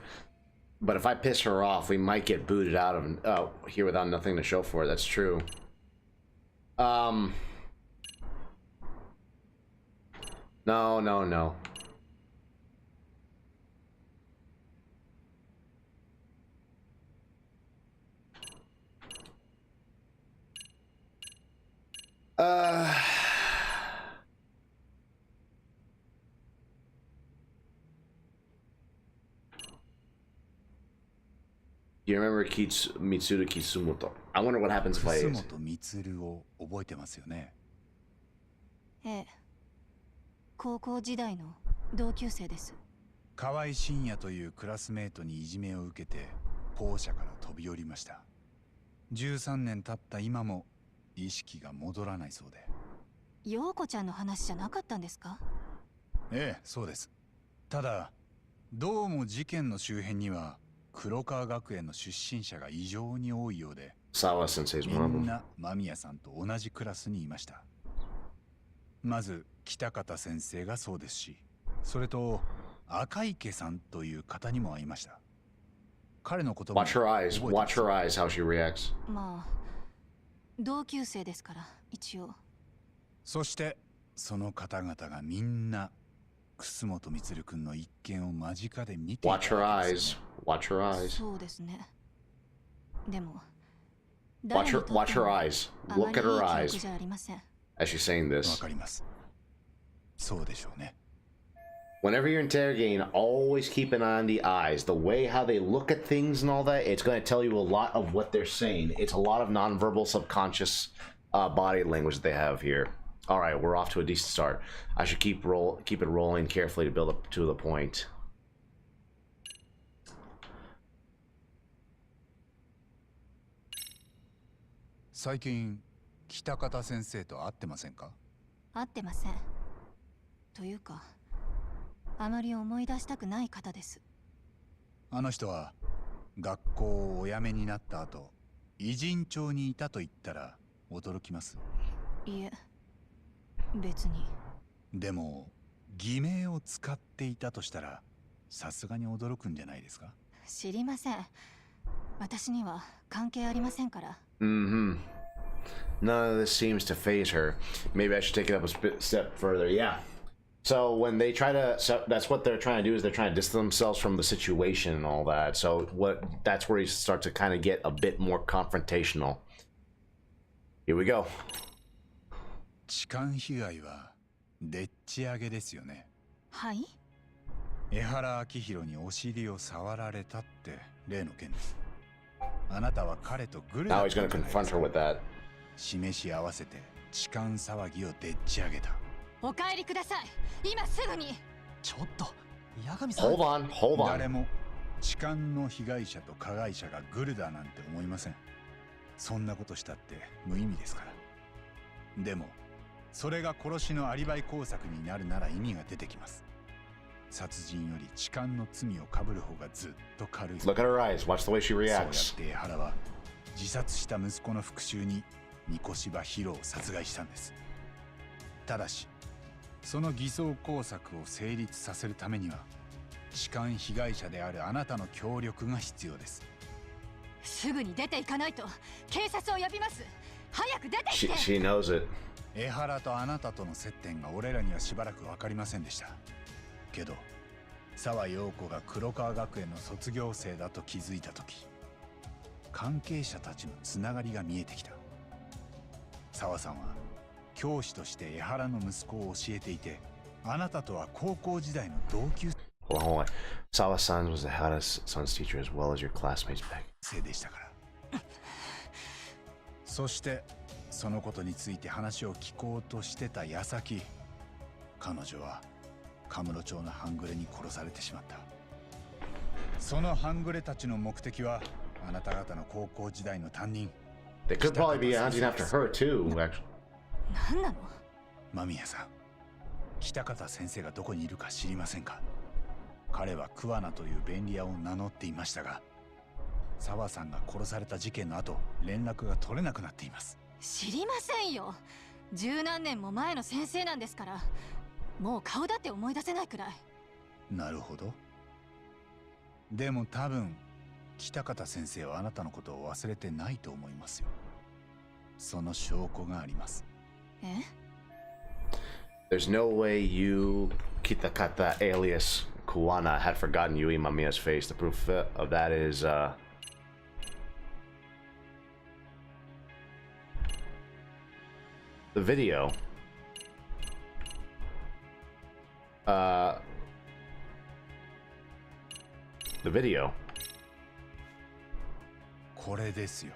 But if I piss her off, we might get booted out of here without nothing to show for it. That's true. No, no, no. You remember Mitsuru Kisumoto? I wonder what happens if I...
楠本充を覚えてますよね。
ええ。高校時代の同級生です。
河合真也というクラスメートにいじめを受けて校舎から飛び降りました。13年経った今も意識が戻らないそうで。
陽子ちゃんの話じゃなかったんですか？
ええ、そうです。ただどうも事件の周辺には黒川学園の出身者が異常に多いようで、
Sawa Sensei's
み
one of
ん
them.
な間宮さんと同じクラスにいました。まず北方先生がそうですし、それと赤池さんという方にも会いました。彼のことも
Watch her eyes. Watch her eyes, how she reacts.
まあ同級生ですから一応。
そしてその方々がみんな楠本充君の一件を間近で見てい
Watch
た
her
わけですよ
eyes. Watch her eyes.
そうですね。でも
Watch her eyes. Look at her eyes
じゃありません。
as she's saying
わ
this.
かります。そうでしょうね。
Whenever you're interrogating, always keep an eye on the eyes. The way how they look at things and all that, it's going to tell you a lot of what they're saying. It's a lot of nonverbal subconscious body language that they have here. All right, we're off to a decent start. I should keep it rolling carefully to build up to the point.
最近北方先生と会ってませんか？
会ってません。というかあまり思い出したくない方です。
あの人は学校をお辞めになった後、偉人町にいたと言ったら驚きます。
いえ、別に。
でも偽名を使っていたとしたらさすがに驚くんじゃないですか？
知りません。私には関係ありませんから。
Mm-hmm. None of this seems to phase her. Maybe I should take it up a step further. Yeah. So when they try to, so that's what they're trying to do, is they're trying to distance themselves from the situation and all that. So that's where you start to kind of get a bit more confrontational. Here we go.
痴漢被害はでっち上げですよね。
はい。
江原明宏にお尻を触られたって例の件です。あなたは彼とグルだ
Now
っ
he's
た
going
ん
to
じゃない
confront
です
her
か。
with that.
示し合わせて痴漢騒ぎをでっち上げた。
お帰りください。今すぐに。
ちょっと八神さん。
Hold on, hold
誰
on.
も痴漢の被害者と加害者がグルだなんて思いません。そんなことしたって無意味ですから。でもそれが殺しのアリバイ工作になるなら意味が出てきます。殺人より痴漢の罪をかぶる方がずっと軽い。
Look at her eyes. Watch the way she
そうや
reacts.
って江原は自殺した息子の復讐に三越柴博を殺害したんです。ただしその偽装工作を成立させるためには痴漢被害者であるあなたの協力が必要です。
すぐに出て行かないと警察を呼びます。早く出てきて。
She knows it.
江原とあなたとの接点が俺らにはしばらく分かりませんでした。けど沢陽子が黒川学園の卒業生だと気づいた時、関係者たちのつながりが見えてきた。沢さんは教師として江原の息子を教えていて、あなたとは高校時代の同級
Hold on, hold on. Sawa-san was the Hara's son's teacher as well as your classmates back.
生でしたから。そしてそのことについて話を聞こうとしてた矢先、彼女はカムロ町の半グレに殺されてしまった。その半グレたちの目的はあなた方の高校時代の担任。
They could probably be hunting after her too, actually.
何なの？
間宮さん、北方先生がどこにいるか知りませんか？彼は桑名という便利屋を名乗っていましたが、沢さんが殺された事件の後、連絡が取れなくなっています。
知りませんよ。十何年も前の先生なんですから。もう顔だって思い出せないくらい。
なるほど。でも多分北方先生はあなたのことを忘れてないと思いますよ。その証拠があります。
え？
There's no way you Kitakata alias Kuwana had forgotten Yui Mamiya's face. The proof of that is the video. The video.
これですよ。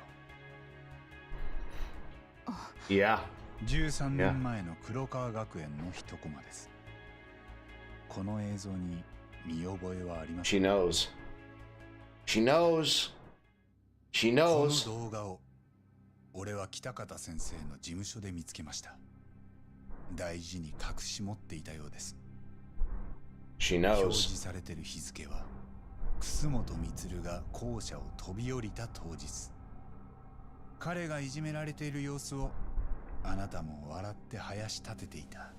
Yeah.
13年前の黒川学園の一コマです。この映像に見覚えはありますか？
She knows. She knows. She knows.
この動画を俺は北方先生の事務所で見つけました。大事に隠し持っていたようです。
She
表
knows.
示されてる日付は楠本充が校舎を飛び降りた当日。彼がいじめられている様子をあなたも笑って林立てていた。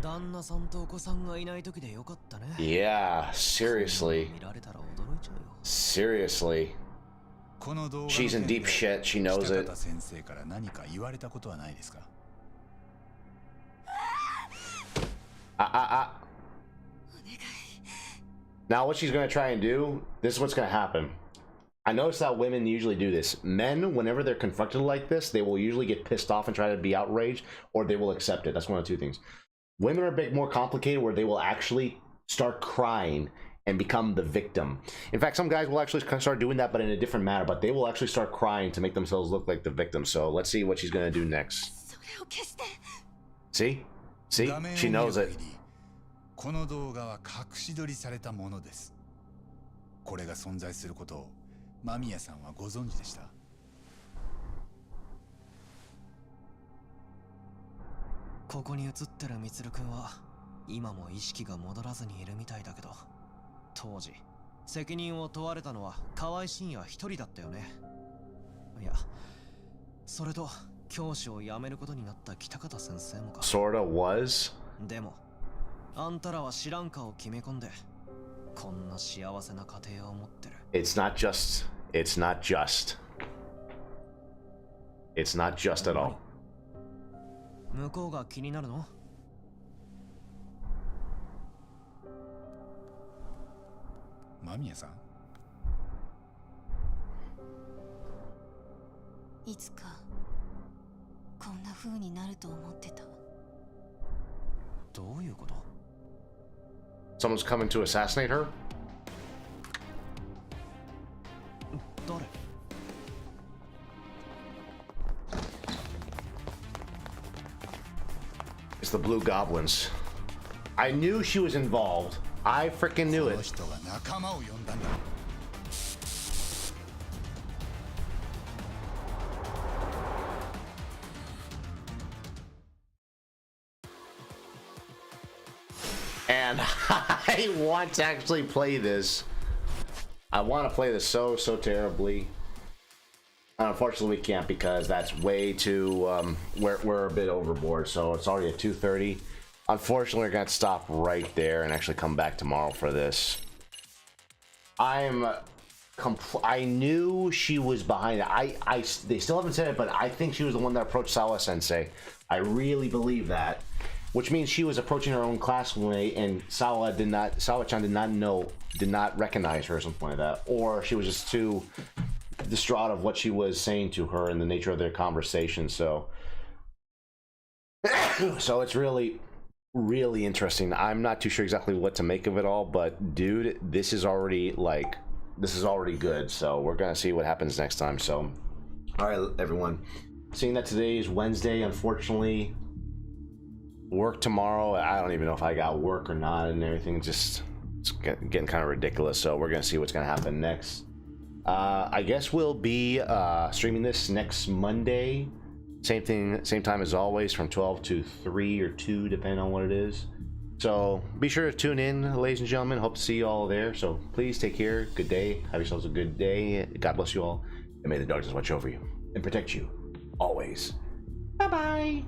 旦那さんとお子さんがいない時でよかったね。
Yeah, seriously.
見られたら驚いちゃうよ。
Seriously.
この動画の
She's in deep shit. She knows
北
it.
方先生から何か言われたことはないですか？
Now what she's gonna try and do, this is what's gonna happen. I notice that women usually do this. Men, whenever they're confronted like this, they will usually get pissed off and try to be outraged, or they will accept it. That's one of two things. Women are a bit more complicated, where they will actually start crying and become the victim. In fact, some guys will actually start doing that, but in a different manner. But they will actually start crying to make themselves look like the victim. So let's see what she's gonna do next. See? See? She knows it.
この動画は隠し撮りされたものです。これが存在することを間宮さんはご存知でした？
ここに映ってるみつるくんは今も意識が戻らずにいるみたいだけど、当時責任を問われたのは河合真也一人だったよね。いや、それと教師を辞めることになった北方先生もか。
Sorta was.
でもあんたらは知らんかを決め込んでこんな幸せな家庭を持ってる。
It's not just. It's not just. It's not just at all.
向こうが気になるの？
間宮さん、
いつかこんな風になると思ってた。
どういうこと？
Someone's coming to assassinate her?
誰？
It's the Blue Goblins. I knew she was involved. I freaking knew
この
it.
人が仲間を呼んだんだ。
And I want to actually play this. I want to play this so terribly. Unfortunately, we can't because that's way too. We're a bit overboard, so it's already at 2:30. Unfortunately, we're gonna have to stop right there and actually come back tomorrow for this. I knew she was behind it. They still haven't said it, but I think she was the one that approached Sawa Sensei. I really believe that. Which means she was approaching her own classmate, and Sawa-chan did not recognize her or something like that, or she was just too distraught of what she was saying to her and the nature of their conversation. So it's really interesting. I'm not too sure exactly what to make of it all, but dude, this is already good. So we're gonna see what happens next time. So, all right, everyone. Seeing that today is Wednesday, unfortunately. Work tomorrow. I don't even know if I got work or not, and everything it's getting kind of ridiculous. So we're gonna see what's gonna happen next. I guess we'll be streaming this next Monday. Same thing, same time as always, from 12 to 3 or 2, depending on what it is. So be sure to tune in, ladies and gentlemen. Hope to see you all there. So please take care. Good day. Have yourselves a good day. God bless you all, and may the darkness watch over you and protect you always. Bye bye.